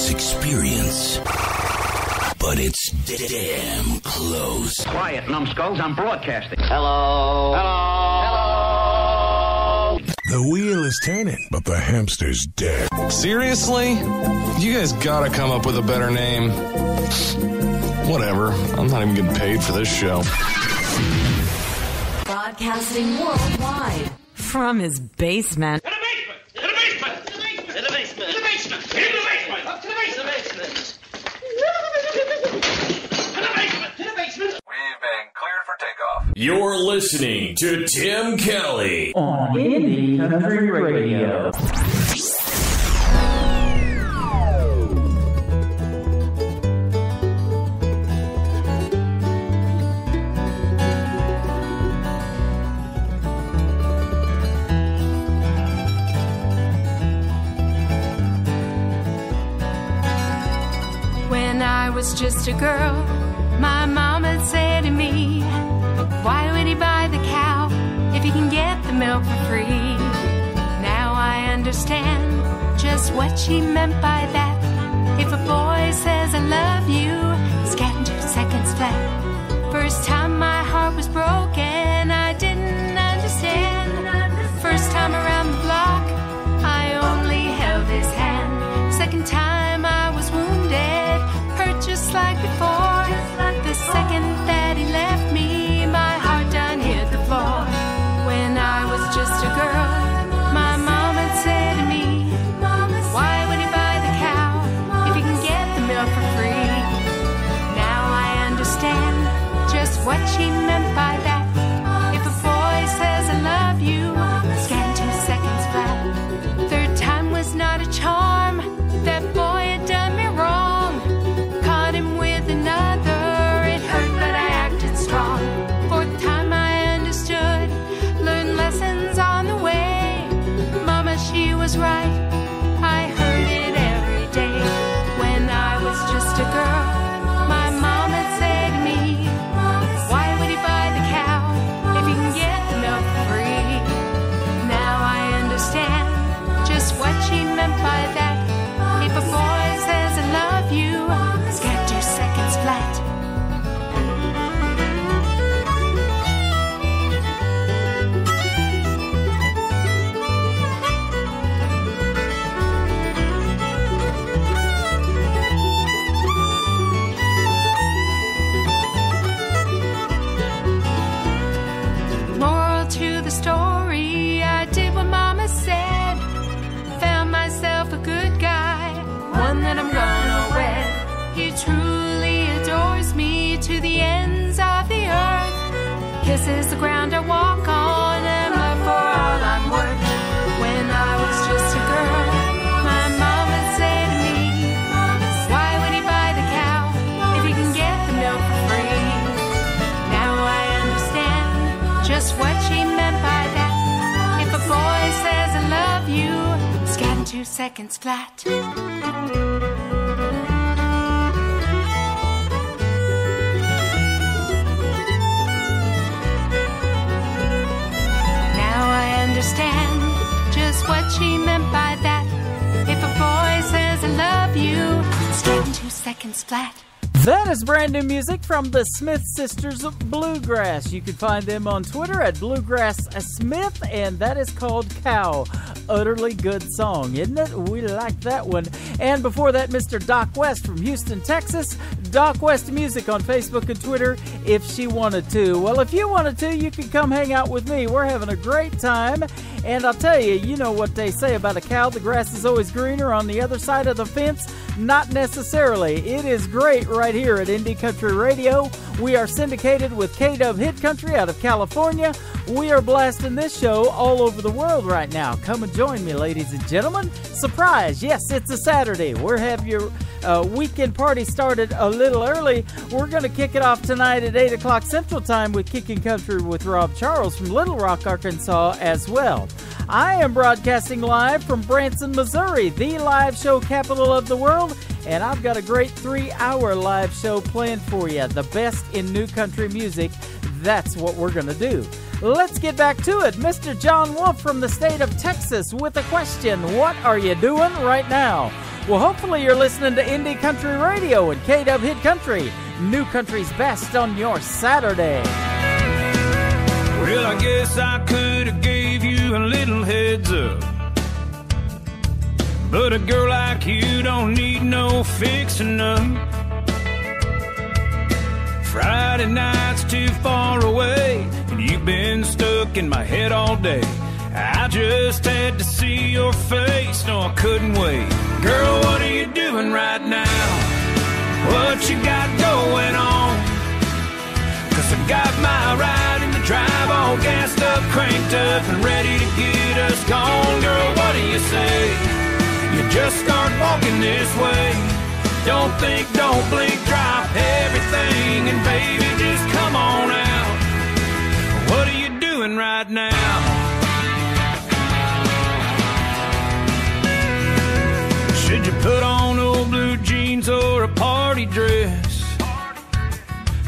this experience, but it's damn close. Quiet, numbskulls, I'm broadcasting. Hello. Hello. Hello. The wheel is turning, but the hamster's dead. Seriously? You guys gotta come up with a better name. Whatever. I'm not even getting paid for this show. Broadcasting worldwide from his basement. In the basement! In the basement! In the basement! In the basement! In the basement! Up to the basement! In the basement! In the basement! We've been cleared for takeoff. You're listening to Tim Kelly on Indie Country Radio. When I was just a girl, my mama said to me, why would he buy the cow if he can get the milk for free? Now I understand just what she meant by that. If a boy says I love you, he's getting 2 seconds flat. First time my heart was broken, I didn't understand. First time around the block, I only held his hand. Second time I was wounded, hurt just like before. The second that he left me, my heart done hit the floor. When I was just a girl, my mom had said to me, why would he buy the cow if he can get the milk for free? Now I understand just what she meant by that. If a boy says I love you, scan 2 seconds flat. Third time was not a charm, that boy had done me wrong. Caught him with another, it hurt but I acted strong. Fourth time I understood, learned lessons on the way. Mama, she was right, I heard it every day. When I was just a girl, my mom had said to me, why would he buy the cow if he can get the milk for free? Now I understand just what she meant by that. If a boy says I love you, scan 2 seconds flat. Moral to the story, I did what mama said. Found myself a good guy, one that I'm gonna wed. He truly adores me to the ends of the earth. Kisses the ground I walk on, and love for all I'm worth. When I was just a girl, my mama said to me, why would he buy the cow if he can get the milk for free? Now I understand just what she meant by that. If a boy says I love you, scan 2 seconds flat. Now I understand just what she meant by that. If a boy says I love you, scan 2 seconds flat. That is brand new music from the Smith Sisters of Bluegrass. You can find them on Twitter at Bluegrass Smith, and that is called Cow. Utterly good song, isn't it? We like that one. And before that, Mr. Doc West from Houston, Texas. Doc West Music on Facebook and Twitter if she wanted to. Well, if you wanted to, you can come hang out with me. We're having a great time. And I'll tell you, you know what they say about a cow. The grass is always greener on the other side of the fence. Not necessarily. It is great right here at Indie Country Radio. We are syndicated with K-Dub Hit Country out of California. We are blasting this show all over the world right now. Come and join me, ladies and gentlemen. Surprise! Yes, it's a Saturday. We're having your weekend party started a little early. We're going to kick it off tonight at 8 o'clock Central Time with Kicking Country with Rob Charles from Little Rock, Arkansas as well. I am broadcasting live from Branson, Missouri, the live show capital of the world, and I've got a great 3-hour live show planned for you. The best in new country music. That's what we're going to do. Let's get back to it. Mr. John Wolf from the state of Texas with a question. What are you doing right now? Well, hopefully you're listening to Indie Country Radio and K-Dub Hit Country, New Country's best on your Saturday. Well, I guess I could have gave you a little heads up, but a girl like you don't need no fixing up. Friday night's too far away, and you've been stuck in my head all day. I just had to see your face, no I couldn't wait. Girl, what are you doing right now? What you got going on? 'Cause I got my ride in the drive, all gassed up, cranked up, and ready to get us gone. Girl, what do you say? You just start walking this way. Don't think, don't blink, drop everything, and baby, just come on out. What are you doing right now? Should you put on old blue jeans or a party dress?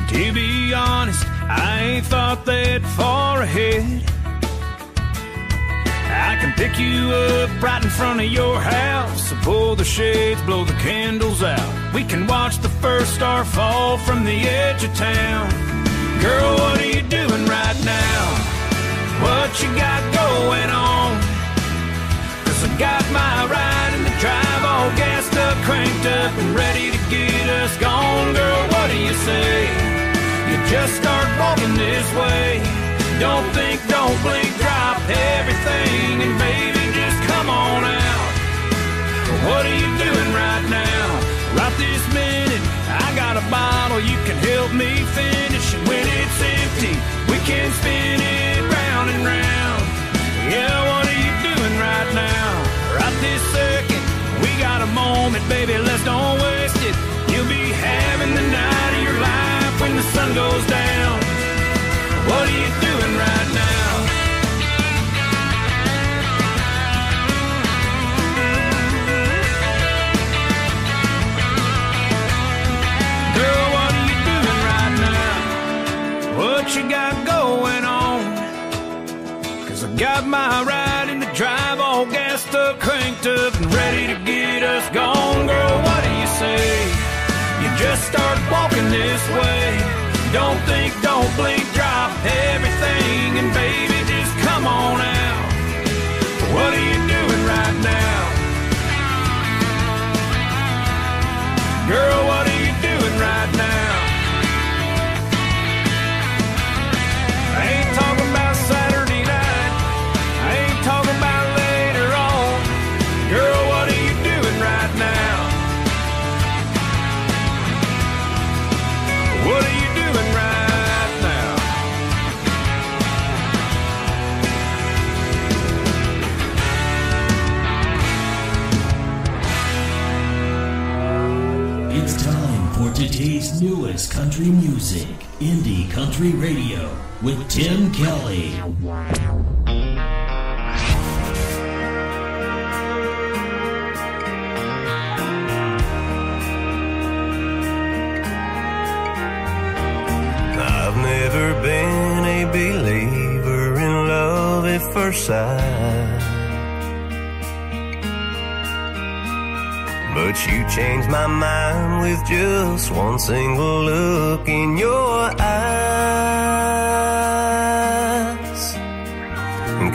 To be honest, I ain't thought that far ahead. I can pick you up right in front of your house, so pull the shades, blow the candles out. We can watch the first star fall from the edge of town. Girl, what are you doing right now? What you got going on? 'Cause I got my ride in the drive, all gassed up, cranked up, and ready to get us gone. Girl, what do you say? You just start walking this way. Don't think, don't blink, drop everything, and baby, just come on out. What are you doing right now? Right this minute, I got a bottle you can help me finish, and when it's empty, we can spin it round and round. Yeah, what are you doing right now? Right this second, we got a moment, baby, let's don't waste it. You'll be having the night of your life when the sun goes down. What are you doing right now? Girl, what are you doing right now? What you got going on? 'Cause I got my ride in the drive, all gassed up, cranked up, and ready to get us gone. Girl, what do you say? You just start walking this way. Don't think, don't blink, drop everything, and baby, just come on out. What are you doing right now? Girl, what are you doing right now? I ain't talking about Saturday night. I ain't talking about later on. Girl, what are you doing right now? What are you doing right now? It's time for today's newest country music, Indie Country Radio, with Tim Kelly. I've never been a believer in love at first sight, but you changed my mind with just one single look in your eyes.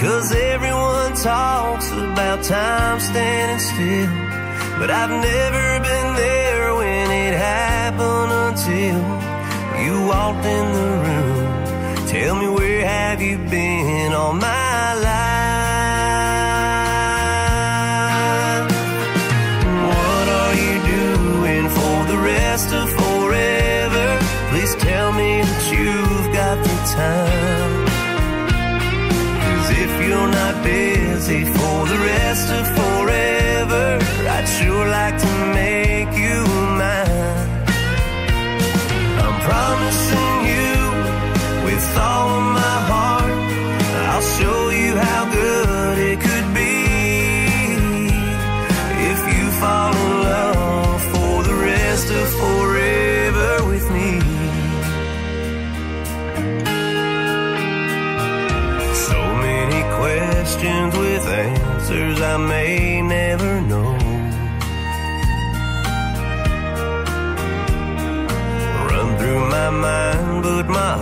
'Cause everyone talks about time standing still, but I've never been there when it happened until you walked in the room. Tell me, where have you been all my life? What are you doing for the rest of forever? Please tell me that you've got the time. 'Cause if you're not busy for the rest of forever, I'd sure like to make you mine. I'm promising you with all of my heart, I'll show you how good it could be if you fall in love for the rest of forever with me. So many questions with answers I may never know.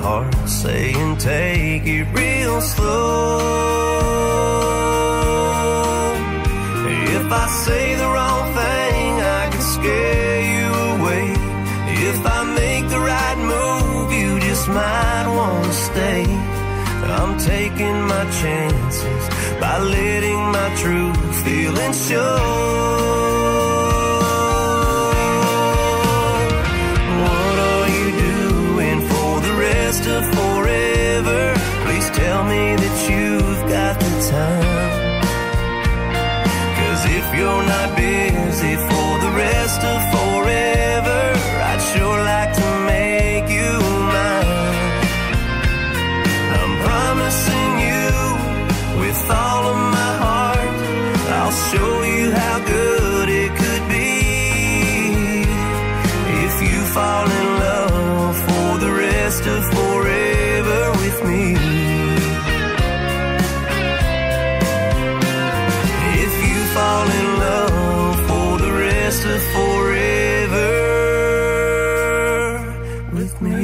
heart saying take it real slow. If I say the wrong thing, I can scare you away. If I make the right move, you just might want to stay. I'm taking my chances by letting my true feelings show. What are you doing for the rest of forever? Please tell me that you've got the time. 'Cause if you're not busy for the rest of forever, I'd sure like to make you mine. I'm promising you with all of my heart, I'll show you how good it could be if you fall in love for the rest of forever with me. If you fall in love for the rest of forever with me.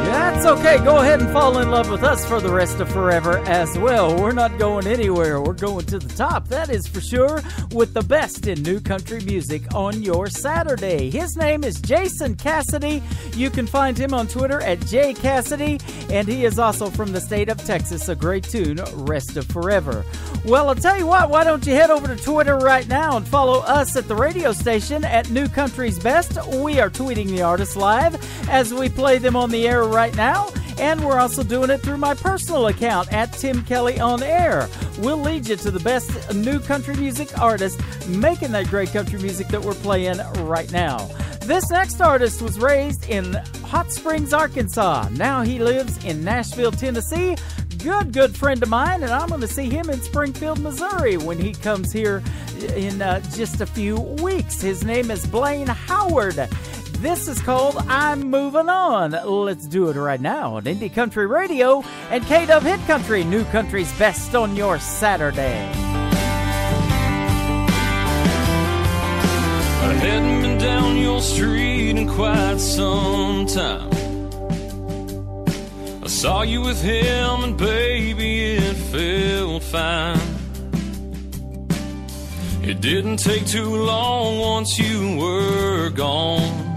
That's okay. Go ahead and fall in love with us for the rest of forever as well. We're not going anywhere. We're going to the top, that is for sure, with the best in new country music on your Saturday. His name is Jason Cassidy. You can find him on Twitter at jcassidy, and he is also from the state of Texas. A great tune, Rest of Forever. Well, I'll tell you what, why don't you head over to Twitter right now and follow us at the radio station at New Country's Best. We are tweeting the artists live as we play them on the air right now. And we're also doing it through my personal account at Tim Kelly on Air. We'll lead you to the best new country music artists making that great country music that we're playing right now. This next artist was raised in Hot Springs, Arkansas. Now he lives in Nashville, Tennessee. Good friend of mine, and I'm going to see him in Springfield, Missouri when he comes here in just a few weeks. His name is Blaine Howard. This is called I'm Moving On. Let's do it right now on Indie Country Radio and KW Hit Country, New Country's Best on your Saturday. I hadn't been down your street in quite some time. I saw you with him and baby, it felt fine. It didn't take too long once you were gone,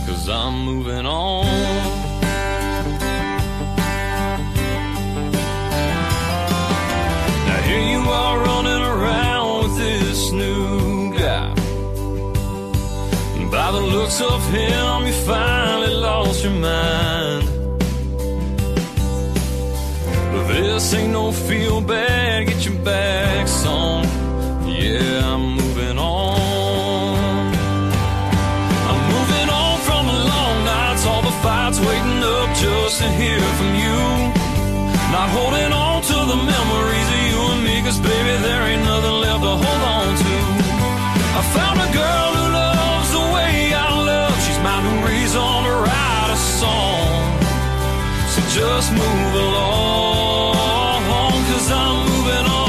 'cause I'm moving on. Now here you are running around with this new guy. And by the looks of him, you finally lost your mind. But this ain't no feel bad, get your back song. Yeah, I'm moving on. I'm moving on from the long nights, all the fights waiting up just to hear from you. Not holding on to the memories of you and me, 'cause baby, there ain't nothing left to hold on to. I found a girl who loves the way I love. She's my new reason to write a song. So just move along, 'cause I'm moving on.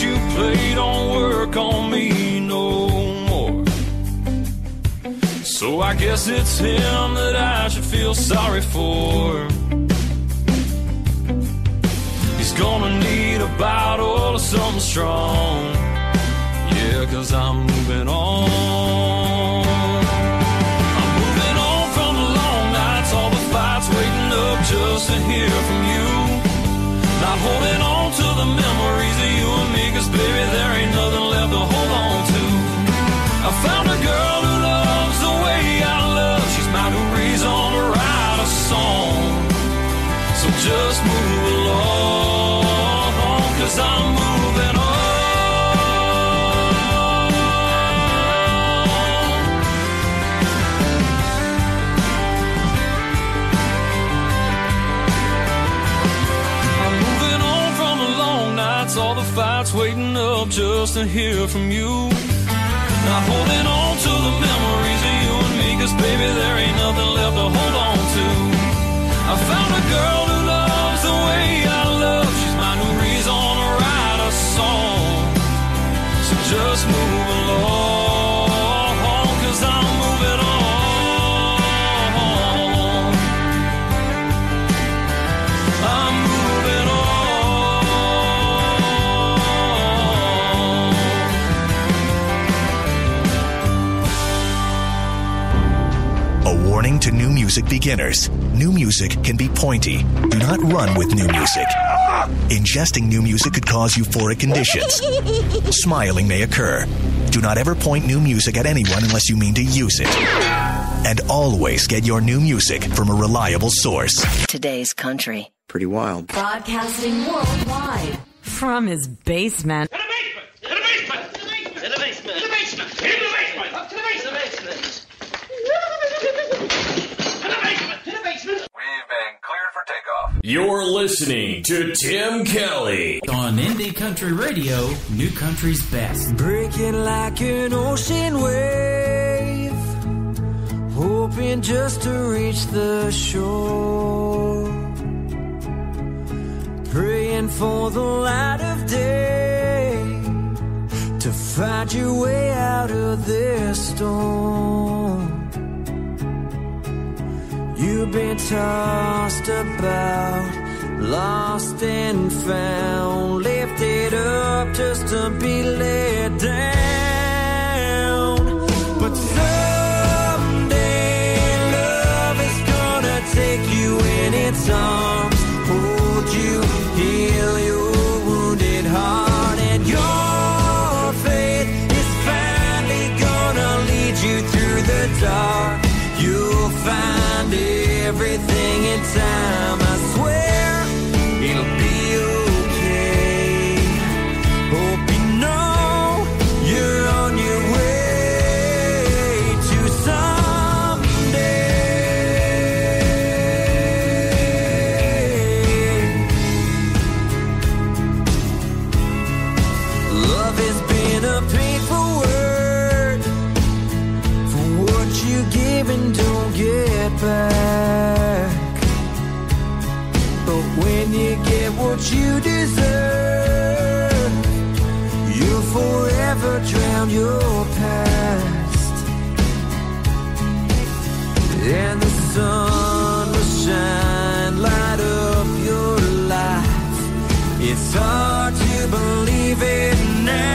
You play don't work on me no more. So I guess it's him that I should feel sorry for. He's gonna need a bottle of something strong. Yeah, 'cause I'm moving on. I'm moving on from the long nights, all the fights waiting up just to hear from you. Not holding on to the memories of you and me, 'cause baby, there ain't nothing left to hold on to. I found a girl who loves the way I love. She's my new reason to write a song. So just move along, 'cause I'm moving on. All the fights waiting up just to hear from you. Not holding on to the memories Just move along, 'cause I'm moving on. I'm moving on. A warning to new music beginners. New music can be pointy. Do not run with new music. Ingesting new music could cause euphoric conditions. Smiling may occur. Do not ever point new music at anyone unless you mean to use it. And always get your new music from a reliable source. Today's country. Pretty wild. Broadcasting worldwide from his basement. To the basement! To the basement! To the basement! To the basement! To the basement! Up to the basement! To the basement! To the basement! We've been cleared for takeoff. You're listening to Tim Kelly on Indie Country Radio, New Country's best. Breaking like an ocean wave, hoping just to reach the shore, praying for the light of day to find your way out of this storm. You've been tossed about, lost and found, lifted up just to be let down. But someday love is gonna take you in its arms, hold you, heal your wounded heart, and your faith is finally gonna lead you through the dark. You'll find everything in time, I swear it'll be okay. Hope you know you're on your way to someday. Love has been a painful word for what you give and don't get back. But when you get what you deserve, you'll forever drown your past. And the sun will shine, light up your life. It's hard to believe it now,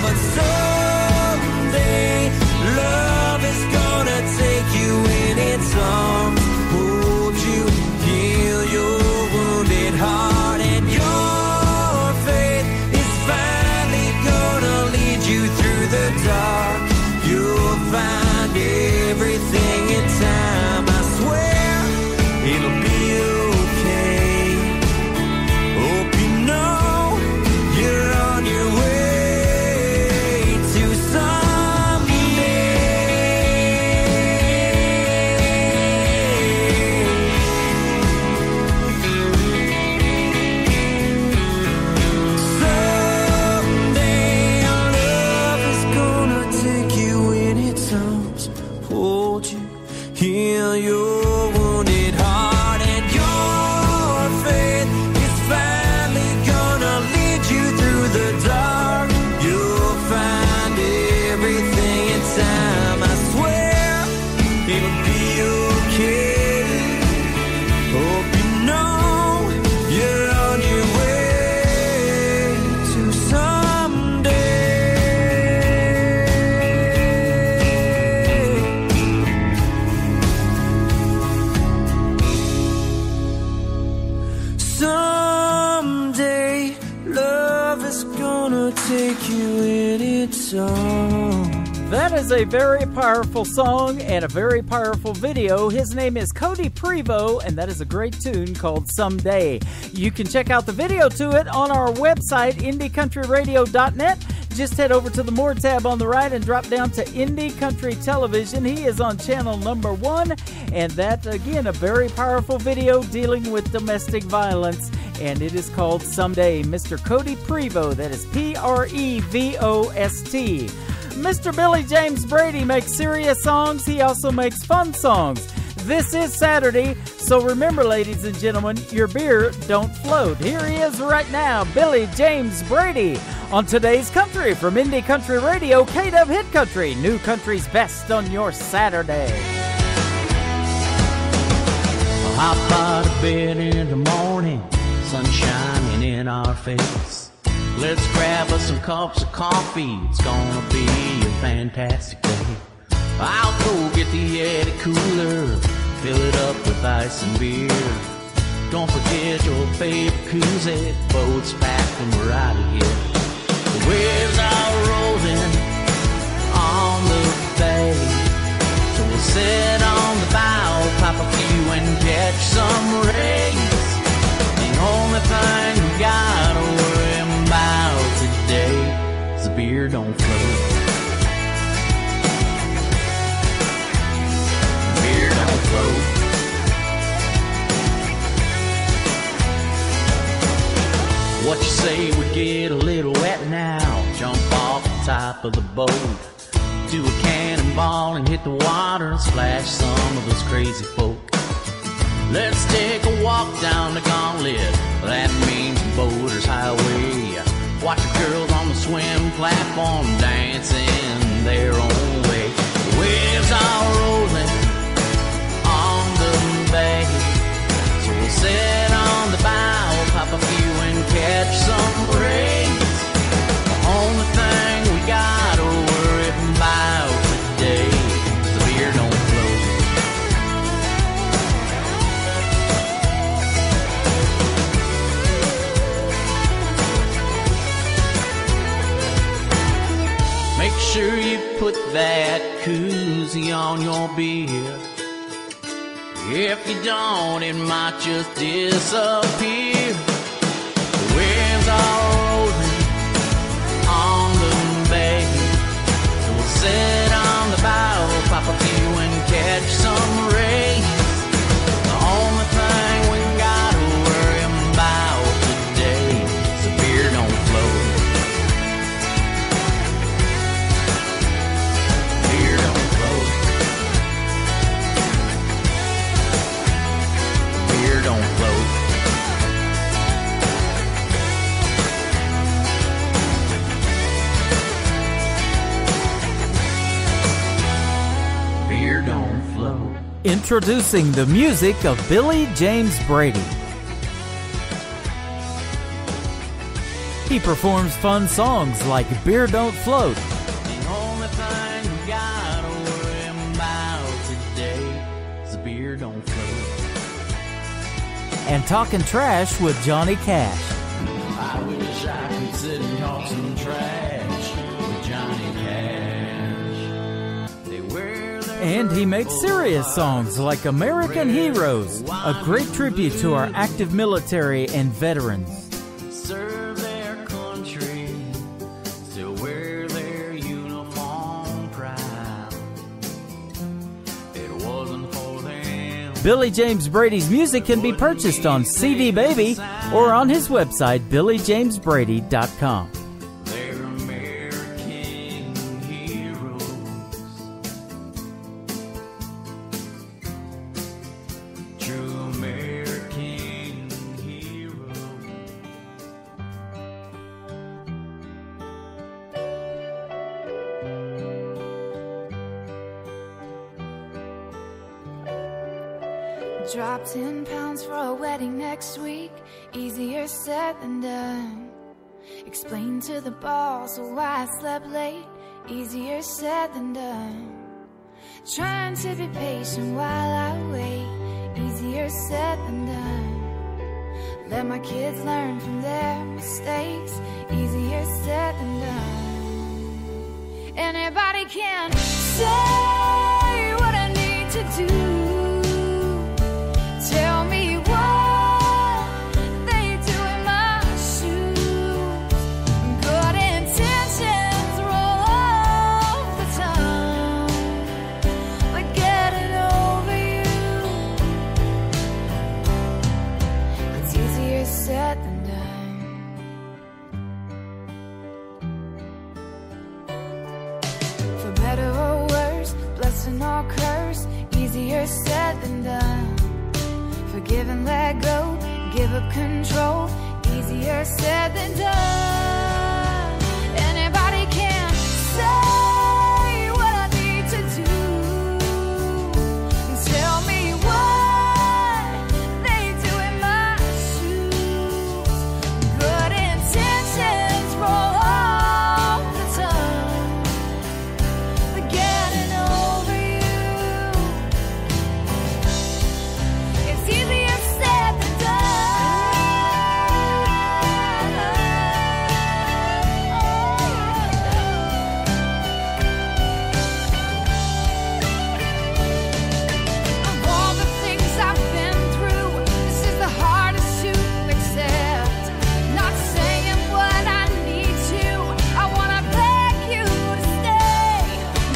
but someday love is gonna take you in its arms, hold you, heal your wounded heart, and your faith is finally gonna lead you through the dark. You'll find everything in time, I swear it'll be okay. Hope you know you're on your way to someday. Love is gonna take you in its arms, hold you, heal your wounded heart, and your faith is finally gonna lead you through the dark. You'll find everything in time, I swear it'll be okay. Hope you know you're on your way to someday. Someday love is gonna take you in its arms. That is a very powerful song and a very powerful video. His name is Cody Prevost, and that is a great tune called Someday. You can check out the video to it on our website, IndieCountryRadio.net. Just head over to the More tab on the right and drop down to Indie Country Television. He is on channel number 1, and that, again, a very powerful video dealing with domestic violence, and it is called Someday. Mr. Cody Prevost, that is Prevost. Mr. Billy James Brady makes serious songs. He also makes fun songs. This is Saturday, so remember, ladies and gentlemen, your beer don't float. Here he is right now, Billy James Brady, on today's Country from Indie Country Radio, KW Hit Country, New Country's best on your Saturday. I'll hop out of bed in the morning, sun shining in our face. Let's grab us some cups of coffee, it's gonna be a fantastic day. I'll go get the Yeti cooler, fill it up with ice and beer. Don't forget your favorite koozie, boat's packed and we're out of here. The waves are rolling on the bay, so we'll sit on the bow, pop a few and catch some rays. The only thing we gotta worry about today is the beer don't float. What you say we get a little wet now? Jump off the top of the boat, do a cannonball and hit the water and splash some of those crazy folk. Let's take a walk down the gauntlet, that means Boater's Highway. Watch the girls on the swim platform dancing their own way. The waves are rolling on the bay, so we'll sit on the bow, pop a few and catch some rays. The only thing we gotta worry about today is the beer don't float. Make sure you put that koozie on your beer. If you don't, it might just disappear. The waves are rolling on the bay, so we'll sit on the bow, pop a few and catch some rays. The only thing we gotta worry about today is the beer don't float. Beer don't float. Beer don't float. Beer don't float. Introducing the music of Billy James Brady. He performs fun songs like Beer Don't Float, The only thing we gotta worry about today is the beer don't float. and Talking Trash with Johnny Cash. I wish I could sit and talk some trash with Johnny Cash. They wear their And he makes serious songs like American Heroes, a great tribute to our active military and veterans. serve their country, still wear their uniform proud. It wasn't for them. Billy James Brady's music can be purchased on CD Baby or on his website, BillyJamesBrady.com. They're American heroes. True American heroes. Drop 10 pounds for a wedding next week. Easier said than done. Explain to the boss why I slept late. Easier said than done. Trying to be patient while I wait. Easier said than done. Let my kids learn from their mistakes. Easier said than done. Anybody can say what I need to do. Tell me what they do in my shoes. Good intentions roll off the tongue, but getting over you, it's easier said than done. For better or worse, blessing or curse, easier said than done. Forgive and let go, give up control. Easier said than done. Anybody can say what I need to do. Tell me what they do in my shoes. Good intentions roll off the tongue, but getting over you, it's easier said than Of all the things I've been through, this is the hardest to accept. Not saying what I need to, I wanna beg you to stay.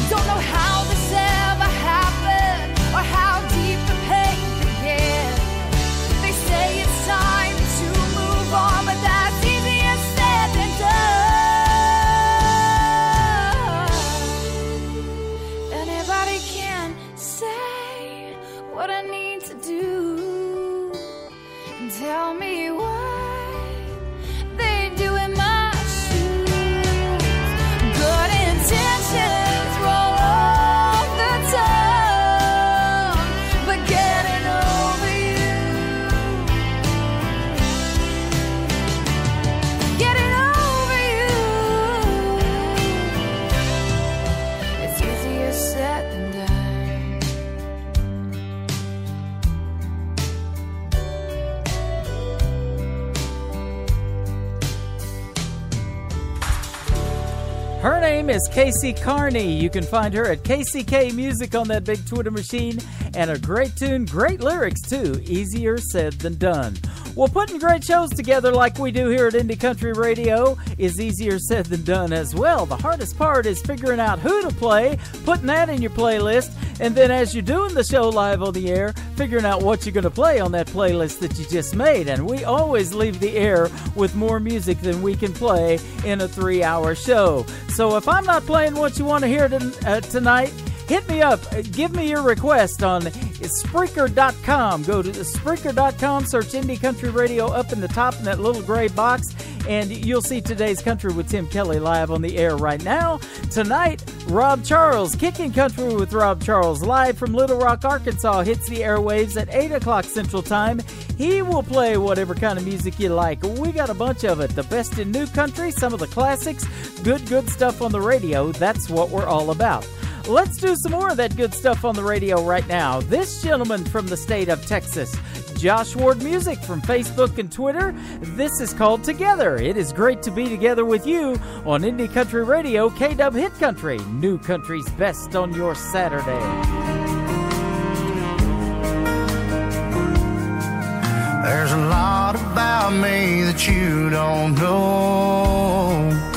Don't know how this ever happened or how deep the pain could get. They say it's time to move on, but that's easier said than done. Anybody can say what I need to do. Tell me what they do in my shoes. Good intentions roll off the tongue, but getting over you, getting over you, it's easier said than done. Her name is Casey Carney. You can find her at KCK Music on that big Twitter machine. And a great tune, great lyrics too. Easier said than done. Well, putting great shows together like we do here at Indie Country Radio is easier said than done as well. The hardest part is figuring out who to play, putting that in your playlist, and then as you're doing the show live on the air, figuring out what you're going to play on that playlist that you just made. And we always leave the air with more music than we can play in a 3-hour show. So if I'm not playing what you want to hear tonight, hit me up. Give me your request on Spreaker.com. Go to Spreaker.com, search Indie Country Radio up in the top in that little gray box, and you'll see today's Country with Tim Kelly live on the air right now. Tonight, Rob Charles, Kicking Country with Rob Charles, live from Little Rock, Arkansas, hits the airwaves at 8 o'clock Central Time. He will play whatever kind of music you like. We got a bunch of it. The best in new country, some of the classics, good stuff on the radio. That's what we're all about. Let's do some more of that good stuff on the radio right now. This gentleman from the state of Texas, Josh Ward Music from Facebook and Twitter. This is called Together. It is great to be together with you on Indie Country Radio, K-Dub Hit Country, New Country's best on your Saturday. There's a lot about me that you don't know.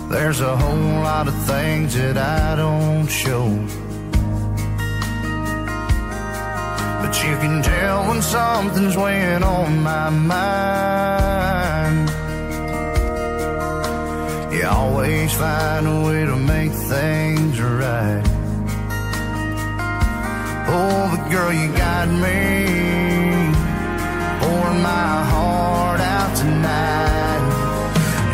There's a whole lot of things that I don't show. But you can tell when something's weighing on my mind. You always find a way to make things right. Oh, but girl, you got me pouring my heart out tonight.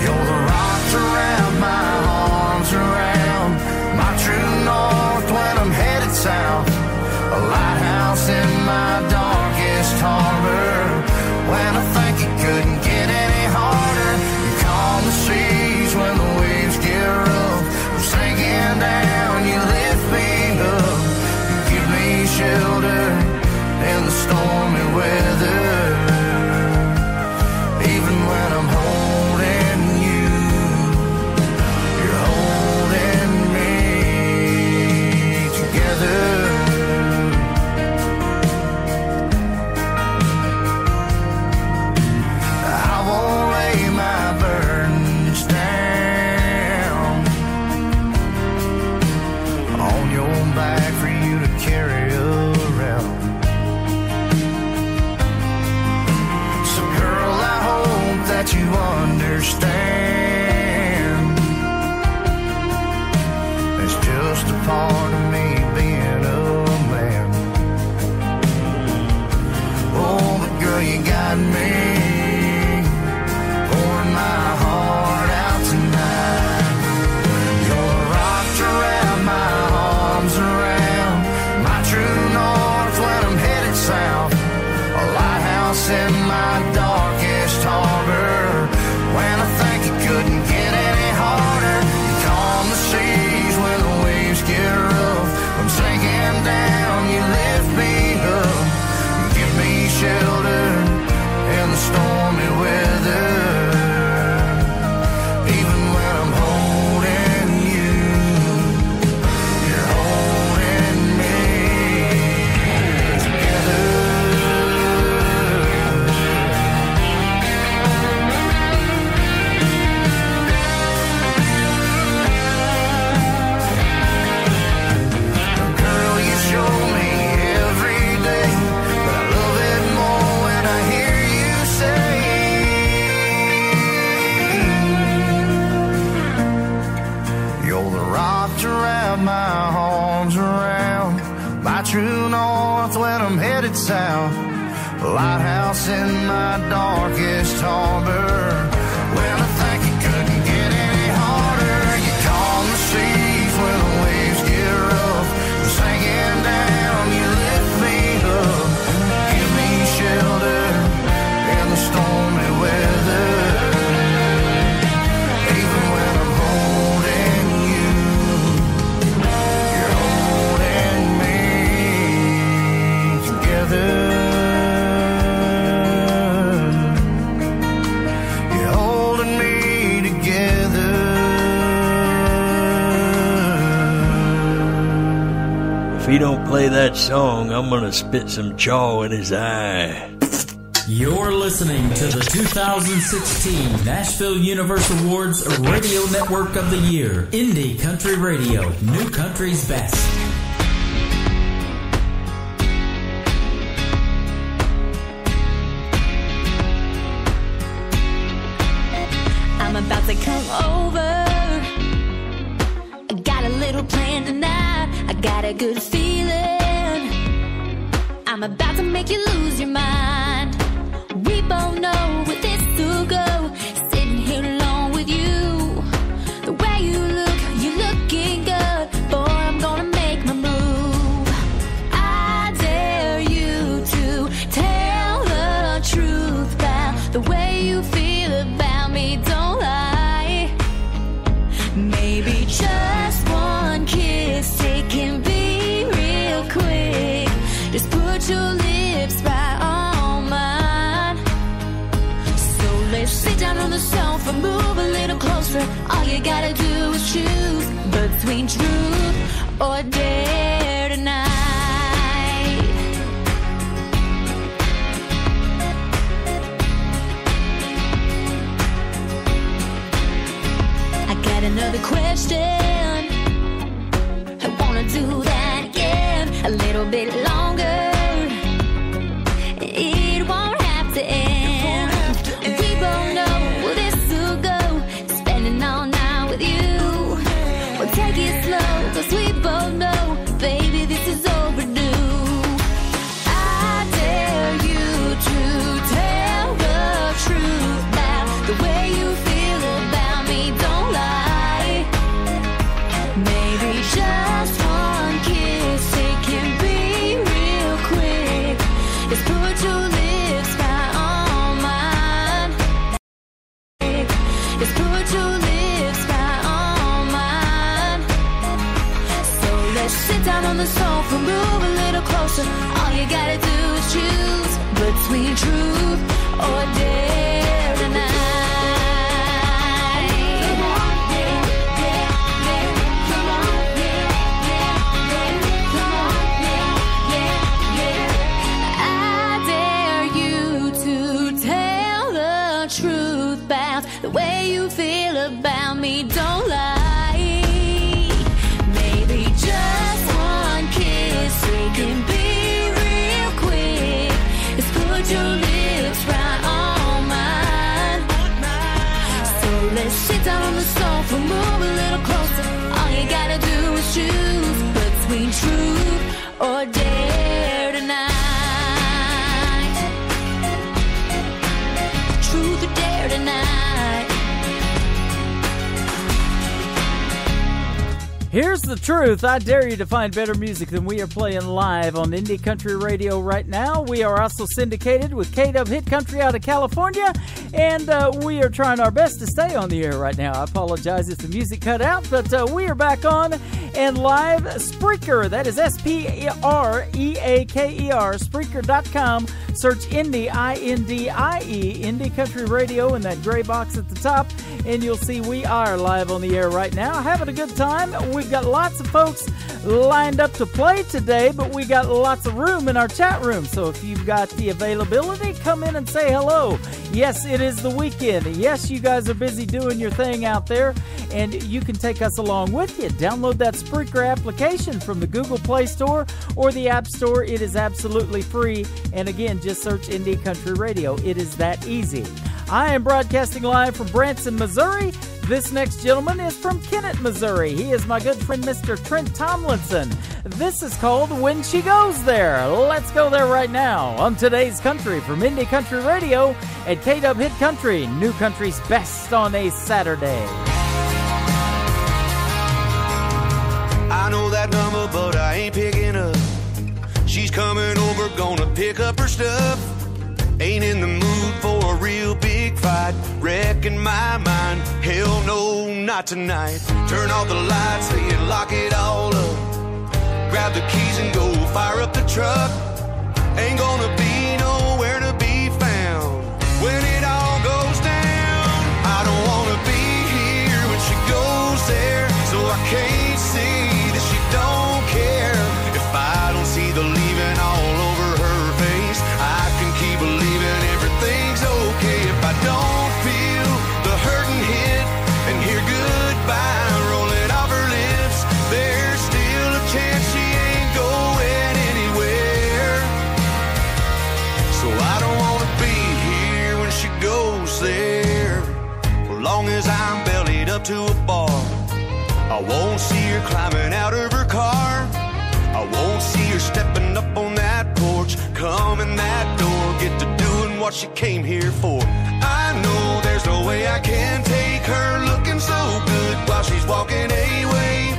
You're the rocks around my arms, around my true north when I'm headed south. A lighthouse in my darkest harbor. When I think it couldn't get any harder, you calm the seas when the waves get rough. I'm sinking down, you lift me up. You give me shelter in the stormy weather. Even when I'm home to wrap my arms around my true north when I'm headed south. Lighthouse in my darkest harbor. When I think it couldn't get any harder, you calm the seas when the waves get rough. Sinking down, you lift me up, give me shelter in the stormy weather. Even when I'm holding you, you're holding me together. If he don't play that song, I'm gonna spit some chaw in his eye. You're listening to the 2016 Nashville Universe Awards Radio Network of the Year, Indie Country Radio, New Country's Best. I'm about to come over. I got a little plan tonight. I got a good feeling. I'm about to make you lose your mind. We both know where this will go. Sitting here alone with you. The way you look, you're looking good. Boy, I'm gonna make my move. I dare you to tell the truth about the way you feel about me. Don't lie. Maybe just one kiss, it can be real quick. Just put your lips right on mine. So let's sit down on the sofa, move a little closer. All you gotta do is choose between truth or dare tonight. I got another question. I wanna do that again a little bit longer. It won't have to end. We both know where this will go. Spending all night with you. We'll take it slow, 'cause we both know, baby, this is overdue. I dare you to tell the truth about the way you feel about me. Don't lie. Maybe just one kiss, it can be real quick. Just put your lips right on mine. Just put your lips right on mine. So let's sit down on the sofa, move a little closer. All you gotta do is choose between truth or dare tonight. The way you feel about me, don't lie. Maybe just one kiss, it can be real quick. Just put your lips right on mine. So let's sit down on the sofa, move a little closer. All you gotta do is choose between truth or dare tonight. Truth or dare tonight. Here's the truth. I dare you to find better music than we are playing live on Indie Country Radio right now. We are also syndicated with K-Dub Hit Country out of California, and we are trying our best to stay on the air right now. I apologize if the music cut out, but we are back on and live. Spreaker, that is Spreaker, Spreaker.com. Search Indie, I-N-D-I-E, Indie Country Radio in that gray box at the top, and you'll see we are live on the air right now, having a good time. We've got lots of folks lined up to play today, but we got lots of room in our chat room, so if you've got the availability, come in and say hello. Yes, it is the weekend. Yes, you guys are busy doing your thing out there, and you can take us along with you. Download that Spreaker application from the Google Play Store or the App Store. It is absolutely free, and again, just search Indie Country Radio. It is that easy. I am broadcasting live from Branson, Missouri. This next gentleman is from Kennett, Missouri. He is my good friend, Mr. Trent Tomlinson. This is called When She Goes There. Let's go there right now on Today's Country from Indie Country Radio at K-Dub Hit Country, New Country's best on a Saturday. I know that number, but I ain't picking up. She's coming over, gonna pick up her stuff. Ain't in the mood for a real big fight, wrecking my mind. Hell no, not tonight. Turn off the lights, say it, lock it all up. Grab the keys and go fire up the truck. Ain't gonna be nowhere to be found when it all goes down. I don't wanna be here when she goes there, so I can't see that she don't care. If I don't see the leaving all over her face, I can keep believing everything's okay. If I don't feel the hurting hit and hear goodbye rolling off her lips, there's still a chance she ain't going anywhere. So I don't wanna be here when she goes there. For long as I'm bellied up to a bar, I won't see her climbing out of her car. I won't see her stepping up on that porch, coming that door, get to doing what she came here for. I know there's no way I can take her looking so good while she's walking away.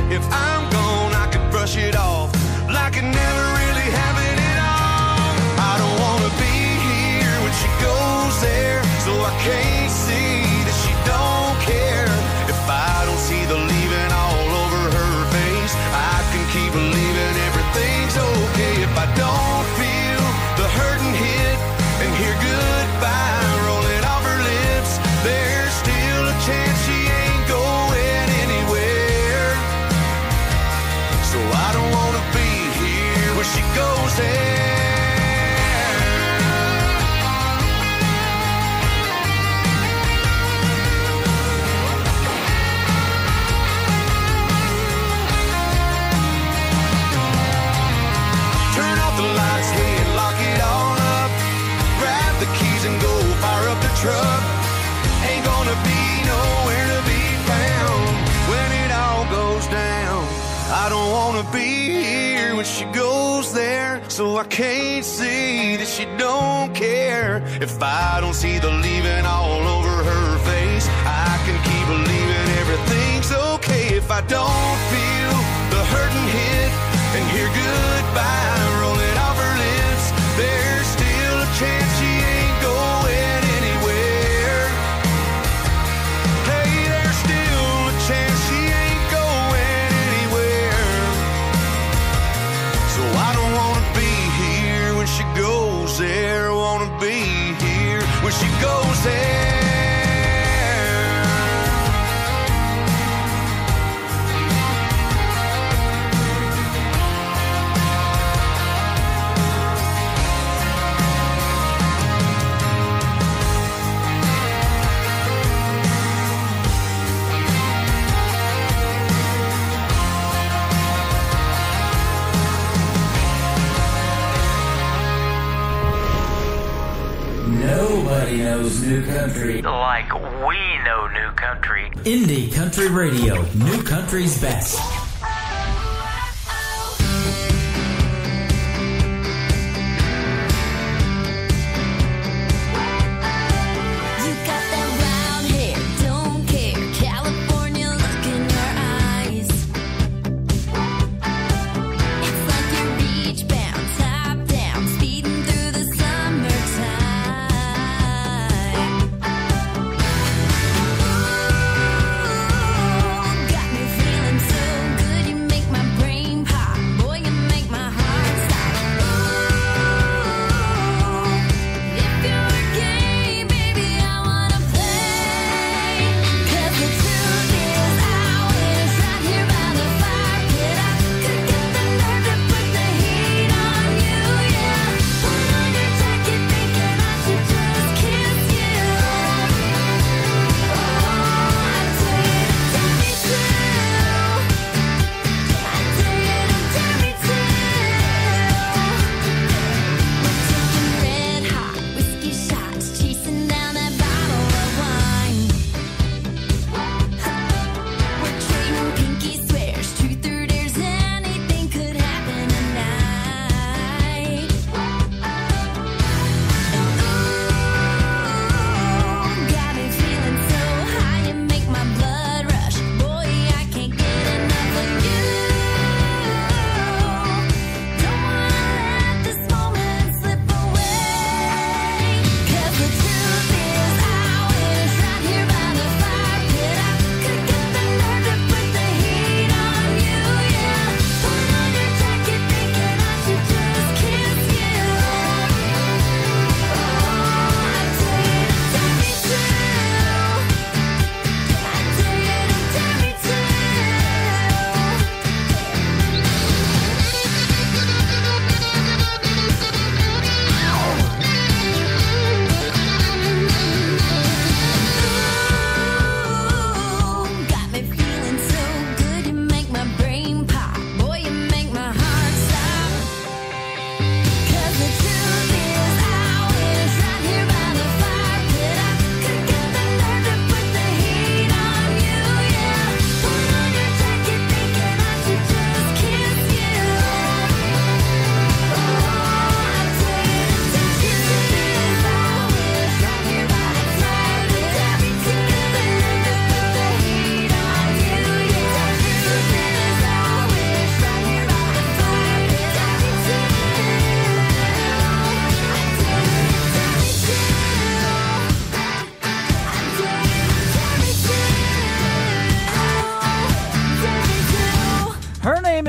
If I'm gone, I could brush it off like it never really happened at all. I don't wanna be here when she goes there, so I can't see that she don't care. If I don't see the leaving all over her face, I can keep believing everything's okay. If I don't feel the hurting hit and hear goodbye rolling off her lips, there's still a chance she ain't going anywhere. So I don't wanna be here when she goes there. Turn off the lights, hey, and lock it all up. Grab the keys and go fire up the truck. Ain't gonna be nowhere to be found when it all goes down. I don't wanna be here when she goes there, so I can't see that she don't care. If I don't see the leaving all over her face, I can keep believing everything's okay. If I don't feel the hurting hit and hear goodbye rolling off her lips, there's still a chance she ain't going anywhere. Hey, there's still a chance she ain't going anywhere. So I don't wanna be here when she goes there. I wanna be here when she goes there. Nobody knows new country like we know new country. Indie Country Radio, New Country's best. Got me feeling so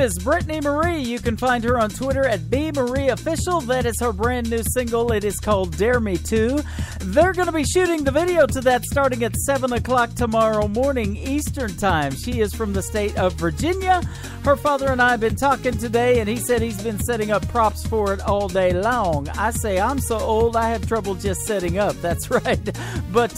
is Brittany Marie. You can find her on Twitter at BMarieOfficial. That is her brand new single. It is called Dare Me To. They're going to be shooting the video to that starting at 7 o'clock tomorrow morning Eastern Time. She is from the state of Virginia. Her father and I have been talking today, and he said he's been setting up props for it all day long. I say, I'm so old, I have trouble just setting up. That's right. But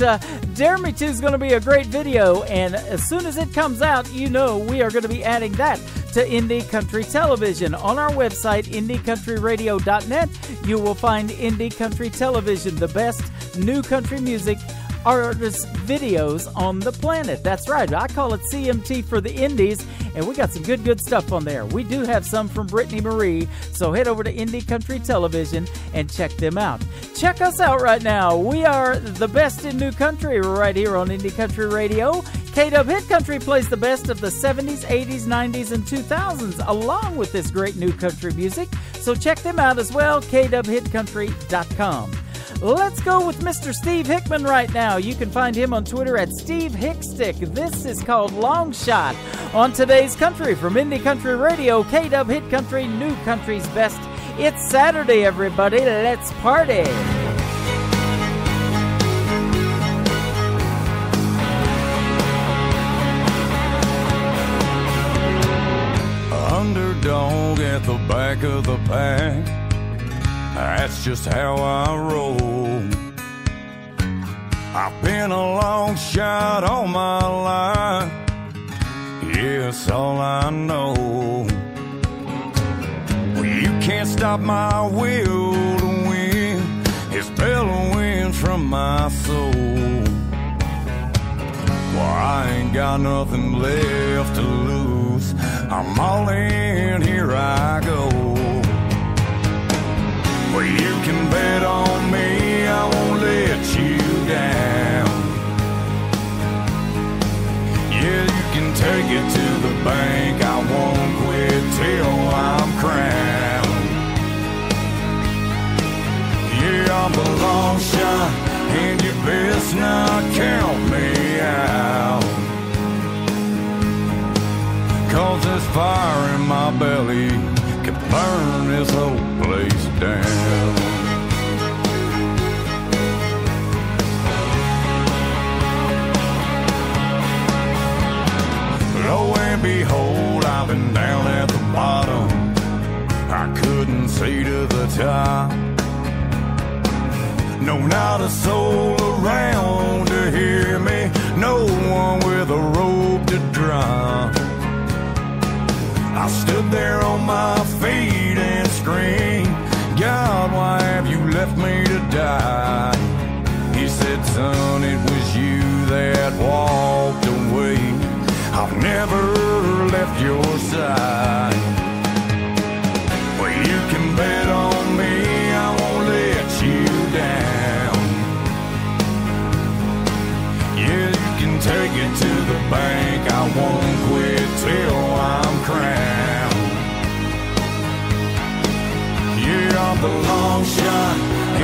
Dare Me To is going to be a great video, and as soon as it comes out, you know we are going to be adding that to Indie Country Television. On our website, IndieCountryRadio.net, you will find Indie Country Television, the best new country music artist videos on the planet. That's right. I call it CMT for the Indies, and we got some good stuff on there. We do have some from Brittany Marie, so head over to Indie Country Television and check them out. Check us out right now. We are the best in new country right here on Indie Country Radio. K-Dub Hit Country plays the best of the 70s, 80s, 90s, and 2000s along with this great new country music. So check them out as well, KWHitCountry.com. Let's go with Mr. Steve Hickman right now. You can find him on Twitter at Steve Hickstick. This is called Long Shot on today's country from Indie Country Radio, K-Dub Hit Country, New Country's Best. It's Saturday, everybody. Let's party. Underdog at the back of the pack, that's just how I roll. I've been a long shot all my life, yeah, it's all I know. Well, you can't stop my will to win, it's bellowing from my soul. Well, I ain't got nothing left to lose, I'm all in, here I go. Well, you can bet on me, I won't let you down. Yeah, you can take it to the bank, I won't quit till I'm crowned. Yeah, I'm a long shot, and you best not count me out. 'Cause there's fire in my belly, could burn this whole place down. Lo and behold, I've been down at the bottom, I couldn't see to the top. No, not a soul around to hear me, no one with a rope to drop. I stood there on my feet and screamed, God, why have you left me to die? He said, son, it was you that walked away, I've never left your side. Well, you can bet on me, I won't let you down. Yeah, you can take it to the bank, I won't quit till I'm crowned. Yeah, I'm the long shot,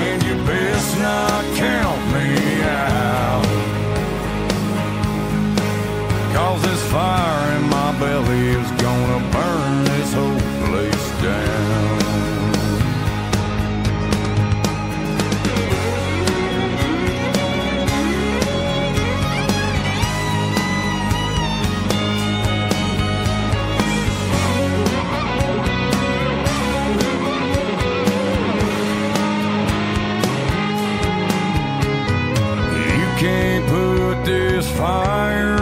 and you best not count me out. 'Cause this fire in my belly is gonna burn this whole place down. Can't put this fire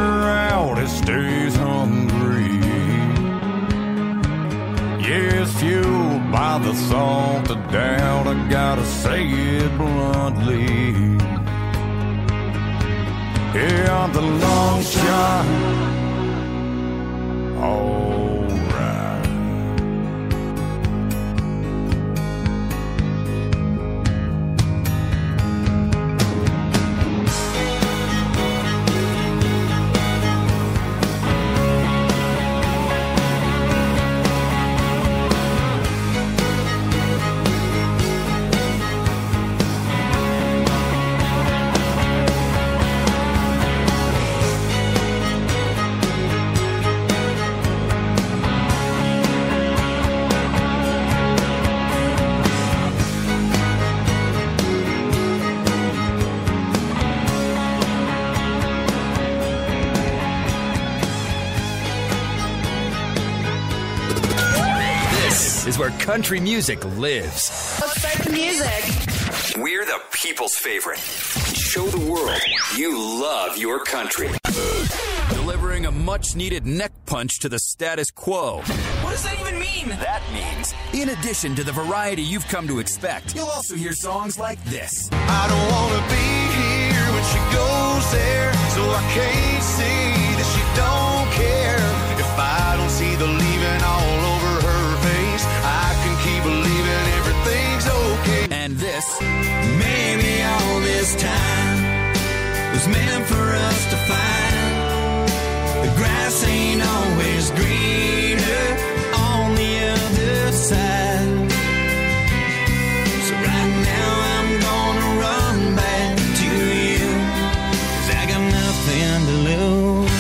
out, it stays hungry. Yeah, it's fueled by the salt of doubt, I gotta say it bluntly. Yeah, I'm the long shot. All right. is where country music lives. Let's start the music. We're the people's favorite. Show the world you love your country. Delivering a much-needed neck punch to the status quo. What does that even mean? That means, in addition to the variety you've come to expect, you'll also hear songs like this. I don't want to be here when she goes there, so I can't see that she don't care. If I don't see the leaving all over her face, I can keep believing everything's okay. And this. Maybe all this time was meant for us to find. The grass ain't always greener on the other side. So right now I'm gonna run back to you, 'cause I got nothing to lose.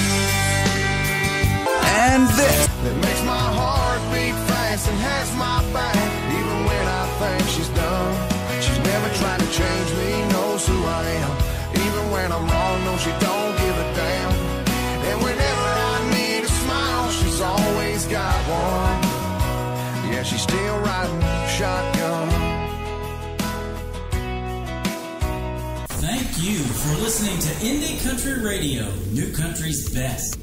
And this. That makes my heart beat fast and has my back, even when I think she's done. She's never tried to change me, knows who I am. Even when I'm wrong, no, she don't give a damn. And whenever I need a smile, she's always got one. Yeah, she's still riding shotgun. Thank you for listening to Indie Country Radio, New Country's best.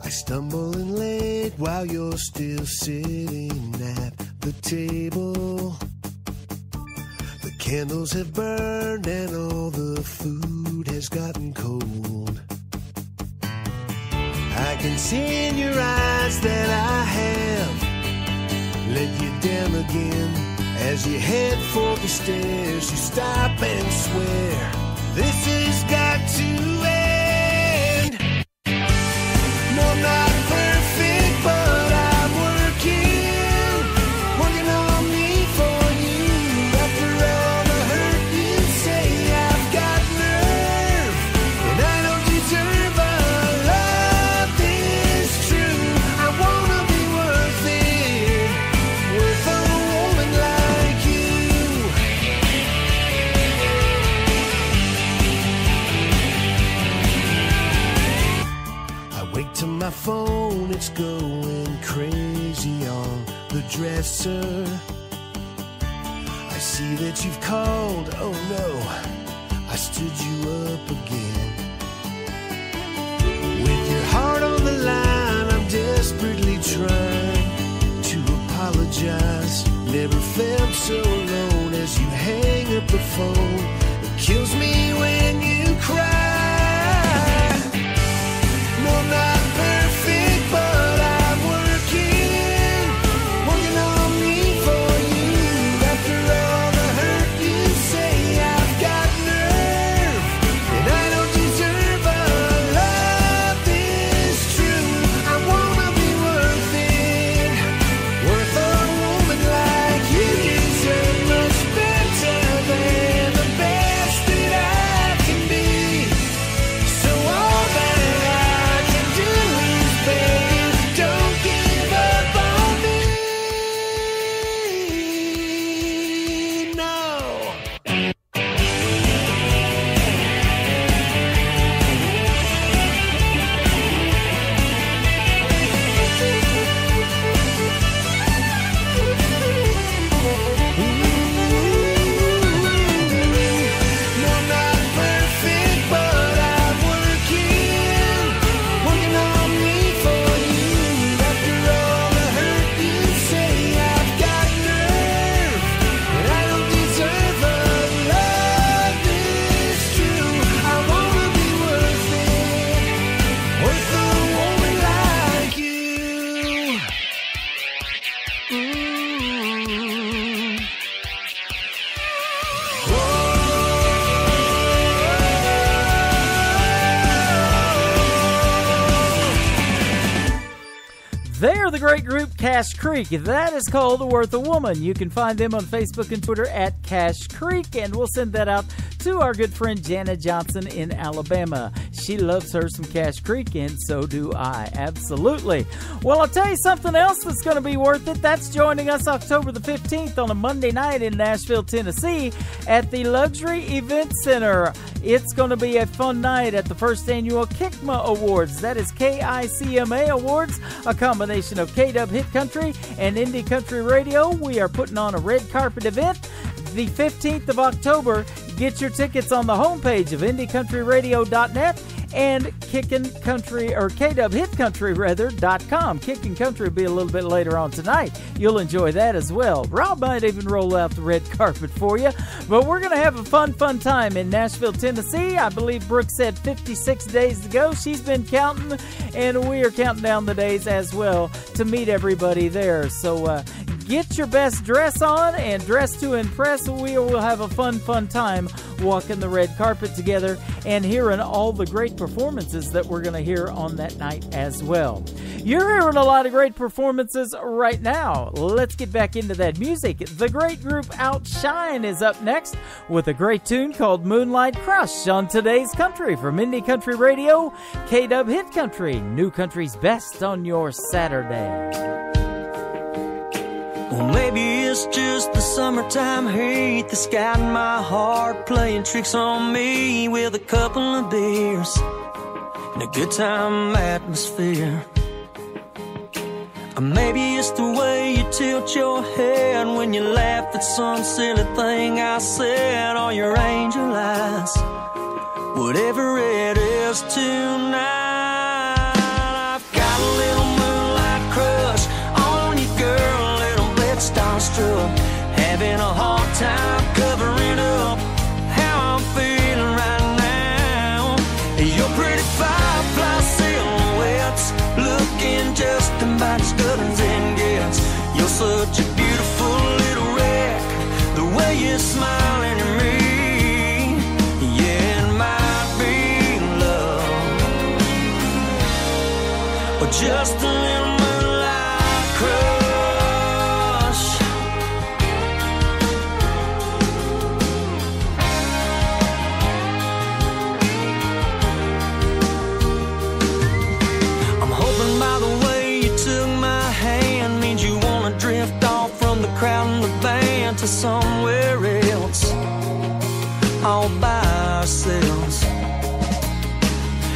I stumble in late while you're still sitting at the table. The candles have burned and all the food has gotten cold. I can see in your eyes that I have let you down again. As you head for the stairs, you stop and swear, this has got to end. No, I'm not perfect, but I'm working on me for you. After all the hurt you say, I've got nerve, and I don't deserve a love this true. I wanna be worth it, worth a woman like you. I wake to my phone, it's going crazy on the dresser. I see that you've called, oh no, I stood you up again. With your heart on the line, I'm desperately trying to apologize. Never felt so alone as you hang up the phone. It kills me when you cry. No, I'm not perfect, but I'm working on me for you. After all the hurt you say, I've got nerve, and I don't deserve a love this true. I wanna be worth it, worth a woman like you. You deserve much better than the best that I can be. So all that I can do is beg you, don't give up on me. No. No, I'm not perfect, but I'm working on me for you. After all the hurt you say, I've got nerve, and I don't deserve a love this true. I wanna be worth it, worth a woman like you. They are the great group Cash Creek. That is called Worth a Woman. You can find them on Facebook and Twitter at Cash Creek, and we'll send that out to our good friend Janet Johnson in Alabama. She loves her some Cache Creek, and so do I. Absolutely. Well, I'll tell you something else that's going to be worth it. That's joining us October the 15th on a Monday night in Nashville, Tennessee at the Luxury Event Center. It's going to be a fun night at the first annual KICMA Awards. That is KICMA Awards, a combination of K-Dub Hit Country and Indie Country Radio. We are putting on a red carpet event the 15th of October. Get your tickets on the homepage of IndieCountryRadio.net and Kickin' Country, or KDubHitCountry.com. Kickin' Country will be a little bit later on tonight. You'll enjoy that as well. Rob might even roll out the red carpet for you. But we're going to have a fun time in Nashville, Tennessee. I believe Brooke said 56 days to go. She's been counting, and we are counting down the days as well to meet everybody there. So get your best dress on and dress to impress. We will have a fun time walking the red carpet together and hearing all the great performances that we're going to hear on that night as well. You're hearing a lot of great performances right now. Let's get back into that music. The great group Outshine is up next with a great tune called Moonlight Crush on today's country from Indie Country Radio, K-Dub Hit Country, New Country's best on your Saturday. Well, maybe it's just the summertime heat that's got my heart playing tricks on me with a couple of beers and a good time atmosphere. Or maybe it's the way you tilt your head when you laugh at some silly thing I said, or your angel eyes, whatever it is tonight. I've got a little moonlight crush on you, girl, starstruck, having a hard time covering up how I'm feeling right now. Your pretty firefly silhouettes looking just about as good as it gets. You're such a beautiful little wreck, the way you're smiling at me. Yeah, it might be love, or just a little moonlight crush. Crowd and the band to somewhere else, all by ourselves,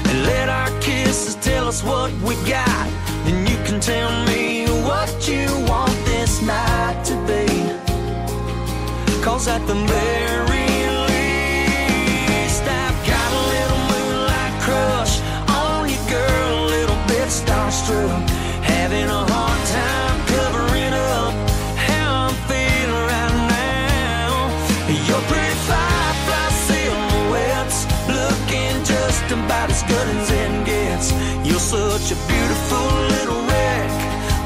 and let our kisses tell us what we got. Then you can tell me what you want this night to be, 'cause at the very least I've got a little moonlight crush on you, girl, a little bit starstruck, having a hard time covering up your pretty firefly silhouettes looking just about as good as it gets. You're such a beautiful little wreck,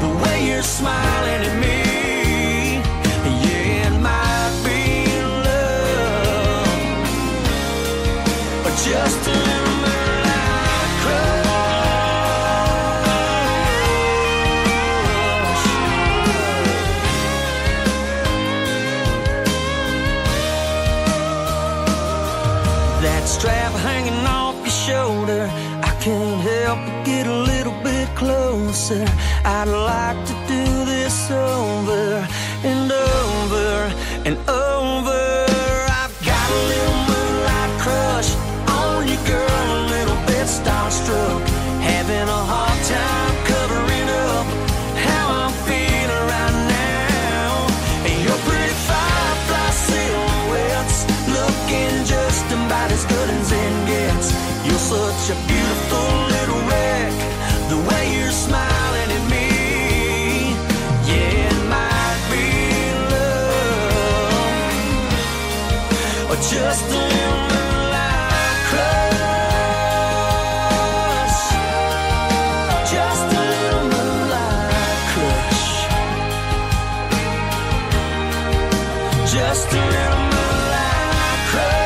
the way you're smiling at me. Yeah, it might be love, or just a little moonlight crush. Strap hanging off your shoulder, I can't help but get a little bit closer. I'd like to do this over and over and over. I've got a little moonlight crush on you, girl, a little bit starstruck, having a hard time covering up how I'm feeling right now. And your pretty firefly silhouettes looking just about as good as it gets. You're such a beautiful little wreck, the way you're smiling at me. Yeah, it might be love, or just a little moonlight crush. Just a little moonlight crush. Just a little moonlight crush.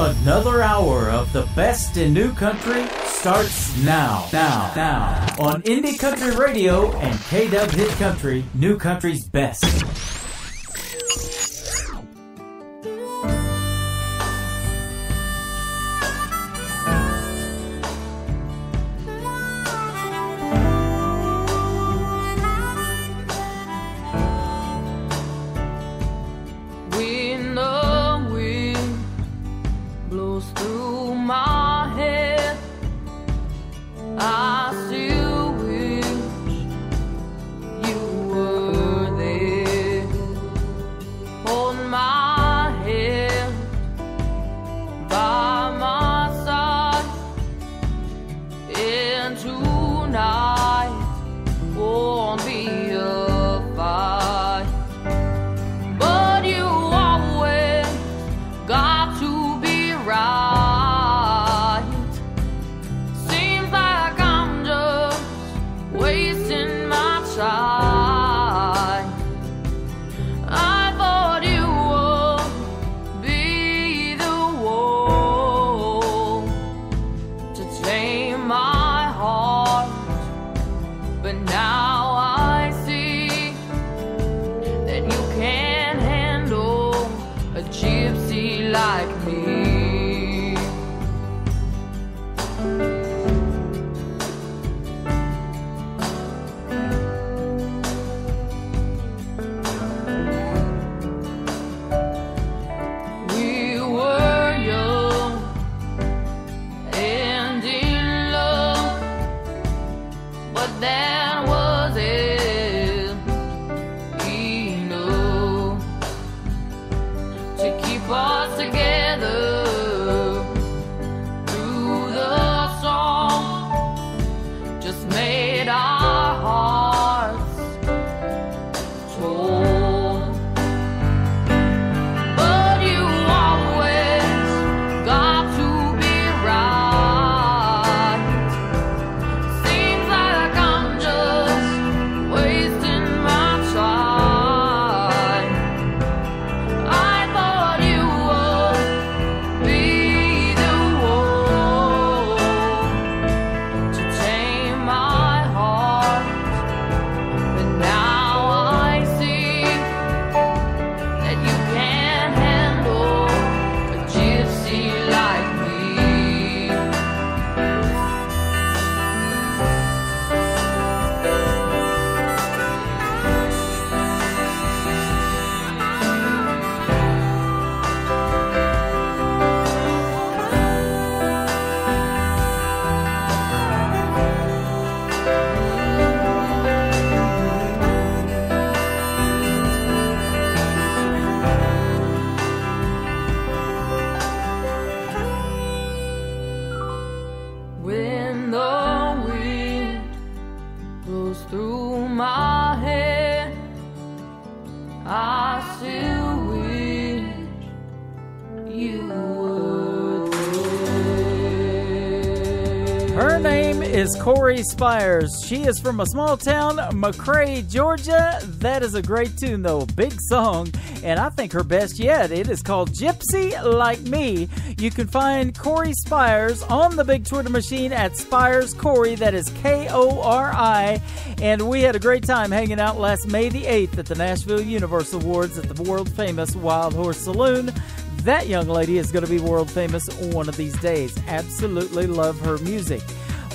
Another hour of the best in new country starts now. On Indie Country Radio and K-Dub Hit Country, new country's best. Is Corey Spires. She is from a small town, McRae, Georgia. That is a great tune, though. Big song, and I think her best yet. It is called Gypsy Like Me. You can find Corey Spires on the big Twitter machine at Spires Corey. That is Kori. And we had a great time hanging out last May the 8th at the Nashville Universal Awards at the world-famous Wild Horse Saloon. That young lady is going to be world famous one of these days. Absolutely love her music.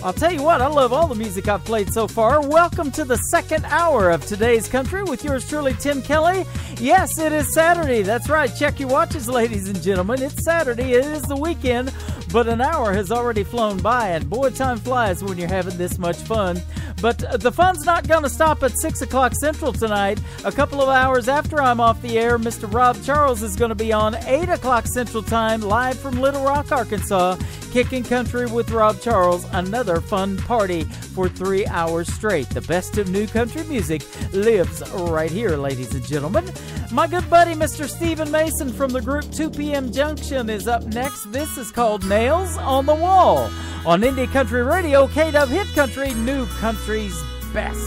I'll tell you what, I love all the music I've played so far. Welcome to the second hour of Today's Country with yours truly, Tim Kelly. Yes, it is Saturday. That's right. Check your watches, ladies and gentlemen. It's Saturday. It is the weekend, but an hour has already flown by, and boy, time flies when you're having this much fun. But the fun's not going to stop at 6 o'clock Central tonight. A couple of hours after I'm off the air, Mr. Rob Charles is going to be on 8 o'clock Central Time, live from Little Rock, Arkansas, Kicking Country with Rob Charles. Another fun party for 3 hours straight. The best of new country music lives right here, ladies and gentlemen. My good buddy, Mr. Stephen Mason from the group 2 PM Junction is up next. This is called Nails on the Wall on Indie Country Radio, K-Dub Hit Country, new country's best.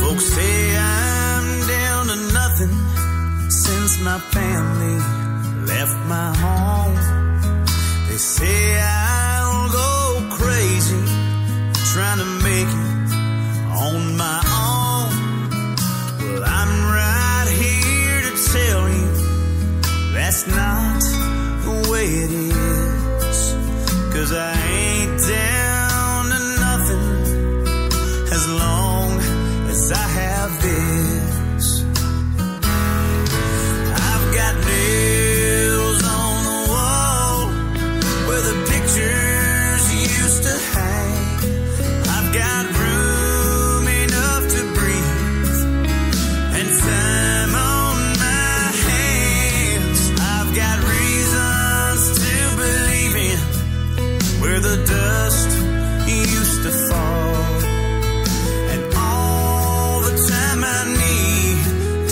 Folks say I'm down to nothing since Once my family left my home, they say I'll go crazy trying to make it on my own. Well, I'm right here to tell you that's not the way it is. 'Cause I ain't down to nothing as long as I have this. I've got nails on the wall where the pictures used to hang. I've got room enough to breathe and time on my hands. I've got reasons to believe in where the dust used to fall, and all the time I need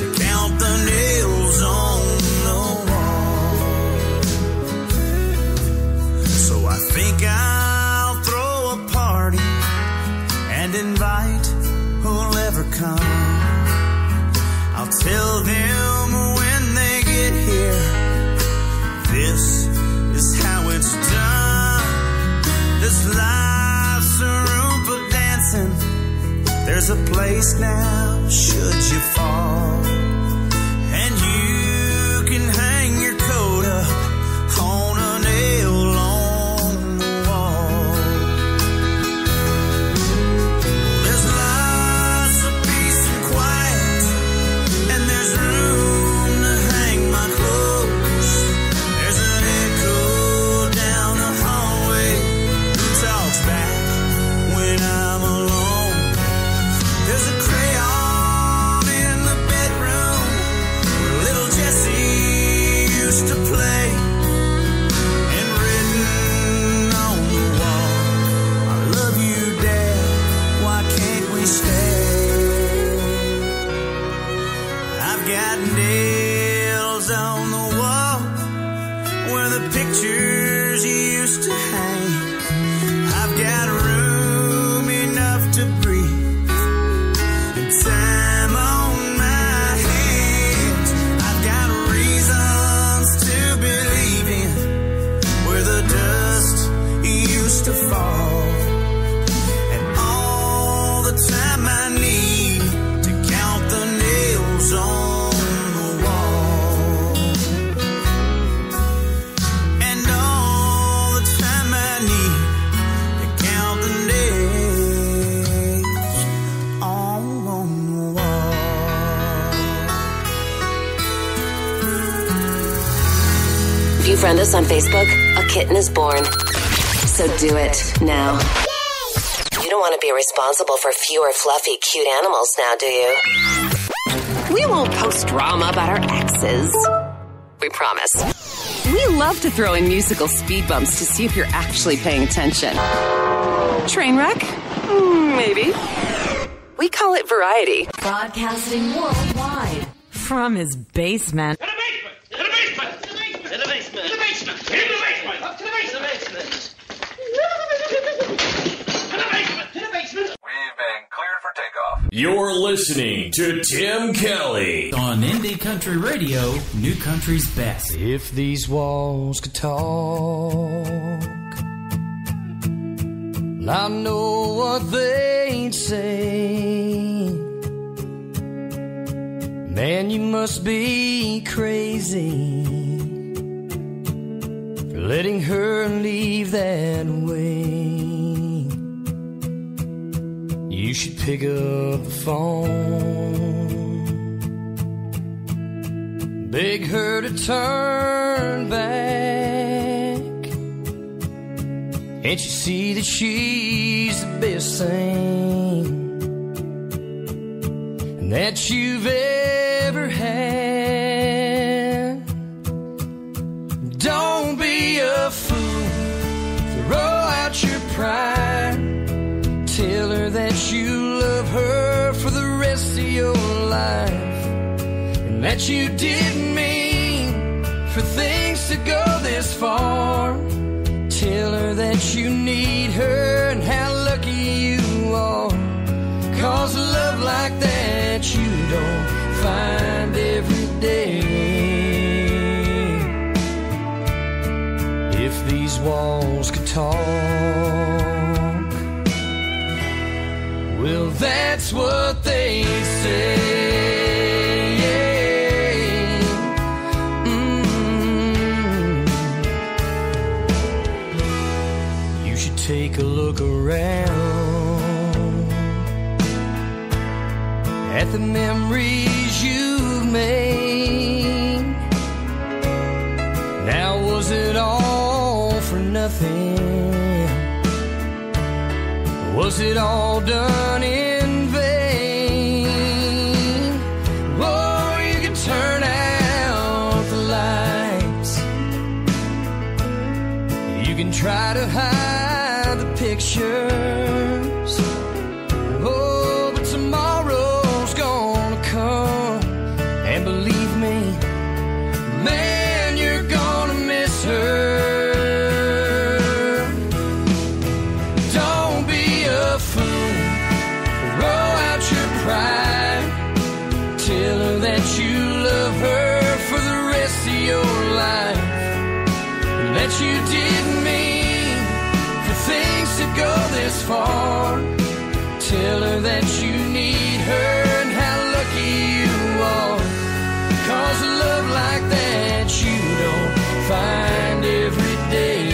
to count the nails on the wall. So I think I'll throw a party and invite who'll ever come. I'll tell them when they get here, this is how it's done. This life's a room for dancing. There's a place now, should you fall, and you can hang your coat up on a nail on the wall. There's lots of peace and quiet, and there's room to hang my clothes. There's an echo down the hallway who talks back when I'm alone. There's a crayon in the bedroom where little Jessie used to play, and written on the wall, I love you, Dad, why can't we stay? I've got nails on the wall where the pictures used to hang. I've got room enough to breathe and time on my hands. I've got reasons to believe in where the dust used to fall, and all the time I need to count the nails on the wall, and all the time I need to count the nails on the wall. If you friend us on Facebook, a kitten is born. So do it now. You don't want to be responsible for fewer fluffy, cute animals now, do you? We won't post drama about our exes. We promise. We love to throw in musical speed bumps to see if you're actually paying attention. Train wreck? Maybe. We call it variety. Broadcasting worldwide from his basement. To the basement! To the basement! To the basement! To the basement! To the basement! Up to the basement! To the basement! To the basement! We've been cleared for takeoff. You're listening to Tim Kelly On Indie Country Radio, New Country's best. If these walls could talk, I know what they'd say. Man, you must be crazy for letting her leave that way. You should pick up the phone, beg her to turn back. Can't you see that she's the best thing that you've ever had? Don't be a fool, throw out your pride. Tell her that you love her for the rest of your life, and that you didn't mean for things to go this far. Tell her that you need her and how lucky you are, 'cause love like that you don't find every day. walls could talk, well, that's what they say. You should take a look around at the memories you've made. Now, was it all for nothing? Was it all done in vain? Oh, you can turn out the lights, you can try to hide the pictures. Oh, but tomorrow's gonna come, and believe me, man, you're gonna miss her. Don't be a fool, throw out your pride, tell her that you love her for the rest of your life, and that you didn't mean for things to go this far. Tell her that you need her and how lucky you are, 'cause a love like that you don't find every day.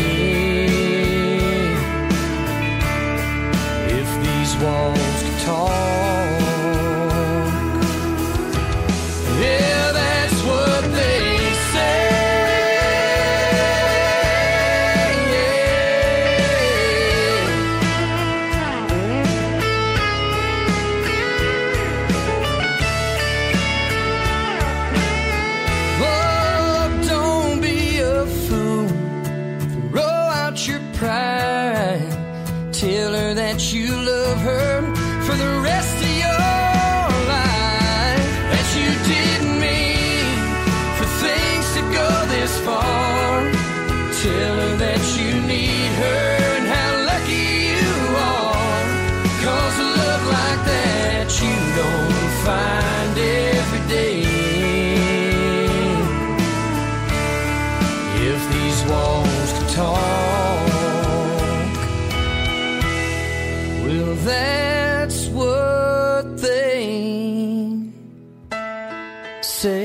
If these walls could talk, yeah, that's what they say. Pride, tell her that you love her for the rest of your life, that you didn't mean for things to go this far. Tell her that you need her and how lucky you are, 'cause a love like that you don't find every day. If these walls could talk, well, that's what they say.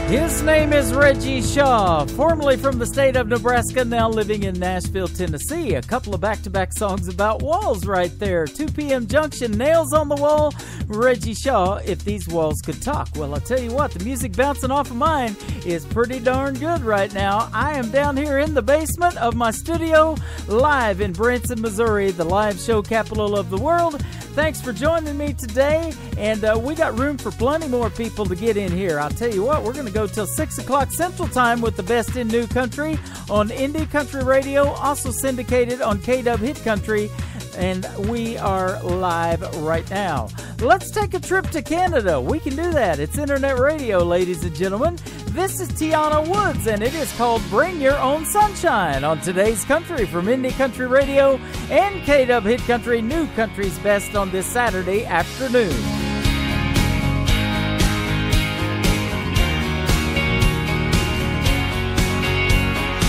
His name is Reggie Shaw, formerly from the state of Nebraska, now living in Nashville, Tennessee. A couple of back-to-back songs about walls right there. 2 p.m. Junction, Nails on the Wall, Reggie Shaw, If These Walls Could Talk. Well, I'll tell you what, the music bouncing off of mine is pretty darn good right now. I am down here in the basement of my studio, live in Branson, Missouri, the live show capital of the world. Thanks for joining me today, and we got room for plenty more people to get in here. I'll tell you what, we're going to go till 6 o'clock Central Time with the best in new country on Indie Country Radio, also syndicated on KW Hit Country, and we are live right now. Let's take a trip to Canada. We can do that. It's internet radio, ladies and gentlemen. This is Tiana Woods, and it is called Bring Your Own Sunshine on Today's Country from Indie Country Radio and KW Hit Country, New Country's Best on this Saturday afternoon.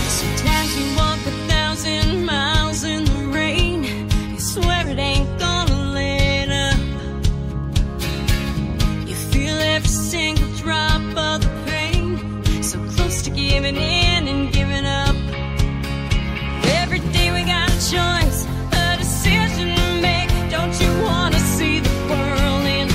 Sometimes you walk 1,000 miles in the rain, you swear it ain't gonna let up. You feel every single drop of the pain, so close to giving in and giving up. Every day we got a choice, a decision to make. Don't you wanna see the world in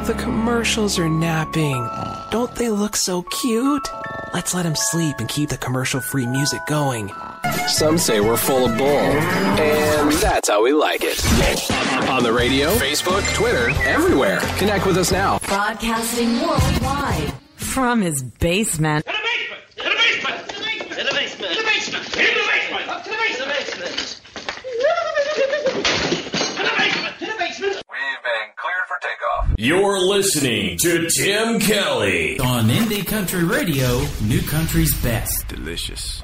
The commercials are napping. Don't they look so cute? Let's let them sleep and keep the commercial-free music going. Some say we're full of bull, and that's how we like it. On the radio, Facebook, Twitter, everywhere. Connect with us now. Broadcasting worldwide from his basement. To the basement! To the basement! To the basement! To the basement! To the basement! Up to the basement! To the basement! To the basement! We've been cleared for takeoff. You're listening to Tim Kelly on Indie Country Radio, New Country's best. Delicious.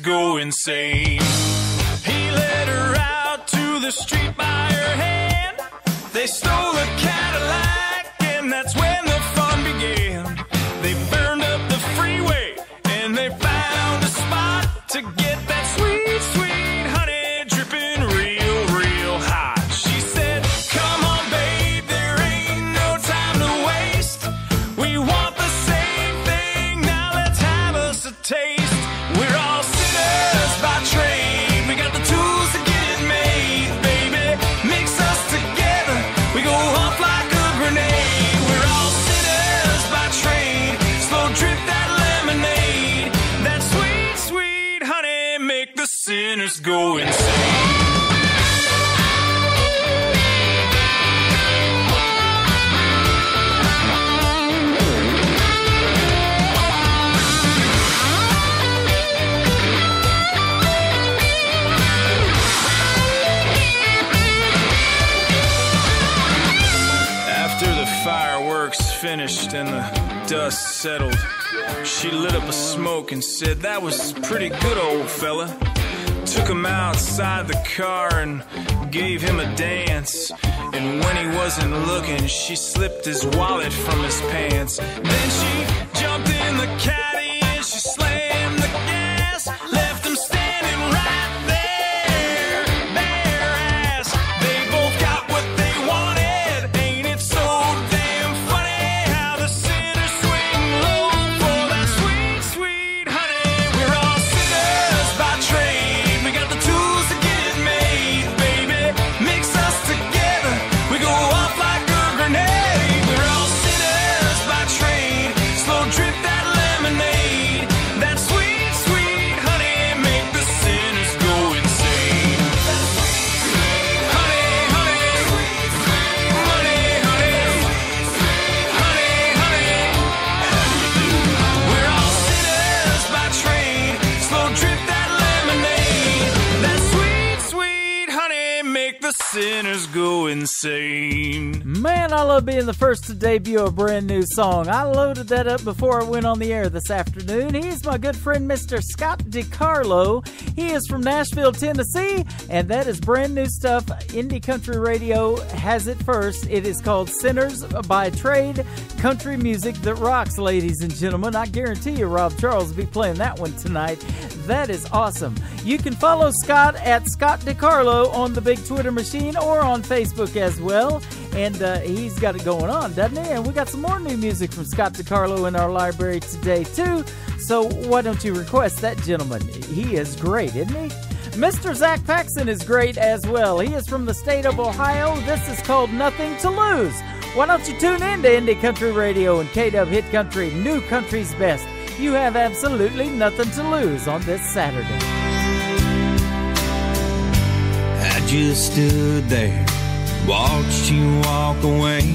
Go insane. He led her out to the street by her hand. They stole a Cadillac, and that's when the fun began. They burned up the freeway, and they found a spot to get that sweet, sweet honey dripping real, real hot. She said, come on, babe, there ain't no time to waste. We want the same thing, now let's have us a taste. We're all by trade, we got the tools to get it made, baby. Mix us together, we go off like a grenade. We're all sinners by trade, slow drip that lemonade. That sweet, sweet honey make the sinners go insane. Finished and the dust settled, she lit up a smoke and said, that was pretty good, old fella. Took him outside the car and gave him a dance. And when he wasn't looking, she slipped his wallet from his pants. Then she jumped in the caddy and she slammed the gas, left him standing right there, bare ass. They both got what they wanted. Ain't it so damn funny how the sinners swing low for that sweet, sweet honey? We're all sinners by trade. We got the tools to get it made, baby. Mix us together, we go off like a grenade. We're all sinners by trade. Slow drip that lemonade. That sweet, sweet honey make the sinners go insane. Honey, honey, honey, honey, honey, honey. We're all sinners by trade. Slow drip that lemonade. That sweet, sweet honey make the sinners go insane. Man, I love being the first to debut a brand new song. I loaded that up before I went on the air this afternoon. He's my good friend, Mr. Scott DiCarlo. He is from Nashville, Tennessee, and that is brand new stuff. Indie Country Radio has it first. It is called Sinners by Trade, country music that rocks, ladies and gentlemen. I guarantee you Rob Charles will be playing that one tonight. That is awesome. You can follow Scott at Scott DiCarlo on the big Twitter machine or on Facebook as well. And he's got it going on, doesn't he? And we got some more new music from Scott DiCarlo in our library today, too. So why don't you request that gentleman? He is great, isn't he? Mr. Zach Paxson is great as well. He is from the state of Ohio. This is called Nothing to Lose. Why don't you tune in to Indie Country Radio and K-Dub Hit Country, New Country's Best. You have absolutely nothing to lose on this Saturday. I just stood there Watched you walk away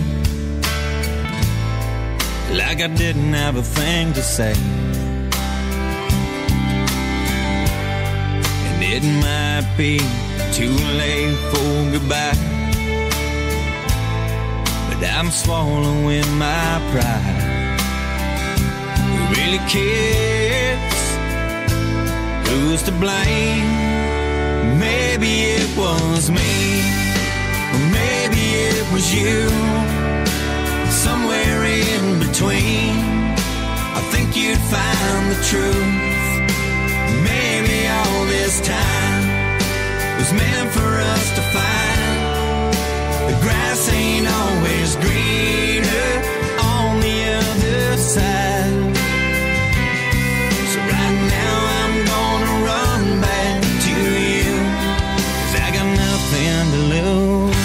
like I didn't have a thing to say. And it might be too late for goodbye, but I'm swallowing my pride. Who really cares? Who's to blame? Maybe it was me, or maybe it was you. Somewhere in between, I think you'd find the truth. Maybe all this time was meant for us to find. The grass ain't always greener on the other side. So right now I'm gonna run back to you, 'cause I got nothing to lose.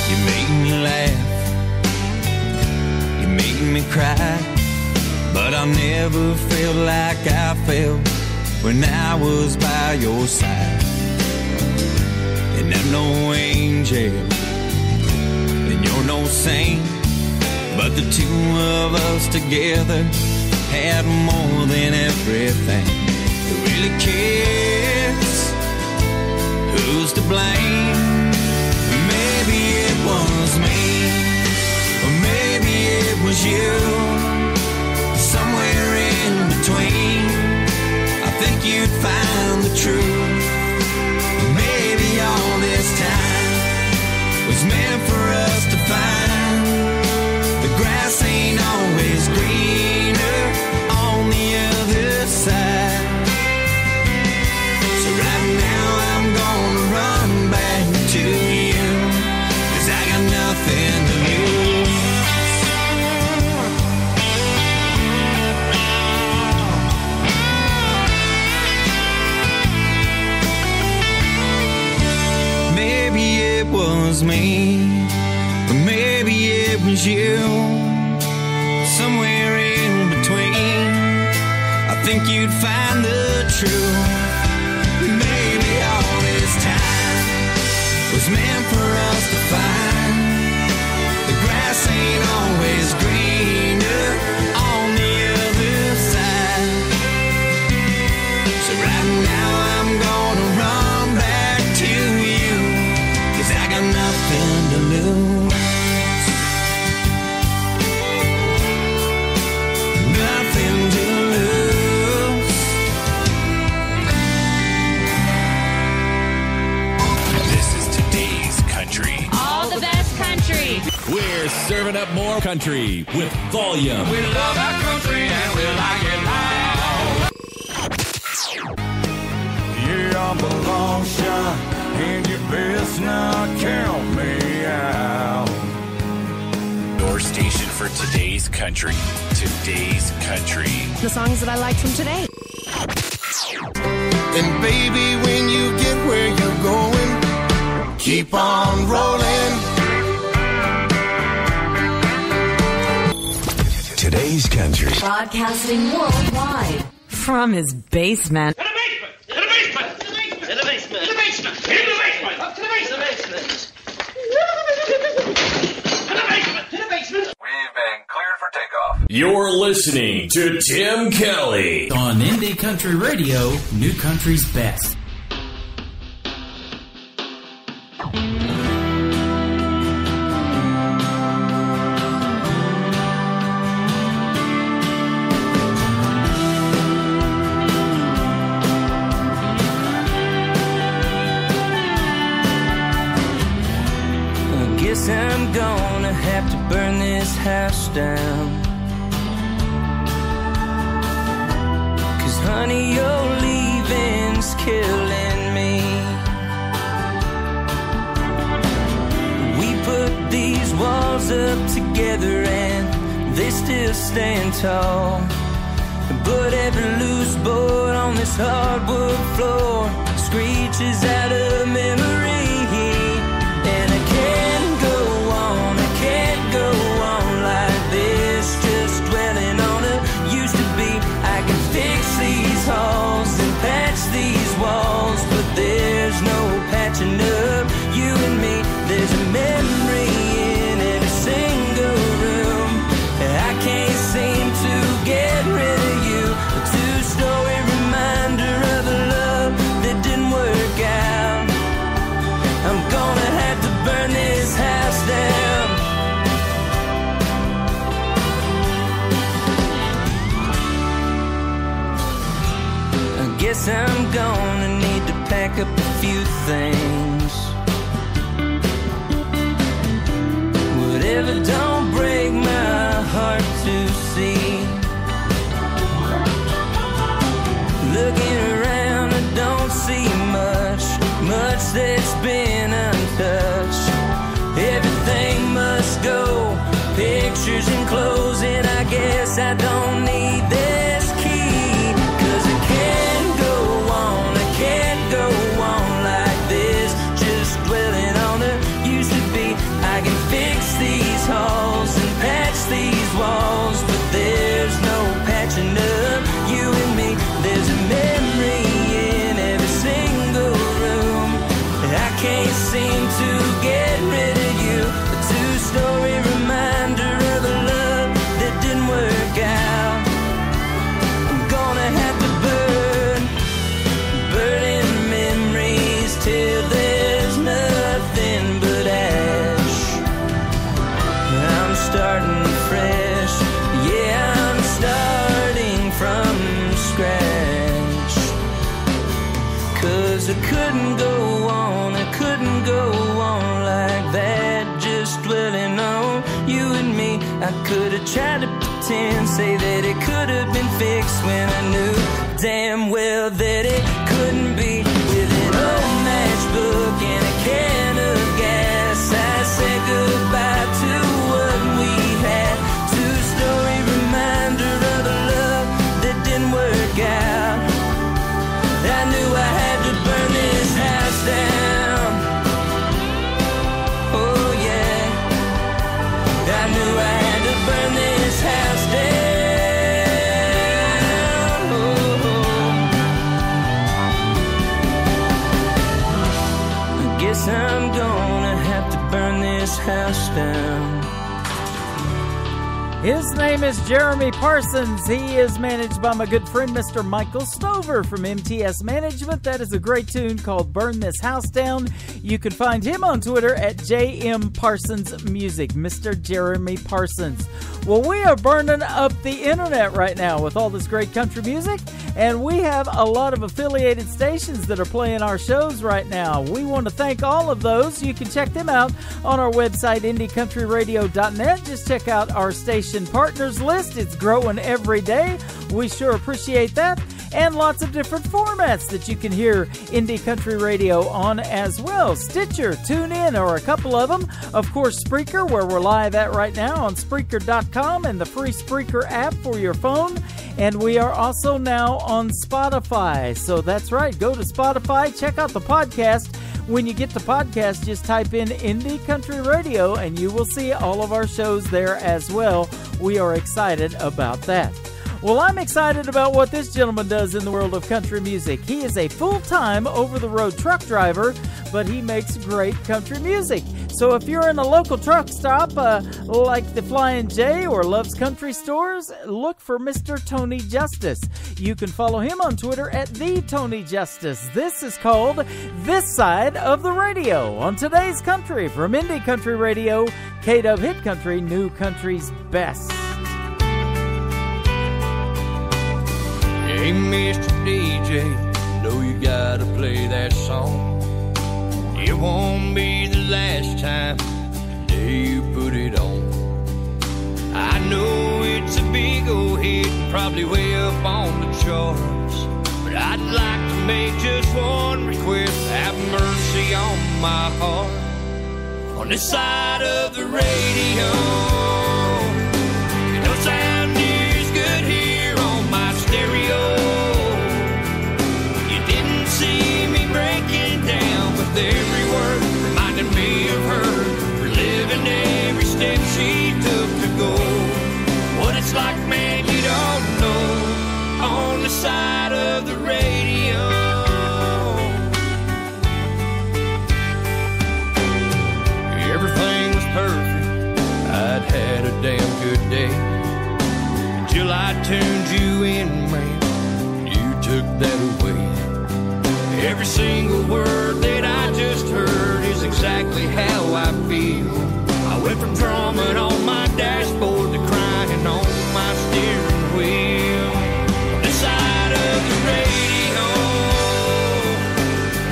You make me laugh, you make me cry, but I never felt like I felt when I was by your side. And I'm no angel, and you're no saint, but the two of us together had more than everything. Who really cares? Who's to blame? Maybe it was me, or maybe it was you. Somewhere in between, I think you'd find the truth. Maybe all this time was meant for us to find. The grass ain't always greener on the other side. So right now I'm gonna run back to you, 'cause I got nothing to lose. Maybe it was me, or maybe it was you. Somewhere in between, I think you'd find the truth. Maybe all this time was meant for us to find. The grass ain't always greener on the other side. So right now I'm gonna run back to you, 'cause I got nothing to lose. Nothing to lose. This is today's country. All the best country. We're serving up more country with volume. We love our country and we like it loud. Yeah, I'm a long shot, and you best not count me out. Your station for today's country. Today's country. The songs that I liked from today. And baby, when you get where you're going, keep on rolling. Today's country. Broadcasting worldwide from his basement. To the basement! To the basement! To the basement! To the basement! To the basement! Up to the basement! To the basement! To the basement! We've been cleared for takeoff. You're listening to Tim Kelly On Indie Country Radio, New Country's Best. I guess I'm gonna have to burn this house down. 'Cause honey, your leaving's killing me. We put these walls up together and they still stand tall. But every loose board on this hardwood floor screeches out of memory. And I can't go on like this, just dwelling on a used to be. I can fix these halls and pass patching up. You and me, there's a memory in every single room. I can't seem to get rid of you. A two-story reminder of a love that didn't work out. I'm gonna have to burn this house down. I guess I'm gonna need to pack up a few things. Whatever don't break my heart to see. Looking around, I don't see much that's been untouched. Everything must go, pictures and clothes, and I guess I don't need this key. 'Cause I can't go on like this, just dwelling on the used to be. I can fix these halls and patch these walls, but there's no patching up. You and me, there's a memory in every single room. I can't seem to get rid of you. A two-story reminder of a love that didn't work out. I'm gonna have to burning memories till there's nothing but ash. I'm starting fresh, yeah, I'm starting from scratch. 'Cause I couldn't go on like that, just dwelling on you and me. I could have tried to pretend, say that it could have been fixed when I knew damn well that it couldn't be. With an old matchbook and a can of gas, I said goodbye to what we had. Two-story reminder of a love that didn't work out. I knew I had to burn this house down. Oh yeah, I knew I had to burn this house down. Oh. I guess I'm gonna have to burn this house down. His name is Jeremy Parsons. He is managed by my good friend, Mr. Michael Stover from MTS Management. That is a great tune called Burn This House Down. You can find him on Twitter at JM Parsons Music, Mr. Jeremy Parsons. Well, we are burning up the internet right now with all this great country music, and we have a lot of affiliated stations that are playing our shows right now. We want to thank all of those. You can check them out on our website, IndieCountryRadio.net. Just check out our station partners list. It's growing every day. We sure appreciate that. And lots of different formats that you can hear Indie Country Radio on as well. Stitcher, TuneIn, or a couple of them. Of course, Spreaker, where we're live at right now on Spreaker.com and the free Spreaker app for your phone. And we are also now on Spotify. So that's right. Go to Spotify. Check out the podcast. When you get the podcast, just type in Indie Country Radio and you will see all of our shows there as well. We are excited about that. Well, I'm excited about what this gentleman does in the world of country music. He is a full-time over-the-road truck driver, but he makes great country music. So if you're in a local truck stop like the Flying J or Love's Country Stores, look for Mr. Tony Justice. You can follow him on Twitter at @TheTonyJustice. This is called This Side of the Radio on today's country from Indie Country Radio, KW Hit Country, New Country's Best. Hey, Mr. DJ, know you gotta play that song. It won't be the last time that you put it on. I know it's a big old hit, probably way up on the charts, but I'd like to make just one request. Have mercy on my heart. On this side of the radio, it don't sound near as good here on my stereo. You didn't see me breaking down with every word, reminding me of her, reliving every step she took to go. What it's like, man, you don't know, on the side of the radio. that away. Every single word that I just heard is exactly how I feel. I went from drumming on my dashboard to crying on my steering wheel. This side of the radio,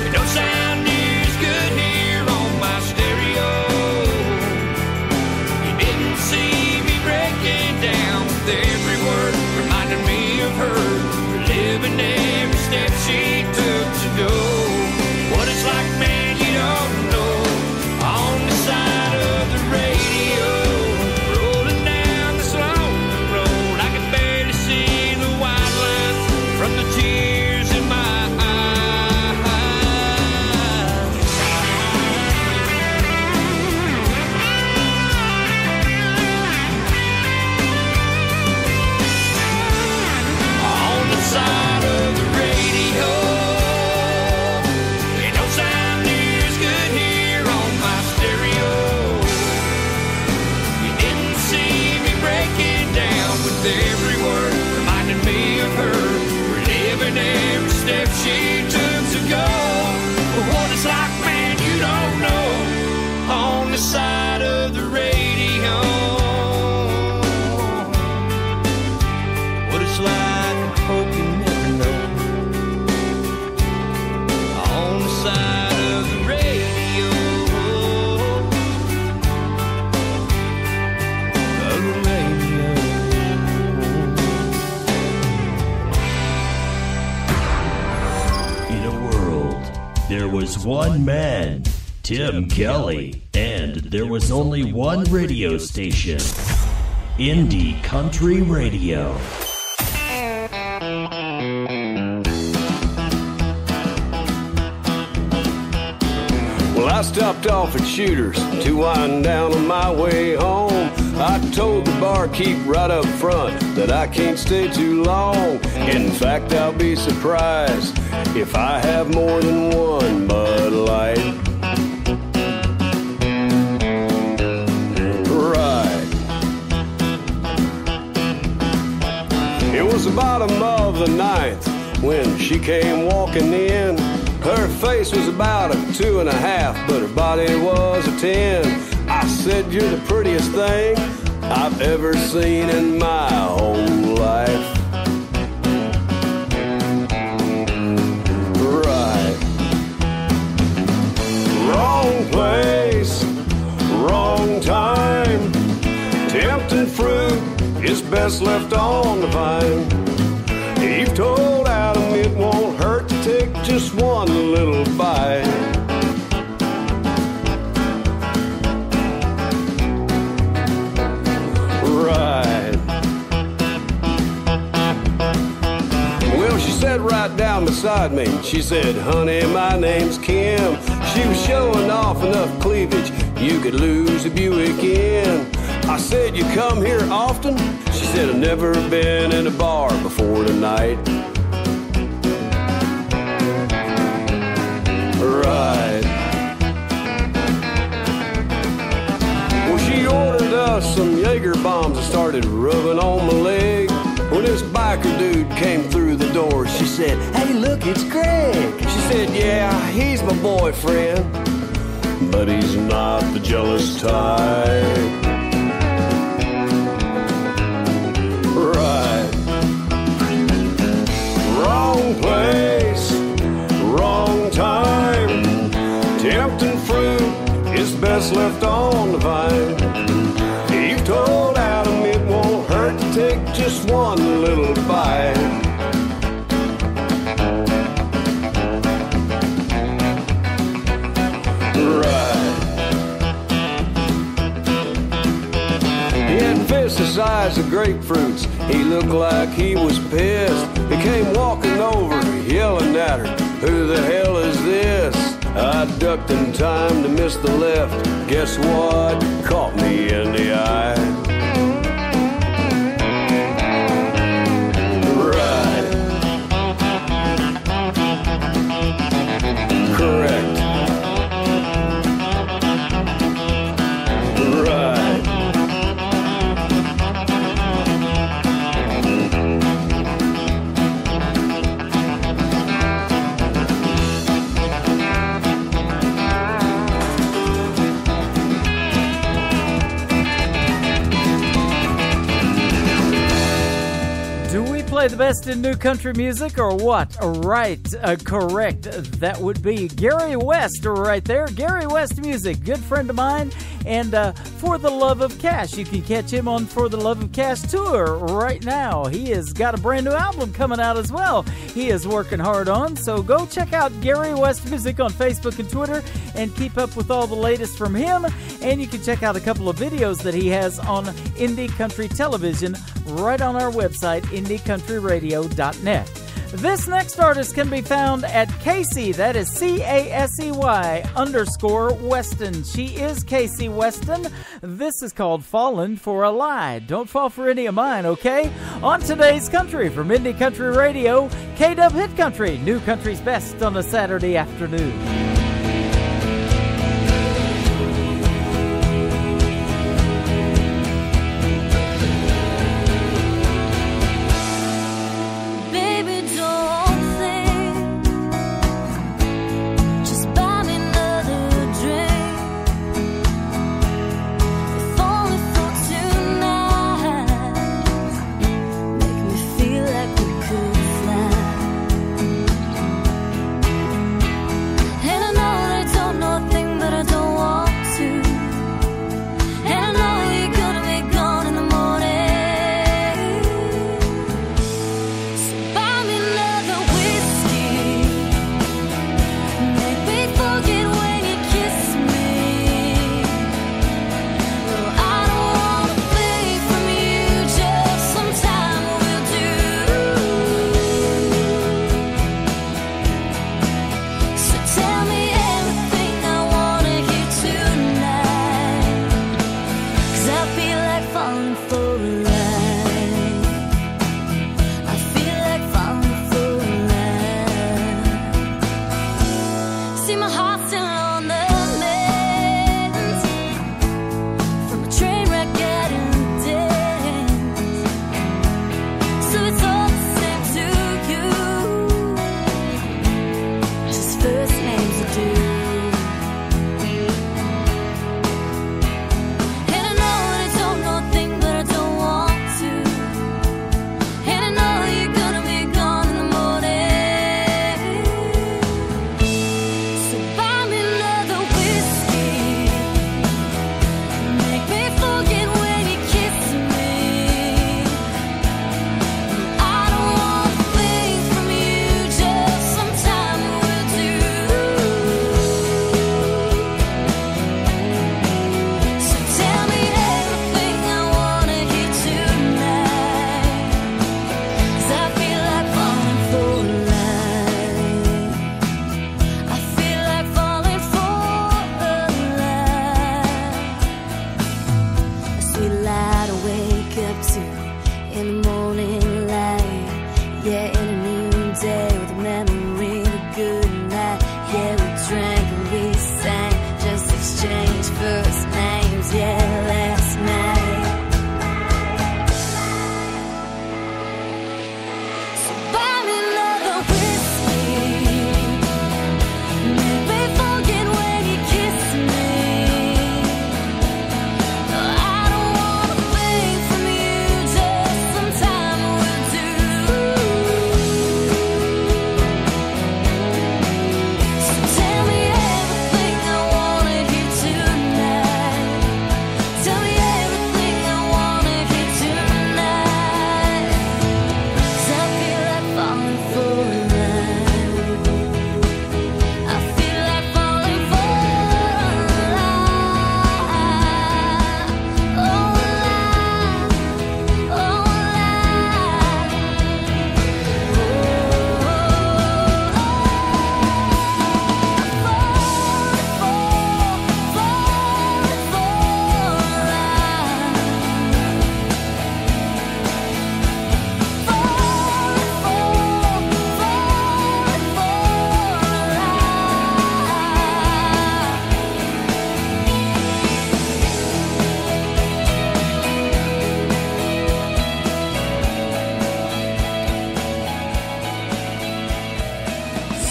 it don't sound near as good here on my stereo. You didn't see me breaking down with every word, reminding me of her, reliving every step she took to go. What it's like, man, you don't know. On the side of the radio, rolling down this long road, I can barely see the white lines from the tears in my on the side of the radio, it don't sound near as good here on my stereo. You didn't see me breaking down with every word, reminding me of her, reliving every step she took to go. What it's like, man, you don't know. On the side of the radio, what it's like, I hope you never know. On the side of the radio, of the radio. In a world, there was one man, Tim Kelly, and there was only one radio station, Indie Country Radio. Well, I stopped off at Shooters to wind down on my way home. I told the barkeep right up front that I can't stay too long. In fact, I'll be surprised if I have more than one Bud Light. Right. It was the bottom of the ninth when she came walking in. Her face was about a 2.5, but her body was a 10. I said, "You're the prettiest thing I've ever seen in my whole life." Right. Wrong place, wrong time. Tempting fruit is best left on the vine. Eve told Adam it won't hurt to take just one little bite. Right. Well, she sat right down beside me. She said, "Honey, my name's Kim." She was showing off enough cleavage you could lose a Buick in. I said, "You come here often?" She said, "I've never been in a bar before tonight." Right. Well, she ordered us some Jaeger bombs and started rubbing on my leg. When this biker dude came through the door, she said, "Hey, look, it's Greg." She said, "Yeah, he's my boyfriend, but he's not the jealous type." Right. Wrong place, wrong time. Tempting fruit is best left on the vine. Eve told Adam it won't hurt to take just one little bite. Right. He had fists the size of grapefruits. He looked like he was pissed. He came walking over, yelling at her, "Who the hell is this?" I ducked in time to miss the left. Guess what? Caught me in the eye. Right. Correct. Right. play the best in new country music or what? Right, correct. That would be Gary West right there. Gary West Music, good friend of mine. And For the Love of Cash, you can catch him on For the Love of Cash tour right now. He has got a brand new album coming out as well. He is working hard on. So go check out Gary West Music on Facebook and Twitter and keep up with all the latest from him. And you can check out a couple of videos that he has on Indie Country Television right on our website, indiecountryradio.net. This next artist can be found at Casey, that is CASEY_Weston. She is Casey Weston. This is called Fallin' for a Lie. Don't fall for any of mine, okay? On today's Country from Indie Country Radio, KW Hit Country, new country's best on a Saturday afternoon.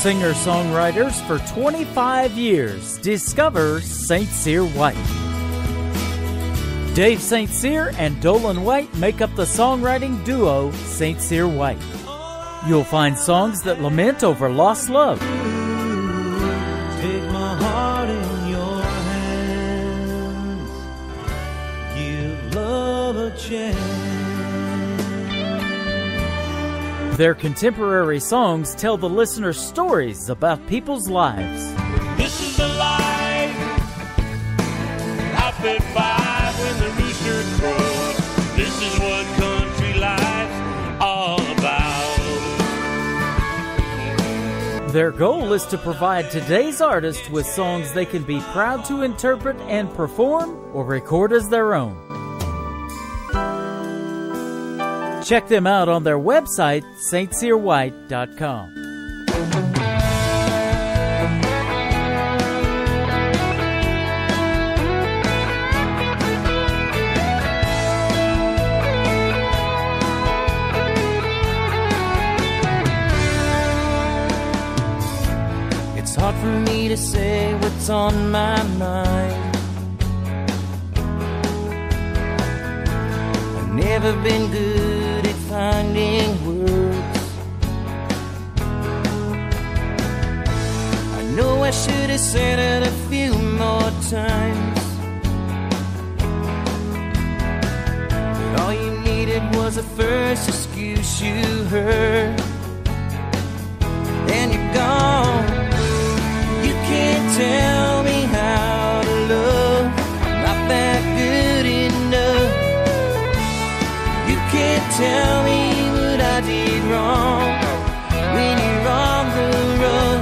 Singer-songwriters for 25 years. Discover St. Cyr White. Dave St. Cyr and Dolan White make up the songwriting duo St. Cyr White. You'll find songs that lament over lost love. Take my heart in your hands, give love a chance. Their contemporary songs tell the listener stories about people's lives. This is the life. Up at 5 when the rooster crows. This is what country life's all about. Their goal is to provide today's artists with songs they can be proud to interpret and perform or record as their own. Check them out on their website, stcyrwhite.com. It's hard for me to say what's on my mind. I've never been good at finding words. I know I should have said it a few more times, but all you needed was the first excuse you heard. Then you're gone. You can't tell me how to love, not that good enough. You can't tell me what I did wrong when you're on the run.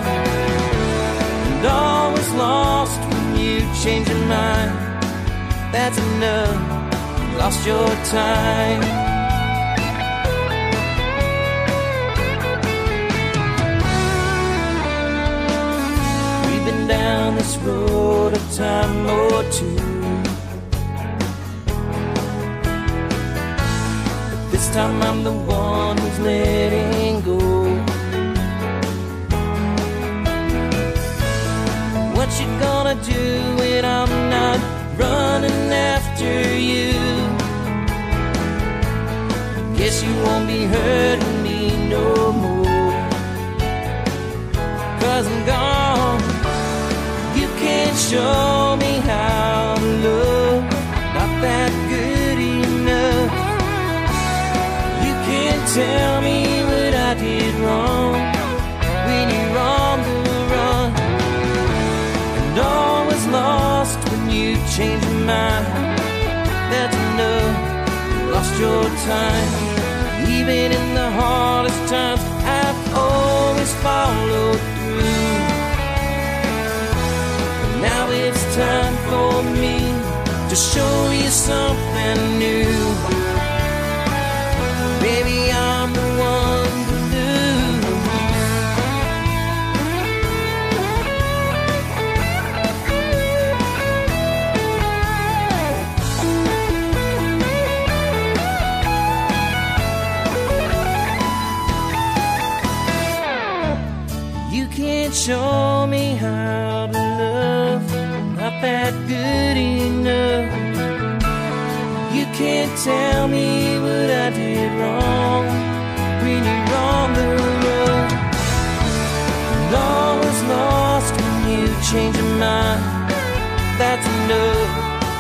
And all was lost when you changed your mind. That's enough, you lost your time. Down this road a time or two, but this time I'm the one who's letting go. What you gonna do when I'm not running after you? Guess you won't be hurting me no more, 'cause I'm gone. Can't show me how to love, not that good enough. You can't tell me what I did wrong when you're on the run. And all was lost when you changed your mind. That's enough, you lost your time. Even in the hardest times, I've always followed through. Now it's time for me to show you something new. Baby, I'm the one to lose. You can't show me how to love, not that good enough. You can't tell me what I did wrong when you're on the road. And all was lost when you changed your mind. That's enough,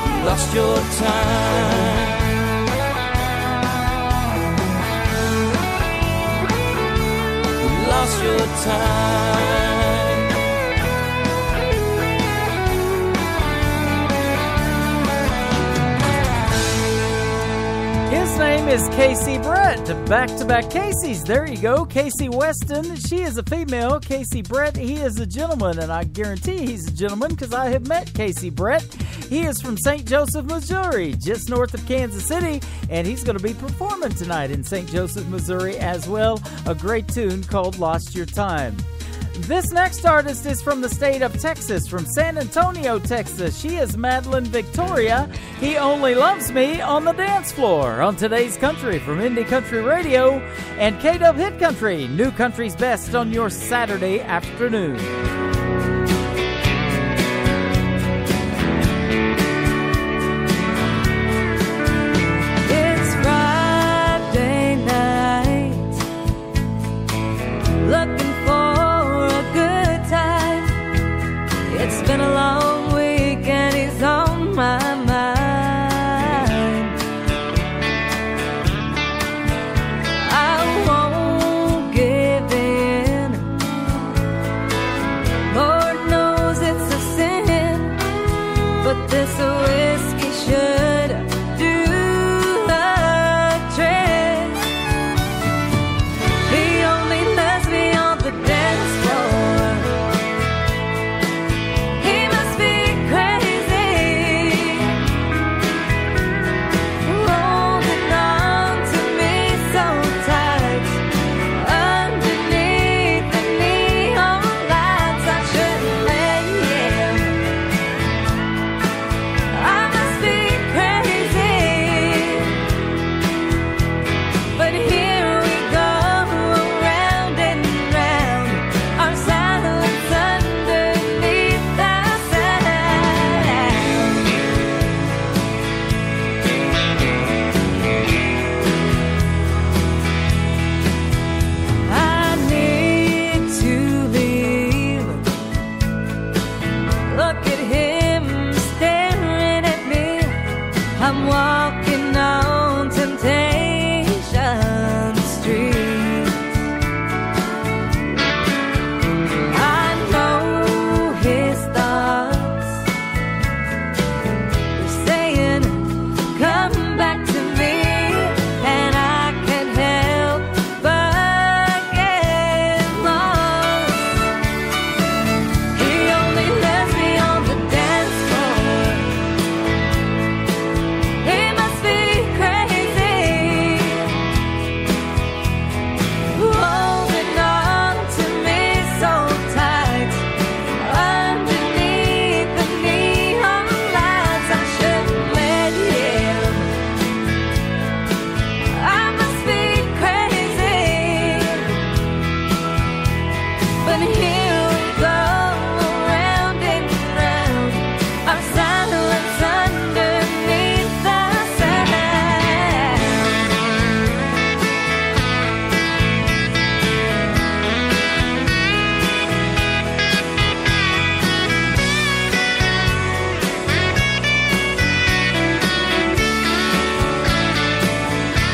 you lost your time. You lost your time. His name is Casey Brett. Back-to-back Caseys. There you go. Casey Weston. She is a female. Casey Brett, he is a gentleman, and I guarantee he's a gentleman because I have met Casey Brett. He is from St. Joseph, Missouri, just north of Kansas City, and he's going to be performing tonight in St. Joseph, Missouri as well. A great tune called Lost Your Time. This next artist is from the state of Texas, from San Antonio, Texas. She is Madeline Victoria. He Only Loves Me on the Dance Floor on Today's Country from Indie Country Radio and K-Dub Hit Country, New Country's Best on your Saturday afternoon. here we go, round and round, our silence underneath the sound.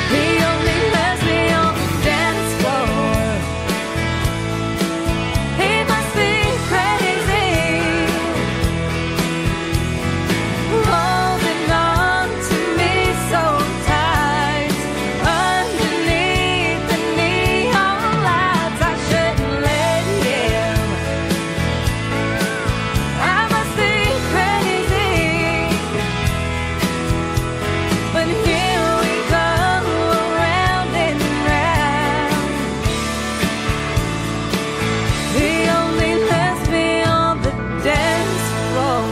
He only lets me on the dance floor. He must be crazy, holding on to me so tight underneath the neon lights. I shouldn't let him. I must be crazy, but here we go, round and round. He only lets me on the dance floor.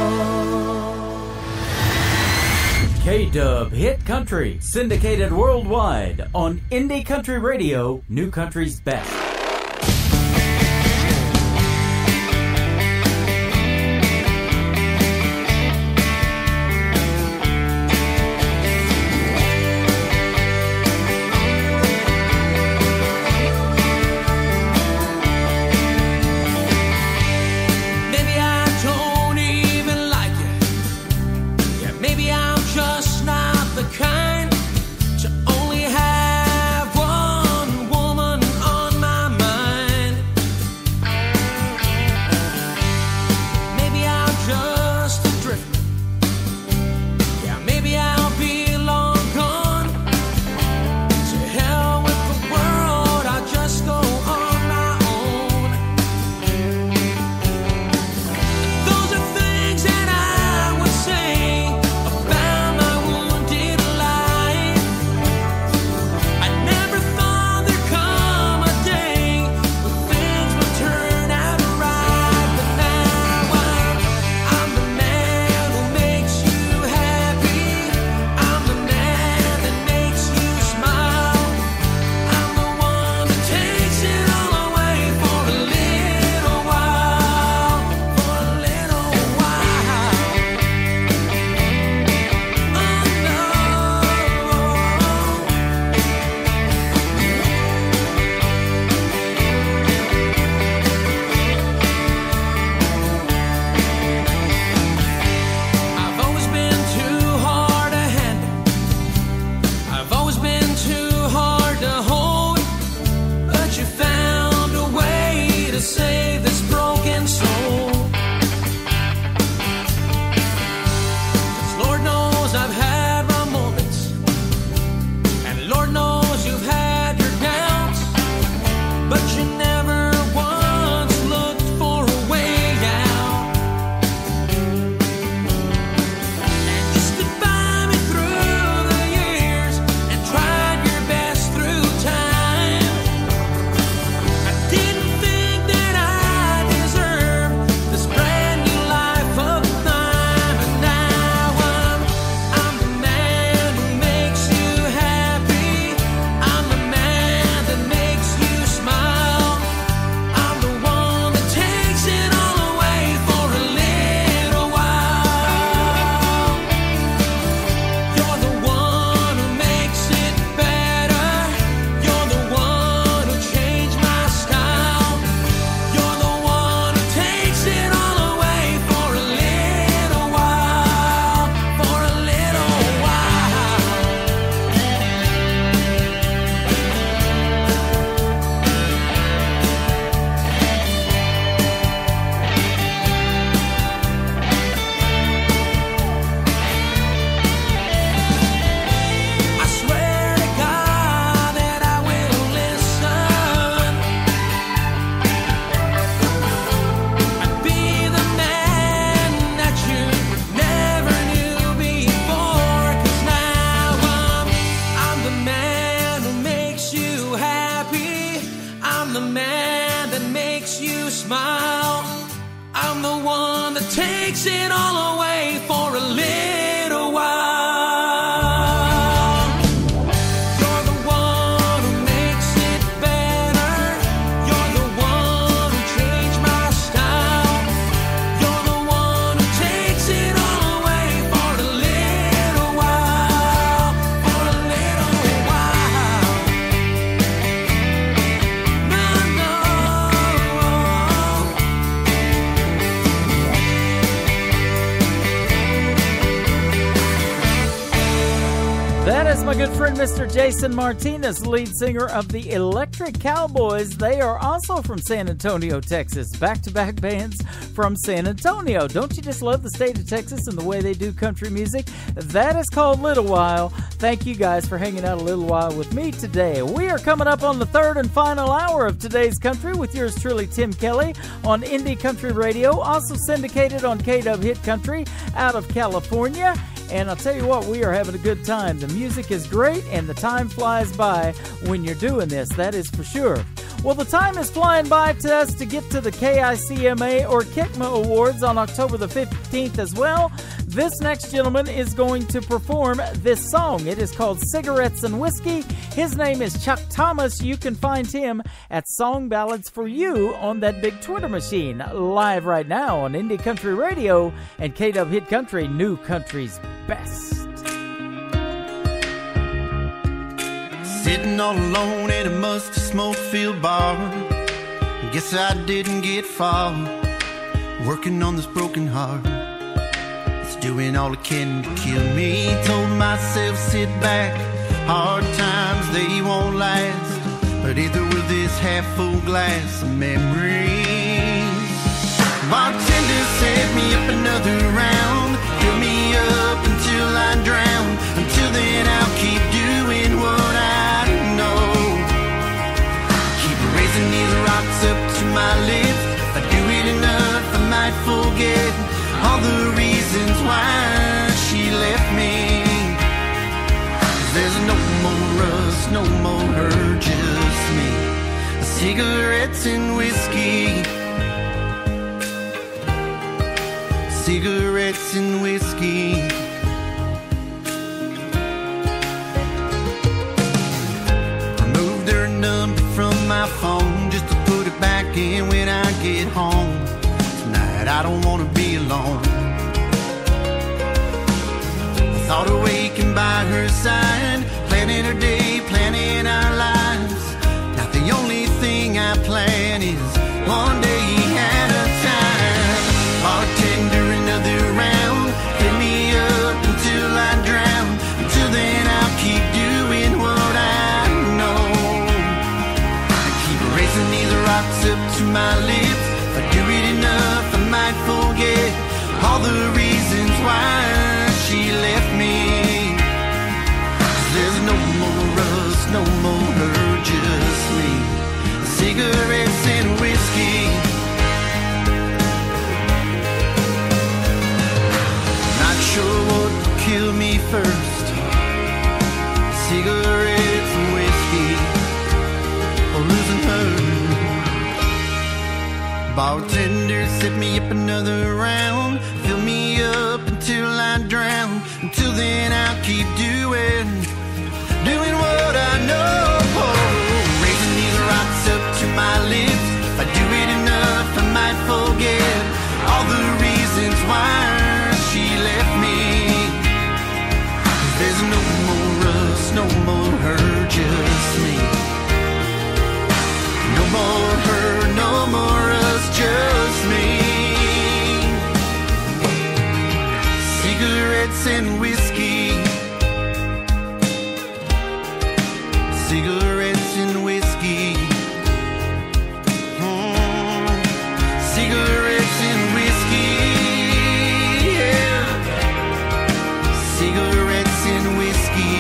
K-Dub Hit Country, syndicated worldwide on Indie Country Radio, New Country's best. Maybe I don't even like it. Yeah, maybe I'm just not the kind to only have one woman on my mind. Maybe I'm just a drifter. Yeah, maybe I'll be long gone. To hell with the world, I'll just go on my own. Those are things that I would say about my wounded life. I never thought there'd come a day when things would turn out right. But now I'm the man who makes you happy. I'm the man that makes you smile. I'm the one that takes it all away for a little while. For a little while. Oh no. I've always been too hard to handle. I've always been too hard to hold. But you found a way to save this broken soul. 'Cause Lord knows I've had my moments, and Lord knows you've had your doubts, but you never once looked for a way out. And you stood by me through the years and tried your best through time. I didn't think that I deserved this brand new life of mine. But now I'm the man who makes you happy. I'm the man that makes you smile. I'm the one that takes it all away for a little while. You're the one who makes it better. You're the one who changed my style. You're the one who takes it all away for a little while. For a little while. I swear to God that I will listen. I'd be the man that you never knew before. 'Cause now I'm the man who makes you happy. I'm the man that makes you smile. I'm the one that takes it all away for a little while. You're the one who makes it better. You're the one who changed my good friend Mr. Jason Martinez, lead singer of the Electric Cowboys. They are also from San Antonio, Texas. Back-to-back bands from San Antonio. Don't you just love the state of Texas and the way they do country music? That is called Little While. Thank you guys for hanging out a little while with me today. We are coming up on the third and final hour of today's country with yours truly, Tim Kelly, on Indie Country Radio, also syndicated on KW Hit Country out of California. And I'll tell you what, we are having a good time. The music is great, and the time flies by when you're doing this. That is for sure. Well, the time is flying by to us to get to the KICMA or KICMA Awards on October the 15th as well. This next gentleman is going to perform this song. It is called Cigarettes and Whiskey. His name is Chuck Thomas. You can find him at Song Ballads for You on that big Twitter machine. Live right now on Indie Country Radio and KW Hit Country, New Country's best. Sitting all alone at a musty smoke-filled bar. Guess I didn't get far. Working on this broken heart. It's doing all it can to kill me. Told myself, sit back. Hard times, they won't last. But either will this half-full glass of memories. Bartender set me up another round. Fill me up until I drown. Until then I'll keep doing what I know. Keep raising these rocks up to my lips. If I do it enough I might forget all the reasons why she left me. 'Cause there's no more us, no more her, just me. Cigarettes and whiskey. Cigarettes and whiskey. Removed her number from my phone just to put it back in when I get home. Tonight I don't want to be alone. I thought of waking by her side, planning her day, planning our lives. Now the only thing I plan is one day at a time. Bartender, another round. Fill me up until I drown. Until then I'll keep doing what I know. I keep raising these rocks up to my lips. If I do it enough I might forget all the reasons why she left me. 'Cause there's no more us, no more her, just me. Cigarettes and whiskey. Not sure what will kill me first. Cigarettes and whiskey, or losing her. Bartender, set me up another round. Fill me up until I drown. Until then I'll keep doing what I know. Raising these rocks up to my lips. If I do it enough I might forget all the reasons why she left me. 'Cause there's no more us, no more her, just me. No more her, no more us, just me. Cigarettes and whiskey. Cigarettes and whiskey. Cigarettes and whiskey. Yeah. Cigarettes and whiskey.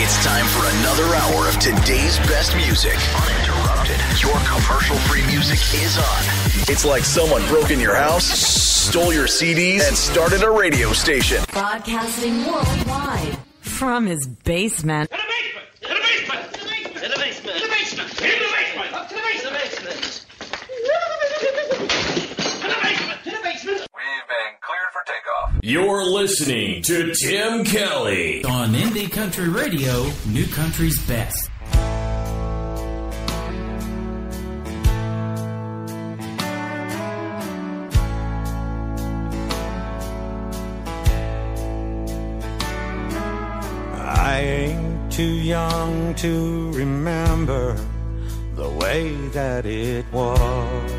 It's time for another hour of today's best music. Uninterrupted. Your commercial-free music is on. It's like someone broke in your house, stole your CDs, and started a radio station. Broadcasting worldwide from his basement. To the basement! To the basement! To the basement! To the basement! To the basement! To the basement! Up to the basement! To the basement! To the basement! We've been cleared for takeoff. You're listening to Tim Kelly on Indie Country Radio, New Country's best. I ain't too young to remember the way that it was.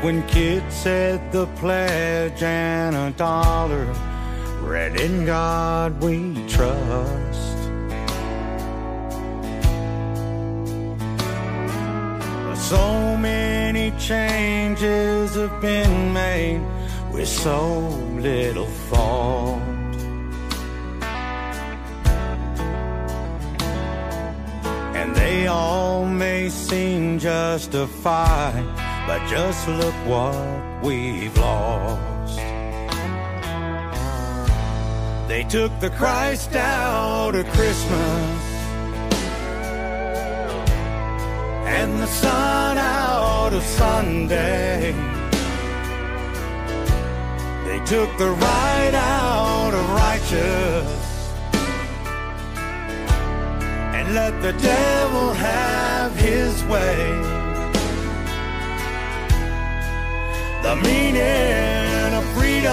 when kids said the pledge and $1, read in God we trust. So many changes have been made with so little thought. And they all may seem justified, but just look what we've lost. They took the Christ out of Christmas and the sun out of Sunday. They took the right out of righteous and let the devil have his way. The meaning of freedom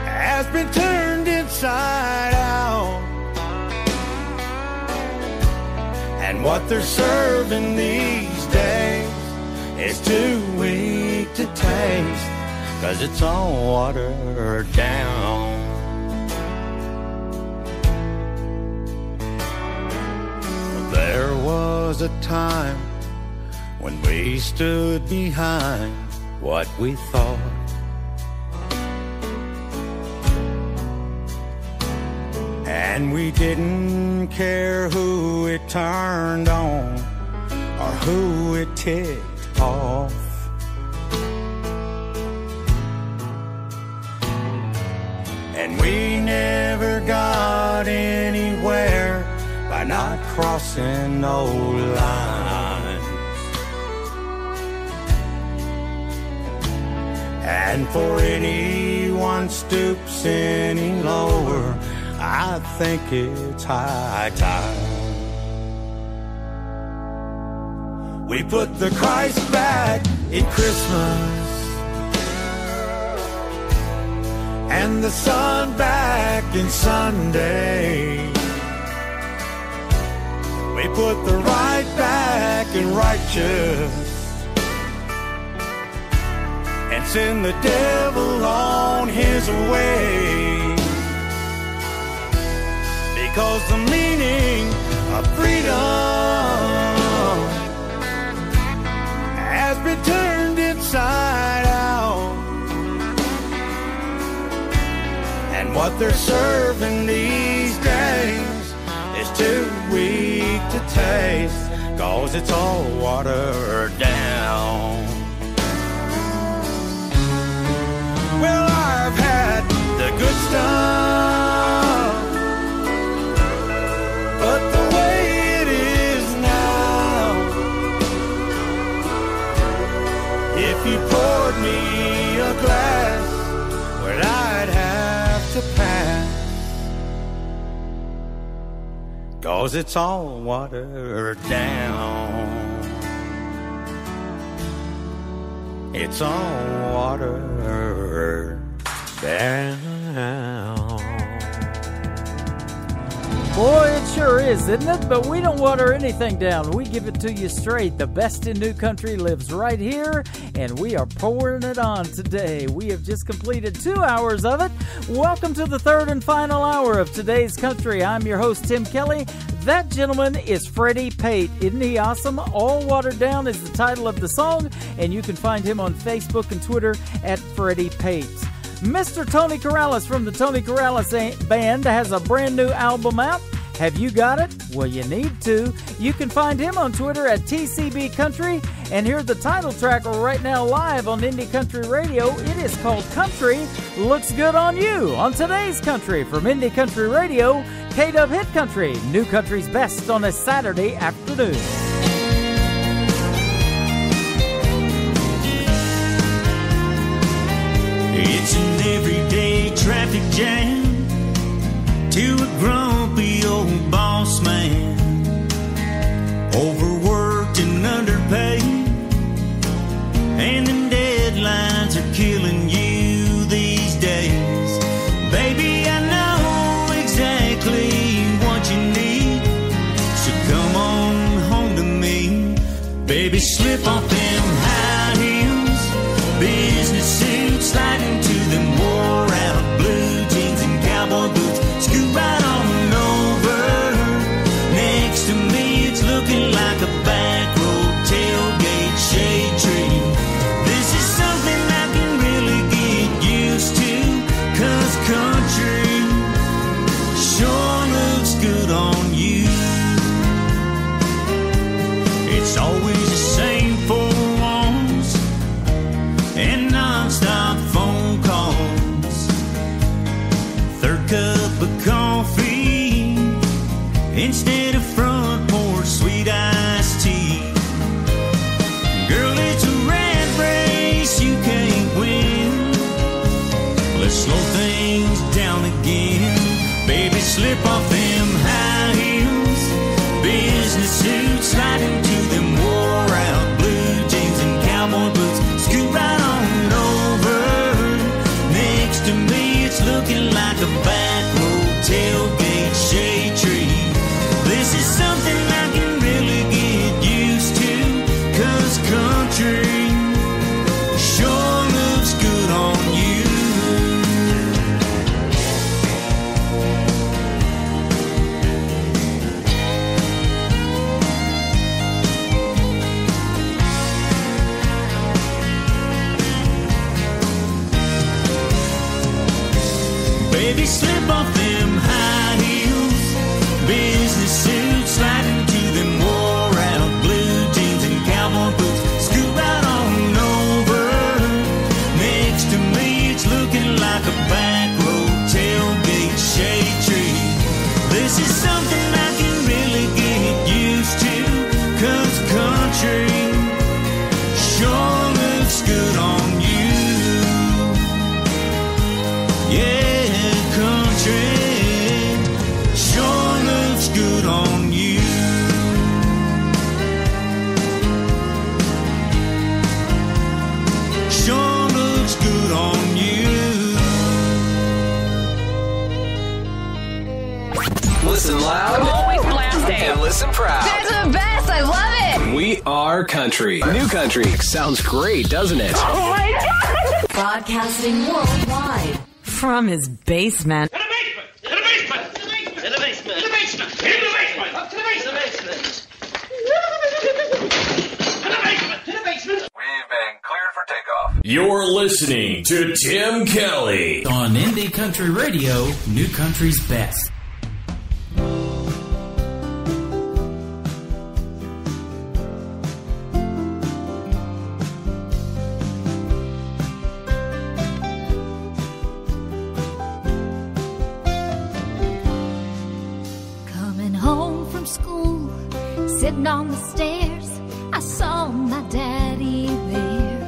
has been turned inside out. And what they're serving these days is too weak to taste, 'cause it's all watered down. There was a time when we stood behind what we thought. And we didn't care who it turned on or who it ticked off. And we never got anywhere by not crossing no lines. And for anyone stoops any lower, I think it's high time. We put the Christ back in Christmas and the sun back in Sunday. We put the right back in righteous and send the devil on his way. Because the meaning of freedom has been turned inside out. And what they're serving these days is too weak to taste, 'cause it's all watered down. Well, I've had the good stuff, but the way it is now, if you poured me a glass, well, I'd have to pass, 'cause it's all watered down. It's all watered down. Boy, it sure is, isn't it? But we don't water anything down. We give it to you straight. The best in new country lives right here, and we are pouring it on today. We have just completed 2 hours of it. Welcome to the third and final hour of today's country. I'm your host, Tim Kelly. That gentleman is Freddie Pate. Isn't he awesome? All Watered Down is the title of the song, and you can find him on Facebook and Twitter at Freddie Pate. Mr. Tony Corrales from the Tony Corrales Band has a brand new album out. Have you got it? Well, you need to. You can find him on Twitter at TCB Country, and hear the title track right now live on Indie Country Radio. It is called Country Looks Good on You on today's Country from Indie Country Radio, K-Dub Hit Country, New Country's best on a Saturday afternoon. It's an everyday traffic jam to a grumpy old boss man, overworked and underpaid, and the deadlines are killing you these days. Baby, I know exactly what you need, so come on home to me. Baby, slip slip off them high heels, business suits, slide into them wore out blue jeans and cowboy boots, scoot right on over. Next to me it's looking like a back road tailgate shade tree. This is something I can really get used to, 'cause country sure looks good on you. It's always the same four walls and non-stop phone calls. Third cup of coffee instead of front porch sweet iced tea. Girl, it's a rat race you can't win. Let's slow things down again. Baby, slip off them high heels, business suits, slide into them wore out blue jeans and cowboy boots, scoot right on over. Next to me it's looking like a back road tailgate shade tree. This is something I can really get used to, 'cause country sure looks good on you. Baby, slip off them high heels, business suits, slide into them wore out blue jeans and cowboy boots, scoot right on over. Next to me it's looking like a back road tailgate shade tree. This is something I can really get used to, 'cause country sure looks good on you. Yeah, country sure looks good on you. Sure looks good on you. Listen loud. Always blasting. And listen proud. They're the best. I love it. We are country. New country. Sounds great, doesn't it? Oh my God. Broadcasting worldwide from his basement. To the basement! To the basement! To the basement! To the basement! To the basement! To the basement! Up to the basement! To the basement! To the basement! We've been cleared for takeoff. You're listening to Tim Kelly On Indie Country Radio, New Country's best. Coming home from school, sitting on the stairs, I saw my daddy there.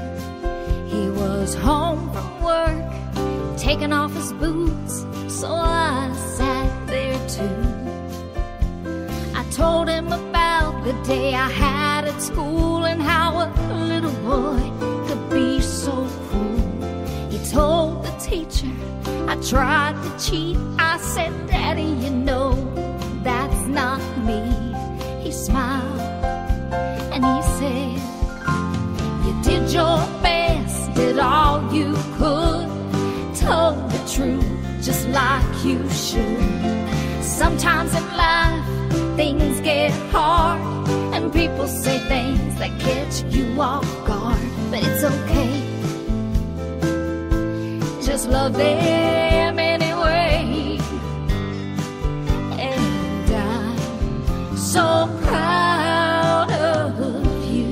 He was home from work, taking off his boots, so I sat there too. I told him about the day I had at school and how a little boy could be so cruel. He told the teacher I tried to cheat. I said, Daddy, you know that's not me. He smiled and he said, you did your best, did all you could, told the truth just like you should. Sometimes in life things get hard and people say things that catch you off guard, but it's okay, just love them anyway. And I'm so proud of you.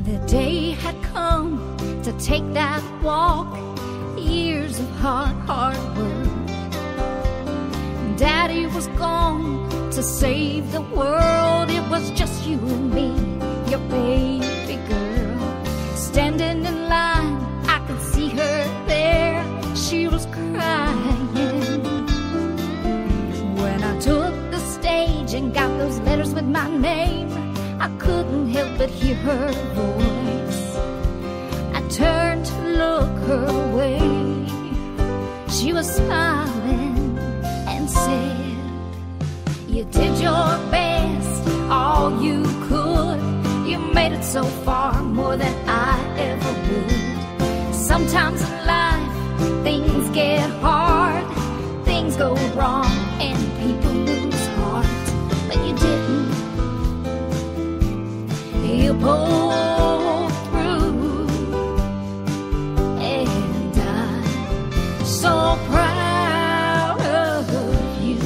The day had come to take that walk, years of hard work. Daddy was gone to save the world. It was just you and me, your baby girl, standing in line. I could see her there, she was crying. When I took the stage and got those letters with my name, I couldn't help but hear her voice. I turned to look her way. She was smiling and said, You did your best, all you could. You made it so far, more than I ever would. Sometimes in life, things get hard, things go wrong, and people lose heart. But you didn't. You pulled through, and I'm so proud of you.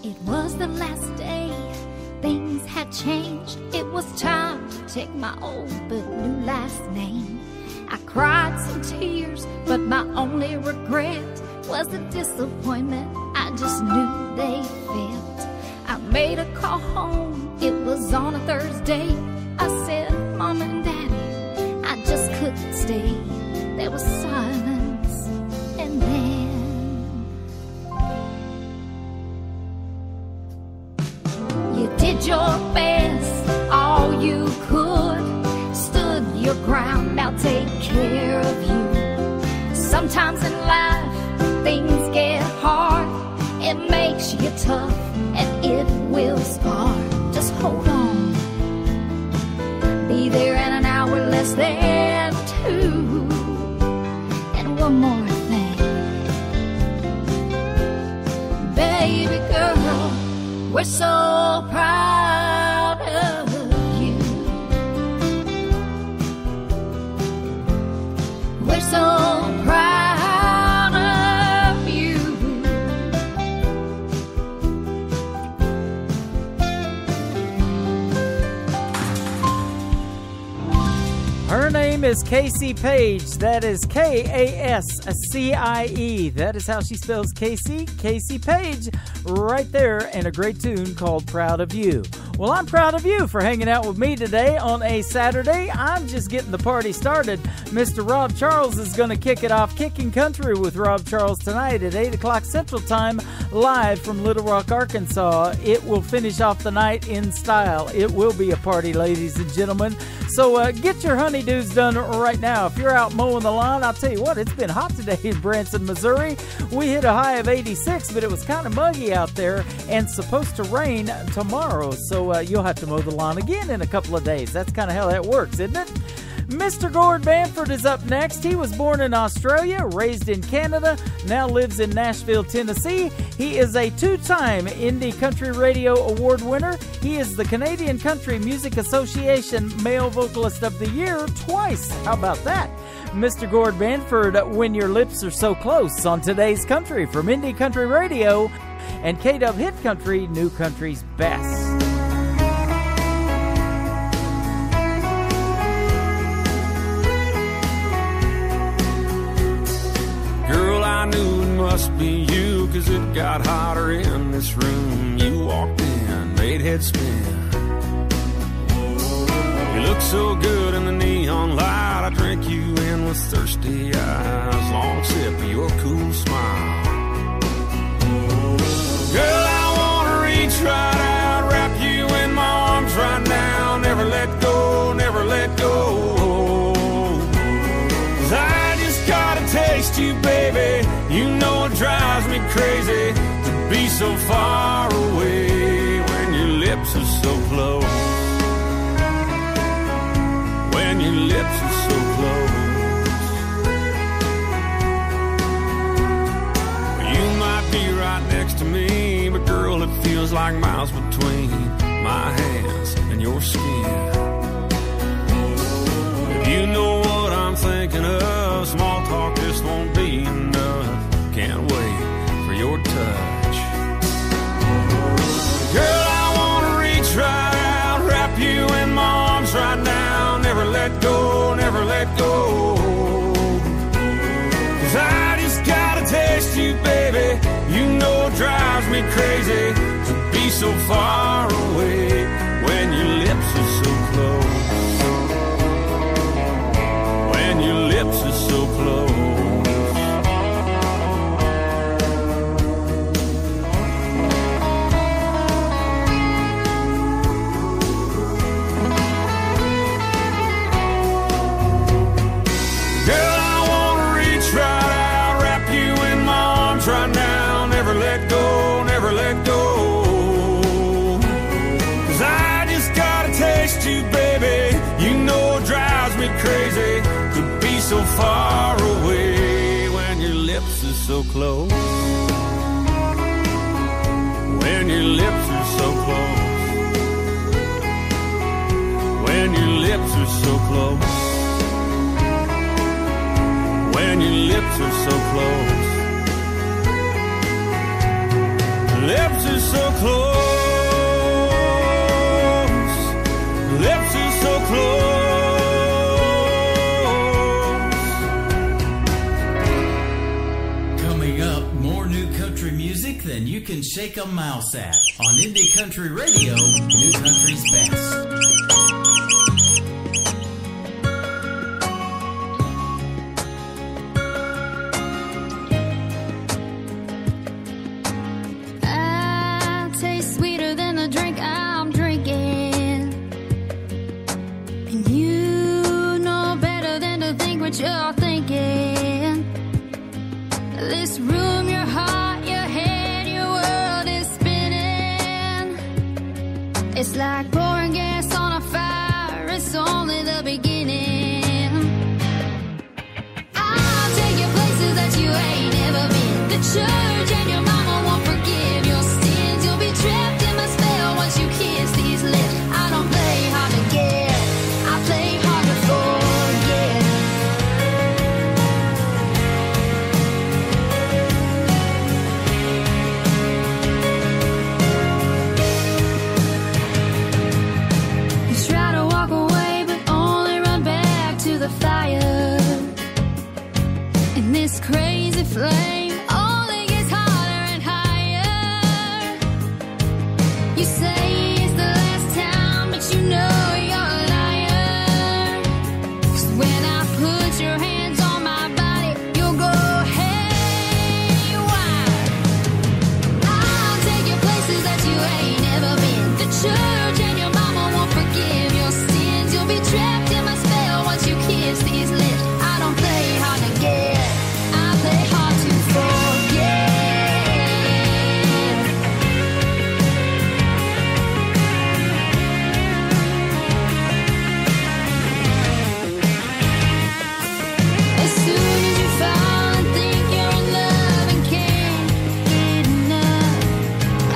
It was the last day, things had changed. It was time to take my old but new last name. I cried some tears, but my only regret was the disappointment I just knew they felt. I made a call home, it was on a Thursday. I said, Mom and Daddy, I just couldn't stay. There was silence, and then you did your best, all you could. Stood your ground, now take care of you. Sometimes in life, things get hard. It makes you tough, and it will scar. Just hold on. Be there in an hour, less than 2. And one more thing, baby girl, we're so proud of you. We're so proud of you. Her name is Casey Page. That is Kascie. That is how she spells Casey. Casey Page, right there, and a great tune called Proud of You. Well, I'm proud of you for hanging out with me today on a Saturday. I'm just getting the party started. Mr. Rob Charles is going to kick it off, Kicking Country with Rob Charles tonight at 8 o'clock Central Time, live from Little Rock, Arkansas. It will finish off the night in style. It will be a party, ladies and gentlemen. So get your honeydews done right now. If you're out mowing the lawn, I'll tell you what, it's been hot today in Branson, Missouri. We hit a high of 86, but it was kind of muggy out there and supposed to rain tomorrow. So you'll have to mow the lawn again in a couple of days. That's kind of how that works, isn't it? Mr. Gord Bamford is up next. He was born in Australia, raised in Canada, now lives in Nashville, Tennessee. He is a 2-time Indie Country Radio Award winner. He is the Canadian Country Music Association Male Vocalist of the Year twice. How about that? Mr. Gord Bamford, When Your Lips Are So Close, on today's Country from Indie Country Radio and K-Dub Hit Country, New Country's Best. I knew it must be you, 'cause it got hotter in this room. You walked in, made head spin. You look so good in the neon light. I drink you in with thirsty eyes. Long sip of your cool smile. Girl, I wanna reach right out, wrap you in my arms right now. Never let go, never let go. 'Cause I just gotta taste you, baby. You know it drives me crazy to be so far away when your lips are so close. When your lips are so close. Well, you might be right next to me, but girl, it feels like miles between my hands and your skin. If you know what I'm thinking of, small talk just won't be enough. Can't wait for your touch. Girl, I wanna reach right out, wrap you in my arms right now. Never let go, never let go. 'Cause I just gotta taste you, baby. You know it drives me crazy to be so far away when your lips are so close. When your lips are so close. so close, when your lips are so close, when your lips are so close, when your lips are so close, lips are so close, lips are so close. Coming up, more new country music than you can shake a mouse at on Indie Country Radio, New Country's Best. You're thinking this room, your heart, your head, your world is spinning. It's like pouring gas on a fire. It's only the beginning. I'll take you places that you ain't never been. The church and your mama won't forgive your sins. You'll be trapped in my spell once you kiss these lips. I don't play hard to get, I play hard to forget. The fire and this crazy flame only gets hotter and higher. You say it's the last time, but you know you're a liar. 'Cause when I put your hands on my body, you'll go haywire. I'll take you places that you ain't never been. The church and your mama won't forgive your sins. You'll be trapped in my spell once you kiss these lips. I don't play hard to get, I play hard to forget. As soon as you fall and think you're in love and can't get enough,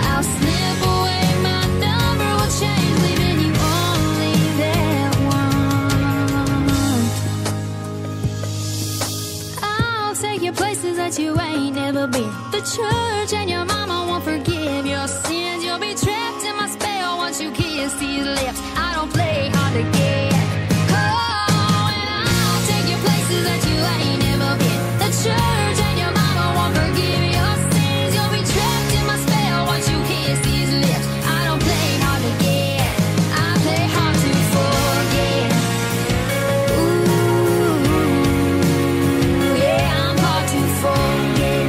I'll slip away, my number will change, leaving you only that one. I'll take you places that you ain't never been. The church and your mama won't forgive your sins. You'll be trapped in my spell once you kiss these lips. I don't play hard to get. Oh, and I'll take you places that you ain't never been. The church and your mama won't forgive your sins. You'll be trapped in my spell once you kiss these lips. I don't play hard to get, I play hard to forget. Ooh, yeah, I'm hard to forget.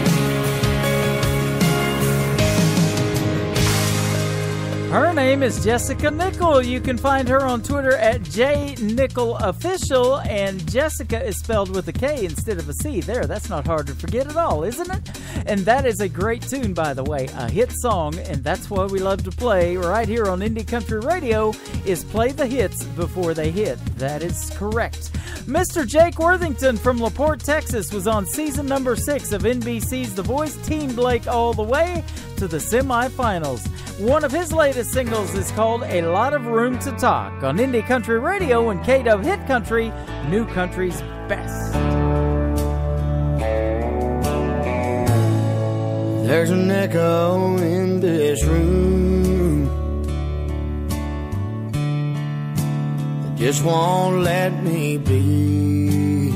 Her name is Jessica Nickel. You can find her on Twitter at JNickelOfficial, and Jessica is spelled with a K instead of a C. There, that's not hard to forget at all, isn't it? And that is a great tune, by the way, a hit song, and that's what we love to play right here on Indie Country Radio, is play the hits before they hit. That is correct. Mr. Jake Worthington from LaPorte, Texas was on season number 6 of NBC's The Voice, Team Blake all the way to the semifinals. One of his latest singles is called A Lot of Room to Talk on Indie Country Radio and KW Hit Country, New Country's Best. There's an echo in this room that just won't let me be.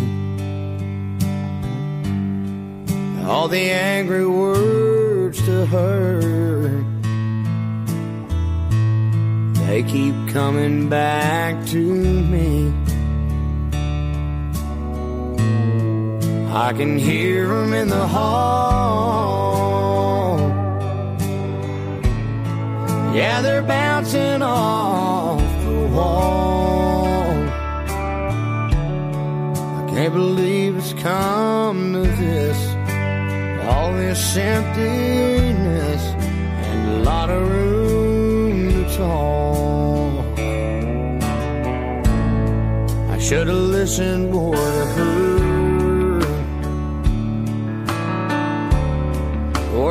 All the angry words to her, they keep coming back to me. I can hear them in the hall. Yeah, they're bouncing off the wall. I can't believe it's come to this. All this emptiness and a lot of room to talk. I should have listened more to her.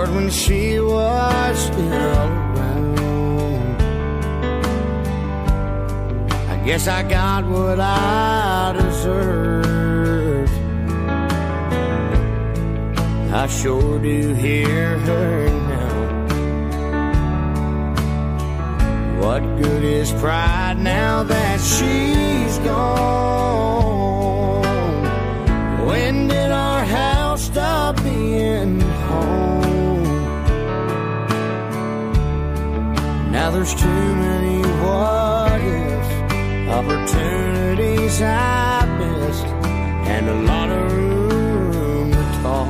Lord, when she was still around. I guess I got what I deserved. I sure do hear her now. What good is pride now that she's gone? When did our house stop being home? Now there's too many what ifs, opportunities I missed, and a lot of room to talk.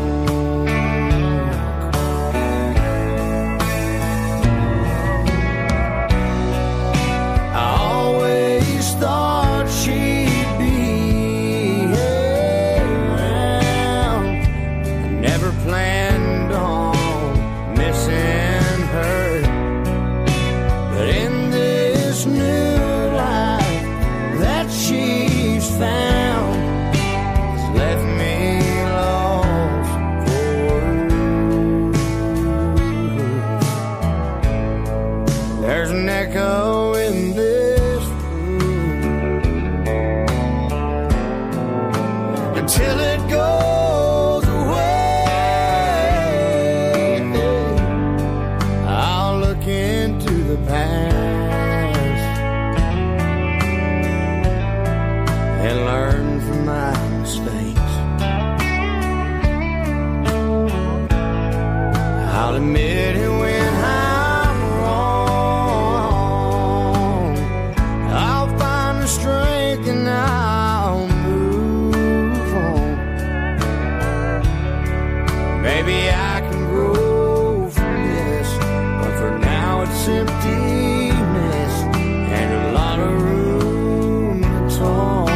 I always thought she'd be around. I never planned on missing her. But in this new life that she's found, has left me lost for words. There's an echo in this room until it goes away. I'll look into the past and learn from my mistakes. I'll admit it when I'm wrong. I'll find the strength and I'll move on. Maybe I can grow from this, but for now it's emptiness and a lot of room to talk.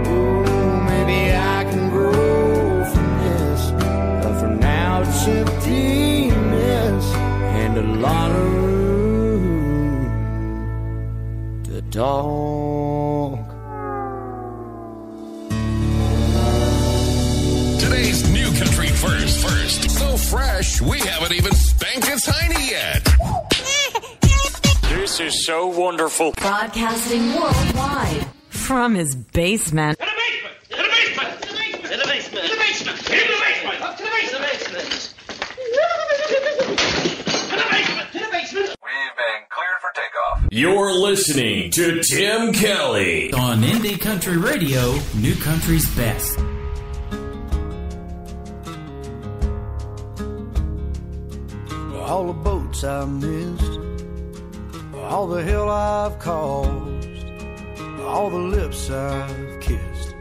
Ooh, maybe I can grow from this, but for now it's emptiness and a lot of room to talk. Today's new country first. So fresh, we haven't even spanked its hiney yet. This is so wonderful. Broadcasting worldwide from his basement. To the basement! To the basement! To the basement! To the basement! To the basement! Up to the basement! To the basement! To the basement! We've been cleared for takeoff. You're listening to Tim Kelly On Indie Country Radio, New Country's best. All the boats I've missed, all the hell I've caused, all the lips I've kissed,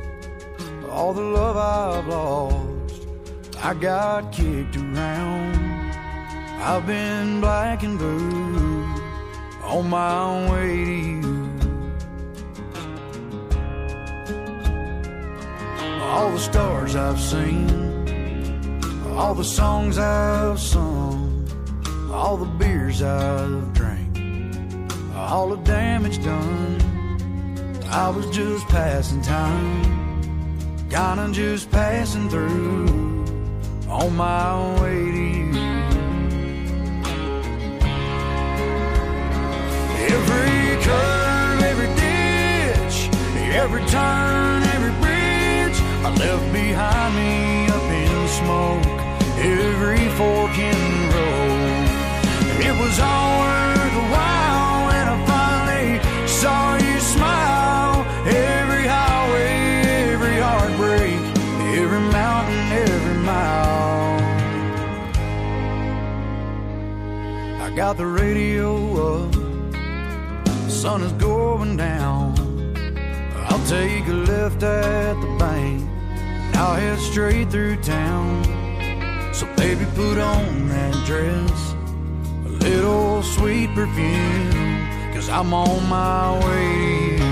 all the love I've lost. I got kicked around, I've been black and blue, on my way to you. All the stars I've seen, all the songs I've sung, all the beers I've drank, all the damage done. I was just passing time, kinda just passing through, on my way to you. Every curve, every ditch, every turn, every bridge I left behind me up in smoke, every fork in the road. It was all worth a while when I finally saw you smile. Every highway, every heartbreak, every mountain, every mile. I got the radio up, the sun is going down. I'll take a left at the bank, and I'll head straight through town. So baby, put on that dress, little sweet perfume, 'cause I'm on my way to you.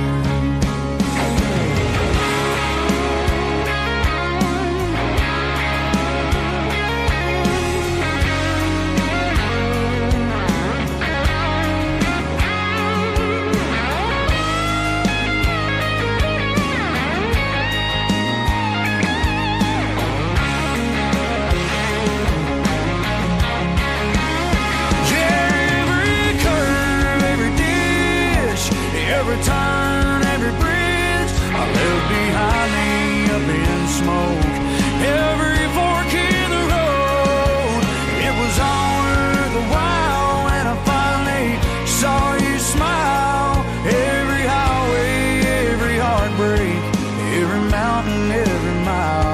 counting every mile.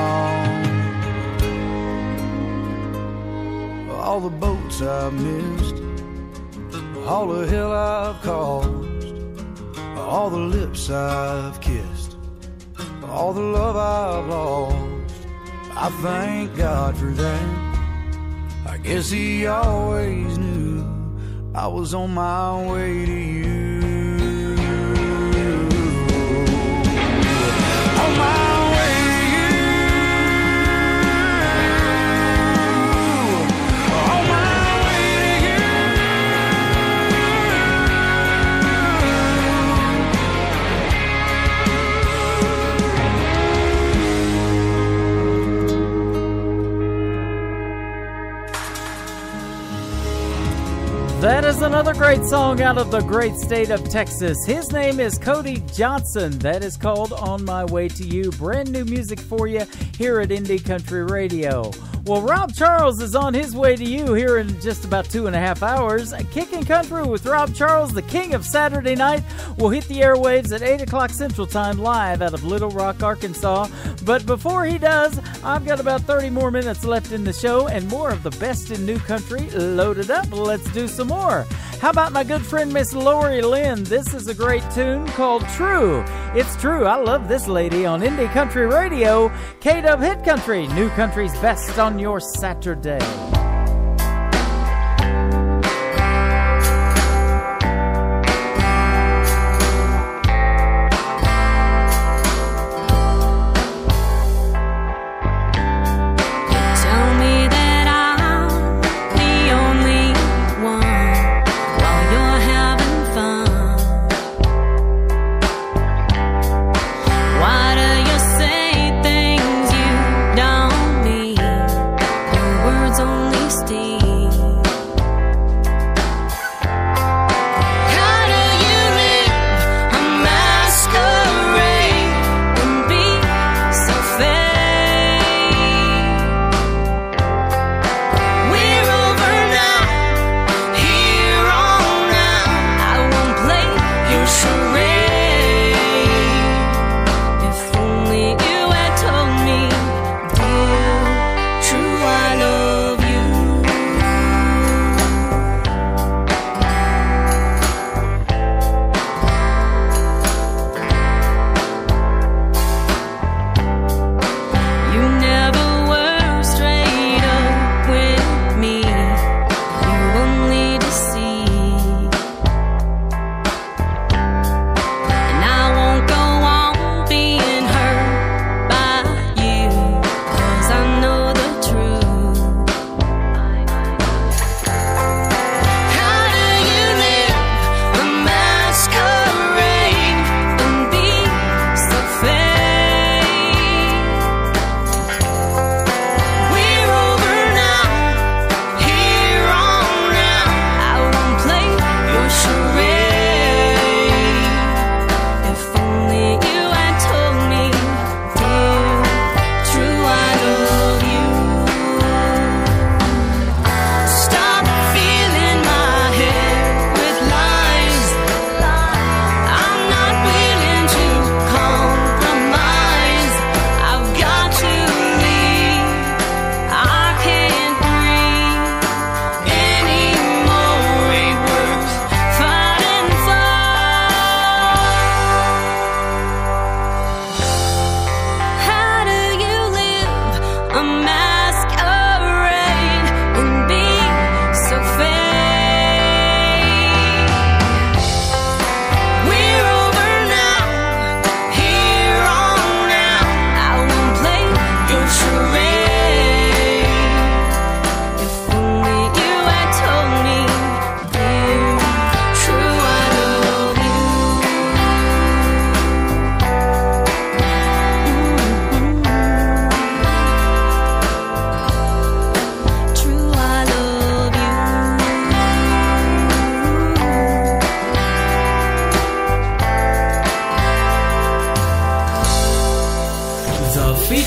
All the boats I've missed, all the hell I've caused, all the lips I've kissed, all the love I've lost. I thank God for that. I guess He always knew I was on my way to you. On my way to you. On my way to you. That is another great song out of the great state of Texas. His name is Cody Johnson. That is called On My Way to You. Brand new music for you here at Indie Country Radio. Well, Rob Charles is on his way to you here in just about 2.5 hours. Kicking Country with Rob Charles, the king of Saturday night, will hit the airwaves at 8 o'clock Central Time live out of Little Rock, Arkansas. But before he does, I've got about 30 more minutes left in the show and more of the best in new country loaded up. Let's do some more. How about my good friend Miss Lori Lynn? This is a great tune called True. It's true. I love this lady on Indie Country Radio. K-Dub Hit Country, new country's best on your Saturday.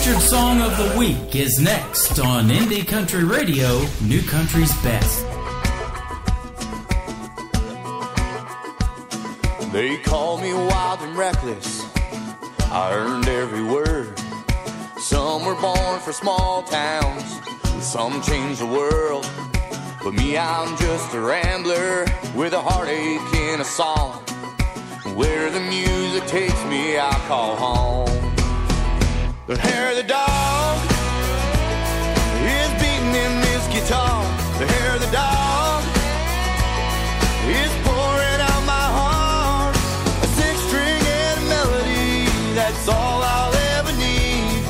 featured song of the week is next on Indie Country Radio, New Country's Best. They call me wild and reckless, I earned every word. for small towns. Some change the world, but me, I'm just a rambler with a heartache in a song. Where the music takes me, I call home. The hair of the dog is beating in this guitar. The hair of the dog is pouring out my heart. A six-string and a melody, that's all I'll ever need.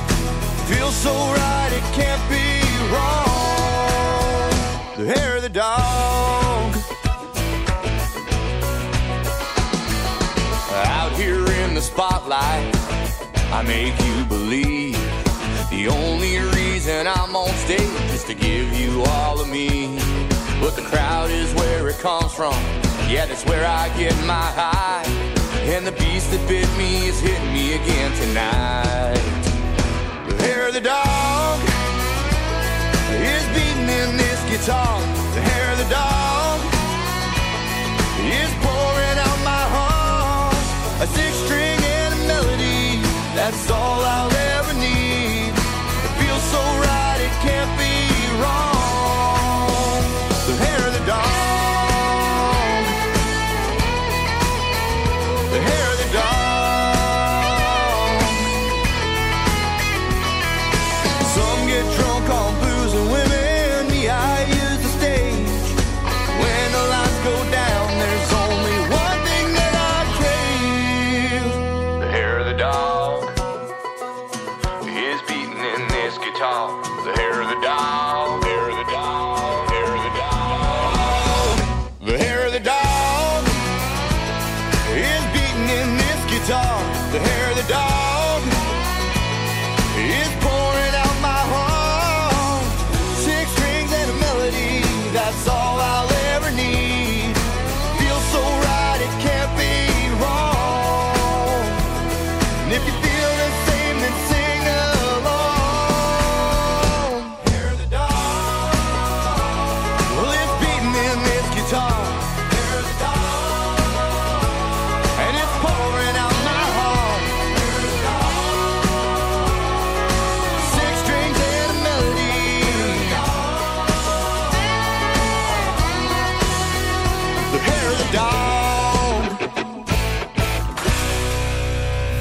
Feels so right, it can't be wrong. The hair of the dog. Out here in the spotlight, I make you believe the only reason I'm on stage is to give you all of me. But the crowd is where it comes from. Yeah, that's where I get my high. And the beast that bit me is hitting me again tonight. The hair of the dog is beating in this guitar. The hair of the dog is pouring out my heart. A six-string and a melody, that's all I'll ever need. It feels so right, it can't be wrong. The hair of the dog. The hair of the dog. Some get drunk on booze and women. Me, I use the stage. When the lights go down, there's only one thing that I crave. The hair of the dog is beating in this guitar. The hair of the dog, hair of the dog, hair of the dog. The hair of the dog is beating in this guitar. The hair of the dog is pouring out my heart. Six strings and a melody, that's all I'll ever need. Feels so right, it can't be wrong. And if you feel the same, then sing along. Hair of the dog. Well, it's beating in this guitar. Hair of the dog. And it's pouring out my heart. Hair of the dog. Six strings and a melody. The hair of the dog.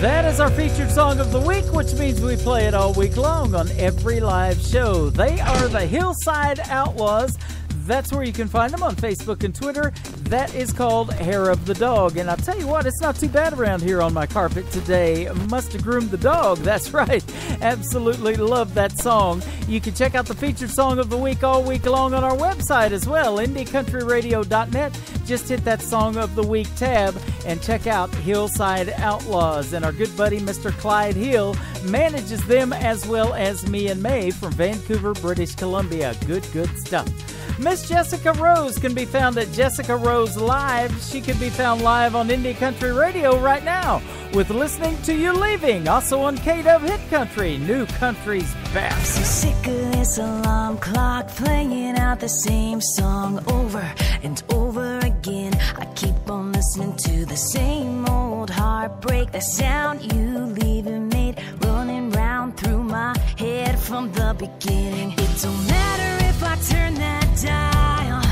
That is our featured song of the week, which means we play it all week long on every live show. They are the Hillside Outlaws. That's where you can find them on Facebook and Twitter. That is called Hair of the Dog. And I'll tell you what, it's not too bad around here on my carpet today. Must have groomed the dog. That's right. Absolutely love that song. You can check out the featured song of the week all week long on our website as well, IndieCountryRadio.net. Just hit that Song of the Week tab and check out Hillside Outlaws. And our good buddy, Mr. Clyde Hill, manages them as well as me and May from Vancouver, British Columbia. Good stuff. Miss Jessica Rose can be found at Jessica Rose Live. She can be found live on Indie Country Radio right now with Listening to You Leaving. Also on KW Hit Country, New Country's Best. So sick of this alarm clock playing out the same song over and over again. I keep on listening to the same old heartbreak. The sound you leaving made running round through my head from the beginning. It don't matter if I turn that dial,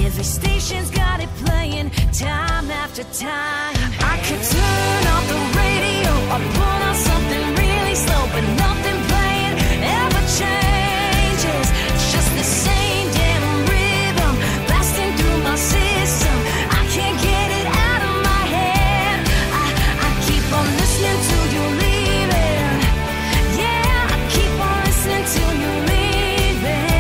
every station's got it playing time after time. I could turn off the radio or put on something really slow, but nothing playing ever changes. It's just the same damn rhythm blasting through my system. I can't get it out of my head. I keep on listening to you leaving. Yeah, I keep on listening to you leaving.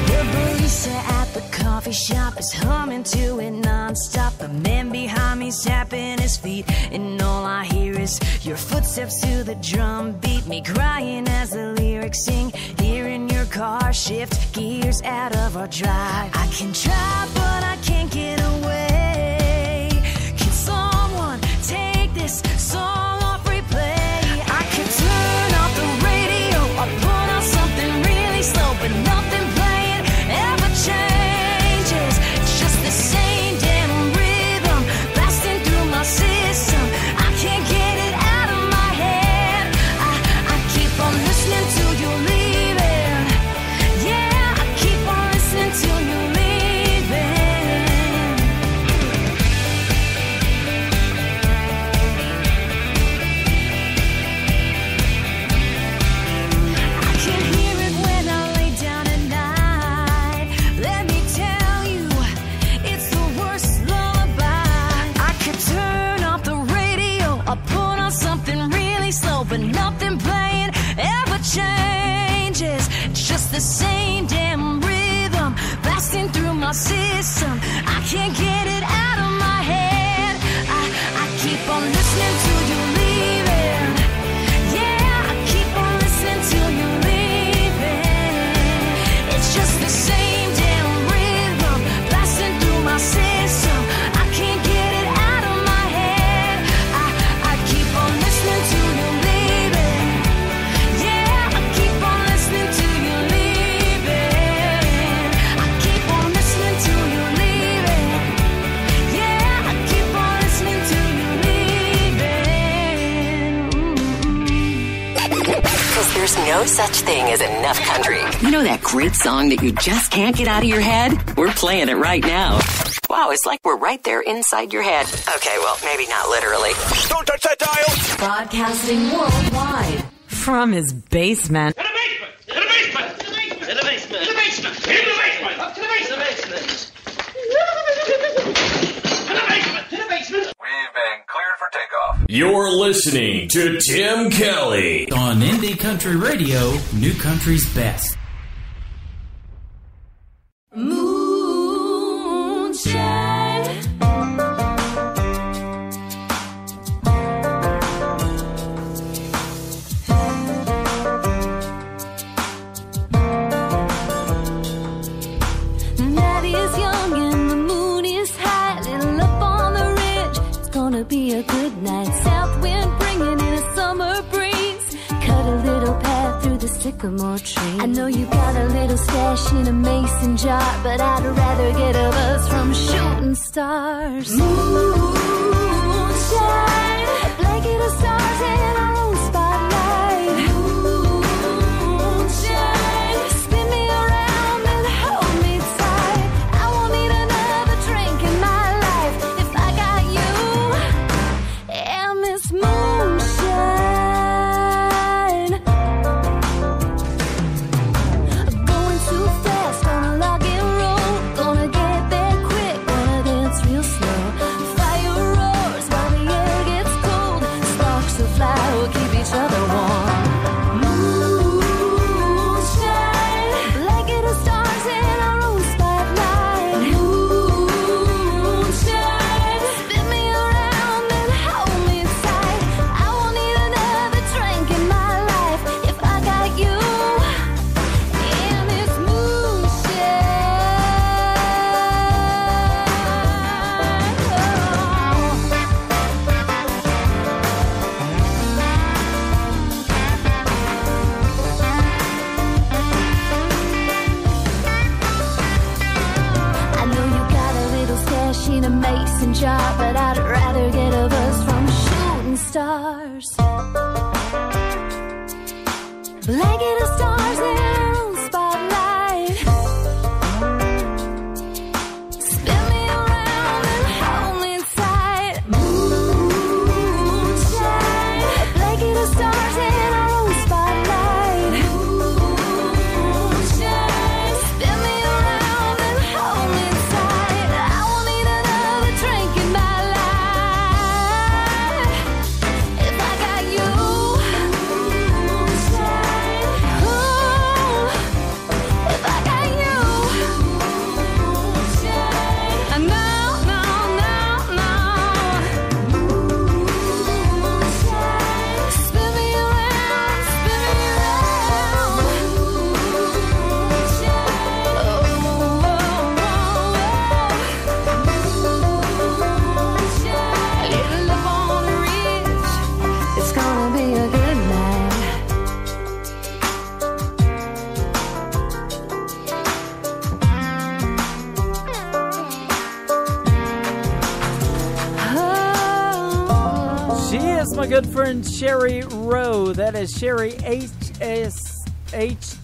The barista at the coffee shop is humming to it non-stop. The man behind me's tapping his feet, and all I hear is your footsteps to the drum beat. Me crying as the lyrics sing, hearing your car shift gears out of our drive. I can try, but I can't get away. Can someone take this song off replay? I could turn off the radio or put on something really slow, but nothing playing ever changes. It's just the same damn rhythm blasting through my system. I can't get it out of my head. I keep on listening the same damn rhythm blasting through my system. I can't get it out of my head. I keep on listening till you leaving. Yeah, I keep on listening till you leaving. It's just the same damn rhythm blasting through my system. I can't get it out of my head. I keep on listening till you leaving. Yeah, I keep on listening till you leaving. I keep on listening till you leaving. Yeah, I keep on listening till you leaving. Because there's no such thing as enough country. You know that great song that you just can't get out of your head? We're playing it right now. Wow, it's like we're right there inside your head. Okay, well, maybe not literally. Don't touch that dial! Broadcasting worldwide from his basement. To the basement! To the basement! To the basement! To the basement! To the basement! To the basement! Up to the basement! To the basement! To the basement! We've been cleared for takeoff. You're listening to Tim Kelly On Indie Country Radio, New Country's Best. Moonshine. Night is young and the moon is high. Little up on the ridge, it's gonna be a good night. South wind bringing in a summer breeze. Cut a little path through the sycamore tree. I know you got a little stash in a mason jar, but I'd rather get a buzz from shooting stars. Moonshine, a blanket of stars in our own spotlight. Moonshine, spin me around and hold me tight. I won't need another drink in my life if I got you and this moonshine. Going too fast on a logging road. Gonna get there quick, gonna dance real slow. Fire roars while the air gets cold. Sparks will fly, we'll keep each other warm. Moonshine, blanket of stars in our own spotlight. Moonshine, spin me around and hold me tight. I won't need another drink in my life if I got you and this I know you got a little stash in a mason jar, but I'd rather get a buzz from shooting stars. Blanket of stars in our own spotlight. Spin me around and hold me tight. Moonshine, a blanket of stars in our own spotlight. Moonshine, spin me around and hold me tight. I won't need another drink in my life if I got you. Ooh, if I got you. No, no, no, no. Spin me around, spin me around. Little up on the ridge, it's gonna be a good night. She is my good friend Sherry Rowe. That is Sherry H-S-H.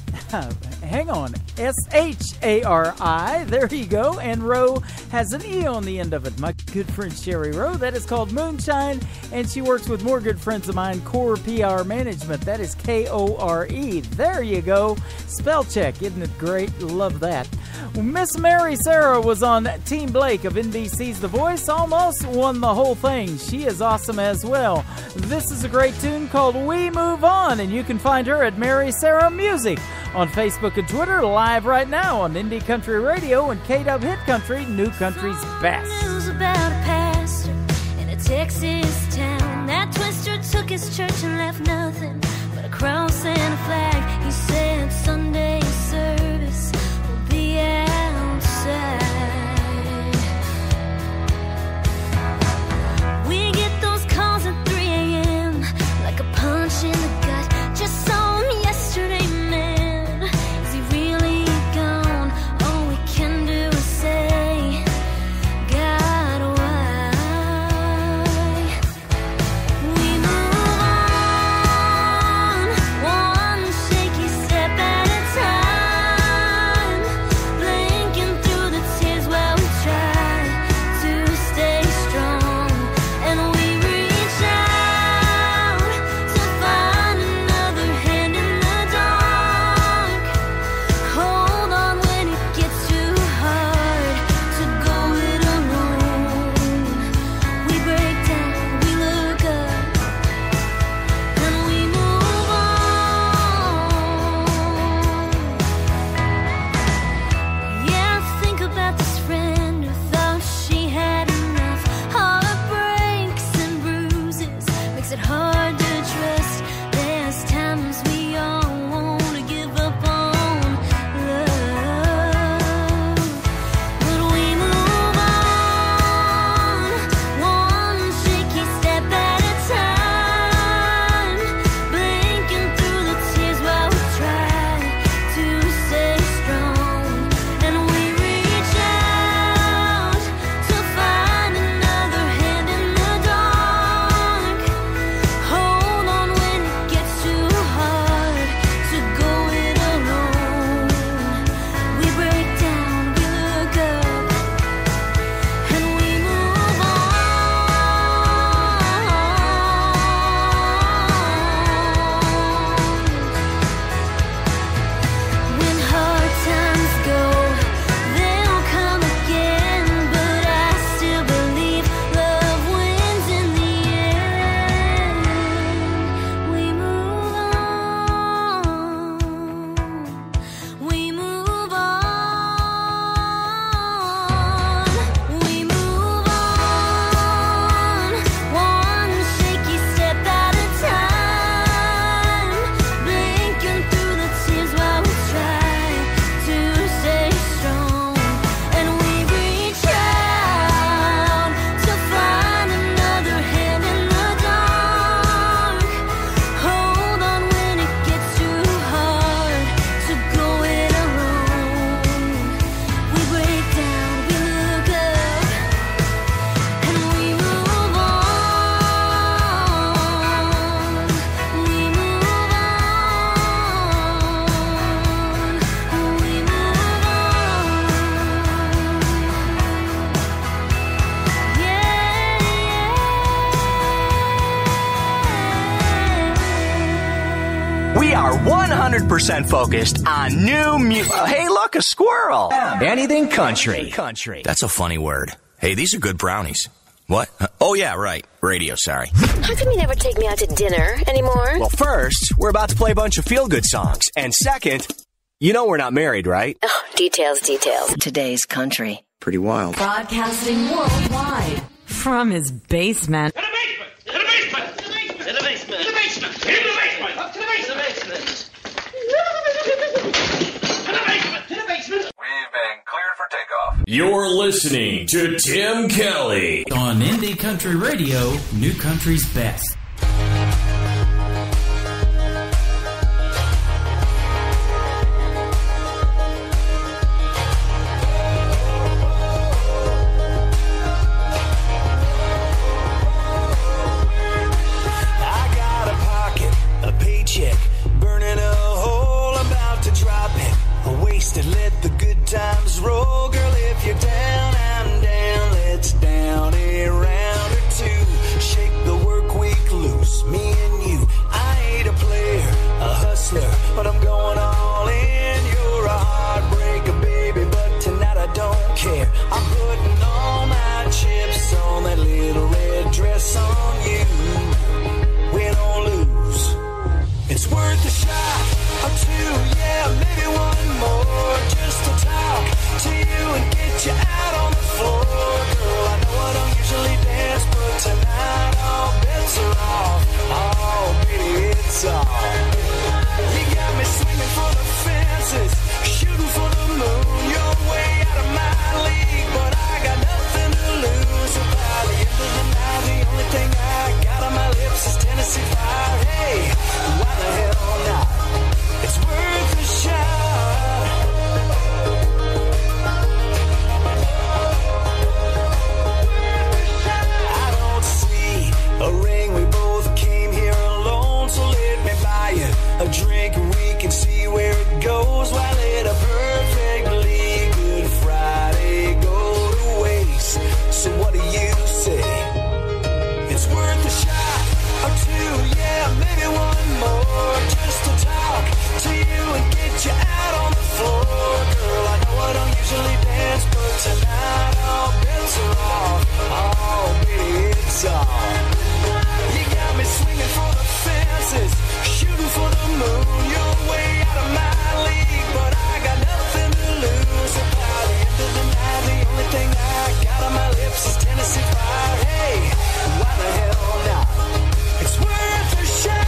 Hang on. S-H-A-R-I. There you go. And Rowe has an E on the end of it. My good friend Sherry Rowe. That is called Moonshine, and she works with more good friends of mine, Core PR Management. That is Kore. There you go. Spell check. Isn't it great? Love that. Miss Mary Sarah was on Team Blake of NBC's The Voice. Almost won the whole thing. She is awesome as well. This is a great tune called We Move On, and you can find her at Mary Sarah Music on Facebook and Twitter, live right now on Indie Country Radio and KW Hit Country, New Country's best. News about a pastor in a Texas town. That twister took his church and left nothing but a cross and a flag. He said Sunday service will be outside. We get those calls at 3 a.m. like a punch in the gut. Just saw him yesterday, man. Is he really gone? All we can do is say, God, why? We move on, one shaky step at a time, blinking through the tears while we try to stay strong. And we reach out to find another hand in the dark. Hold on when it gets too hard to go it alone. We break down, we look up, and we move on. Yeah, I think about this friend who thought she had enough. Heartbreaks and bruises makes it hard to trust. There's times we all want to give up on love, but we move on, one shaky step at a time, blinking through the tears while we try to stay strong. And we reach out to find another hand in the dark. Hold on when it gets too hard to go it alone. We break down, we look up, and we move on. When hard times go, they'll come again, but I still believe love wins in the end. We move on, we move on, we move on, one shaky step at a time, blinking through the tears while we try to stay strong. And we reach out to find another hand in the dark. Hold on when it gets too hard to go it alone. We break down, we look up, and we move on. We move on. We move We are 100% focused on new music. Hey, look, a squirrel. Anything country. That's a funny word. Hey, these are good brownies. What? Oh, yeah, right. Radio, sorry. How come you never take me out to dinner anymore? Well, first, we're about to play a bunch of feel-good songs. And second, you know we're not married, right? Oh, details. Today's country. Pretty wild. Broadcasting worldwide from his basement. To the basement! To the basement! To the basement! To the basement! To the basement! Up to the basement! To the basement! To the basement! We've been cleared for takeoff. You're listening to Tim Kelly on Indie Country Radio, New Country's best. Let the good times roll, girl. If you're down, I'm down. Let's down it. worth a shot or two, yeah, maybe one more, just to talk to you and get you out on the floor. Girl, I know I don't usually dance, but tonight all bets are off. Oh, baby, it's on. You got me swinging for the fences, shooting for the moon. You're way out of my league, but I got nothing to lose. So by the end of the night, the only thing I got on my lips is Tennessee Fire. Hey, why the hell not? It's worth a shot. I don't see a ring, we both came here alone, so let me buy you a drink and we can see where it goes. Why let a perfectly good Friday go to waste? So what do you say? It's worth a shot or two, yeah, maybe one more, just to talk to you and get you out on the floor. Girl, I know I don't usually dance, but tonight all bets are off. Oh, baby, it's on. You got me swinging for the fences, shooting for the moon. You're way out of my league, but I got nothing to lose. So by the end of the night, the only thing I got on my lips is Tennessee Fire. Hey, why the hell not? It's worth a shot.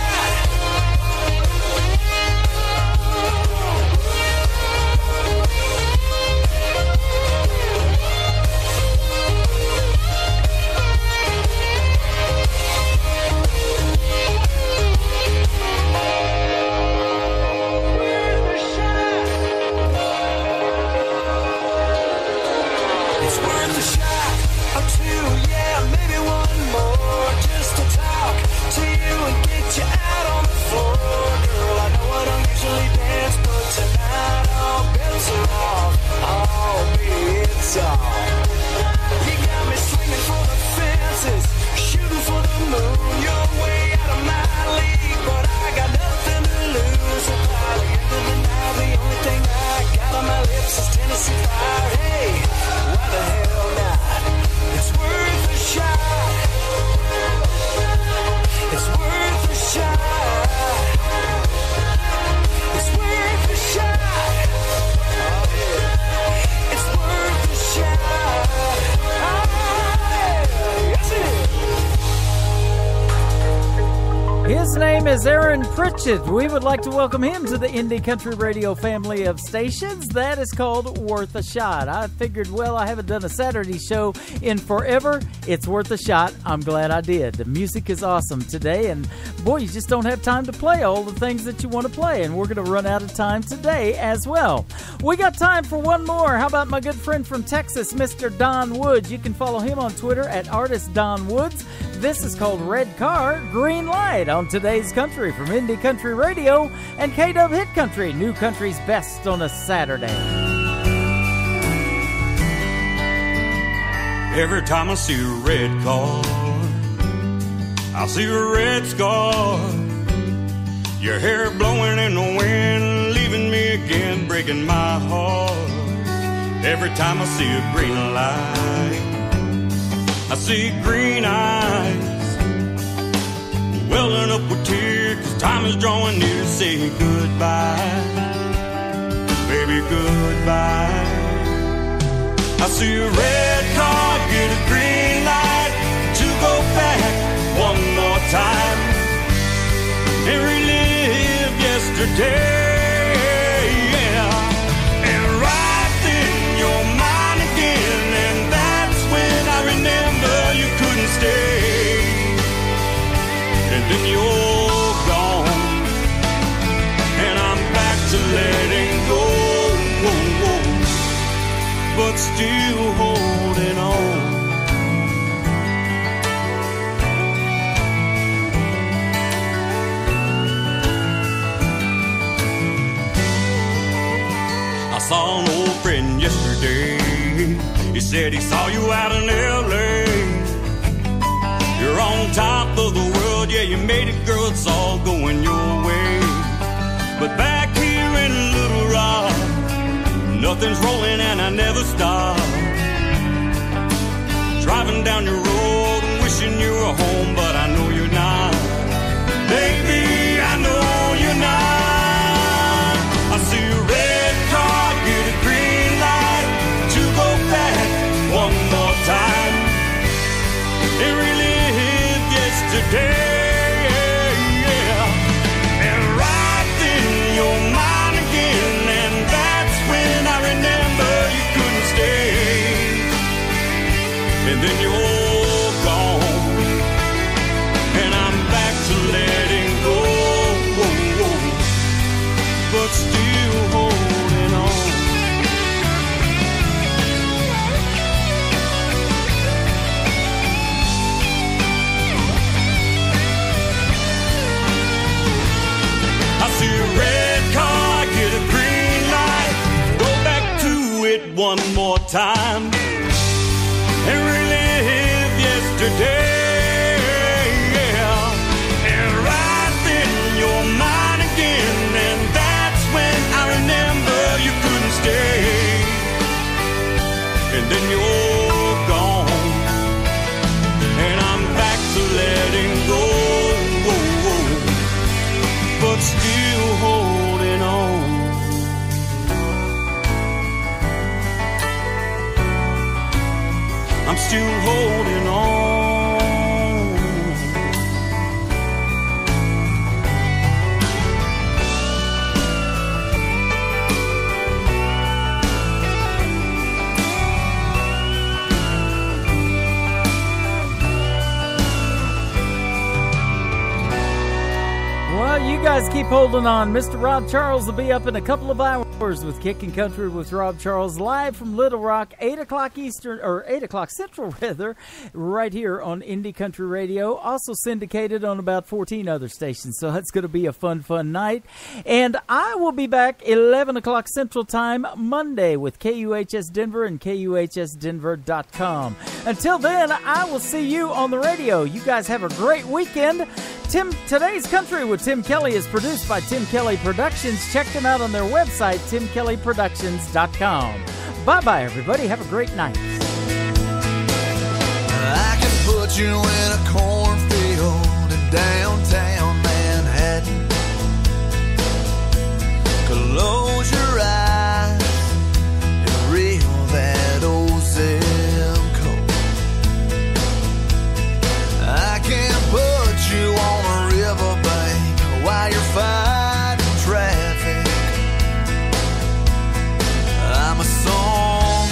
It's worth a shot or two, yeah, maybe one more, just to talk to you and get you out on the floor. Girl, I know I don't usually dance, but tonight all bets are off. Oh, baby, it's on. You got me swinging for the fences, shooting for the moon. You're way out of my league, but I got nothing to lose. So by the end of the night, the only thing I got on my lips is Tennessee Fire. Hey, why the hell not? It's worth a shot. It's worth a shot. It's worth a shot. Oh, yeah. It's worth a shot. Oh, yeah. Yes, it is. His name is Aaron Pritchett. We would like to welcome him to the Indie Country Radio family of stations. That is called Worth a Shot. I figured, well, I haven't done a Saturday show in forever. It's worth a shot. I'm glad I did. The music is awesome today, and boy, you just don't have time to play all the things that you want to play, and we're going to run out of time today as well. We got time for one more. How about my good friend from Texas, Mr. Don Woods? You can follow him on Twitter at Artist Don Woods. This is called Red Car, Green Light on today's country from Indie Country Radio and K-Dub Hit Country, New Country's best on a Saturday. Every time I see a red car, I see a red scar. Your hair blowing in the wind, leaving me again, breaking my heart. Every time I see a green light, I see green eyes, welling up with tears, 'cause time is drawing near to say goodbye. Baby, goodbye. I see a red car, get a green light to go back one more time and relive yesterday, yeah. And right then you're mine again, and that's when I remember you couldn't stay. And then you're gone, and I'm back to letting go, but still holding on. I saw an old friend yesterday. He said he saw you out in L.A. You're on top of the world, yeah, you made it, girl, it's all going your way. But back here in Little Rock, nothing's rolling and I never stop. Driving down your road and wishing you were home, but I know you're not. Baby, I know you're not. one more time and relive yesterday. Yeah. And right then you're mine again, and that's when I remember you couldn't stay. And then you're gone, and I'm back to letting go, but still holding on. I'm still holding on. Well, you guys keep holding on. Mr. Rob Charles will be up in a couple of hours with Kickin' Country with Rob Charles, live from Little Rock, 8 o'clock Eastern, or 8 o'clock Central, rather, right here on Indie Country Radio. Also syndicated on about 14 other stations, so that's going to be a fun night. And I will be back 11 o'clock Central Time Monday with KUHS Denver and KUHSdenver.com. Until then, I will see you on the radio. You guys have a great weekend. Today's Country with Tim Kelly is produced by Tim Kelly Productions. Check them out on their website, timkellyproductions.com. Bye-bye, everybody. Have a great night. I can put you in a cornfield in downtown Manhattan. Close your eyes and reel that old zip code. I can put you on a riverbank while you're fighting traffic. I'm a song,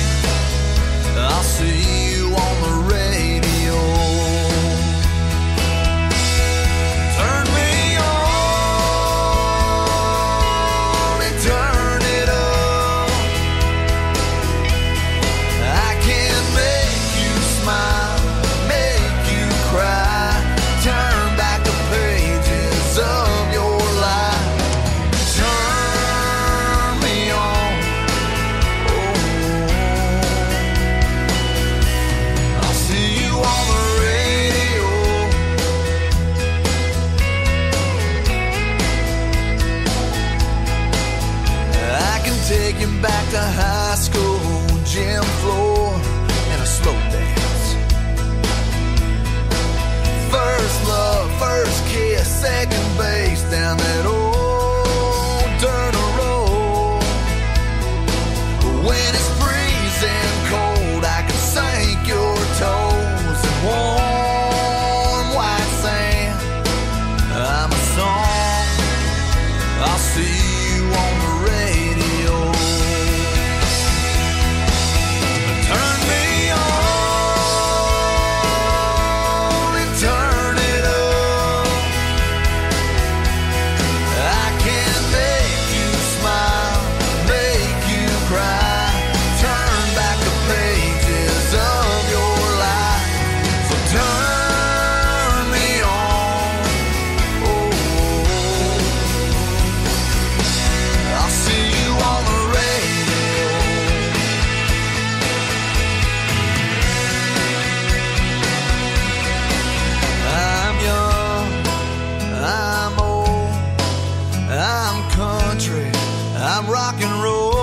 I'll see you on the radio. Turn me on and turn it up. I can make you smile, make you cry, turn back the pages of your life. Turn me on, I'll see you on the radio. I can take you back to high school, gym floor, and a slow dance. First love, first kiss, second base down that old dirt road. When it's freezing cold, I can sink your toes in warm white sand. I'm a song, I'll see you on the radio. Turn me on and turn it up. I can make you smile, make you cry, turn back the pages of your life. So turn me on, I'll see you on the radio. I'm young, I'm old, I'm country, I'm rock and roll.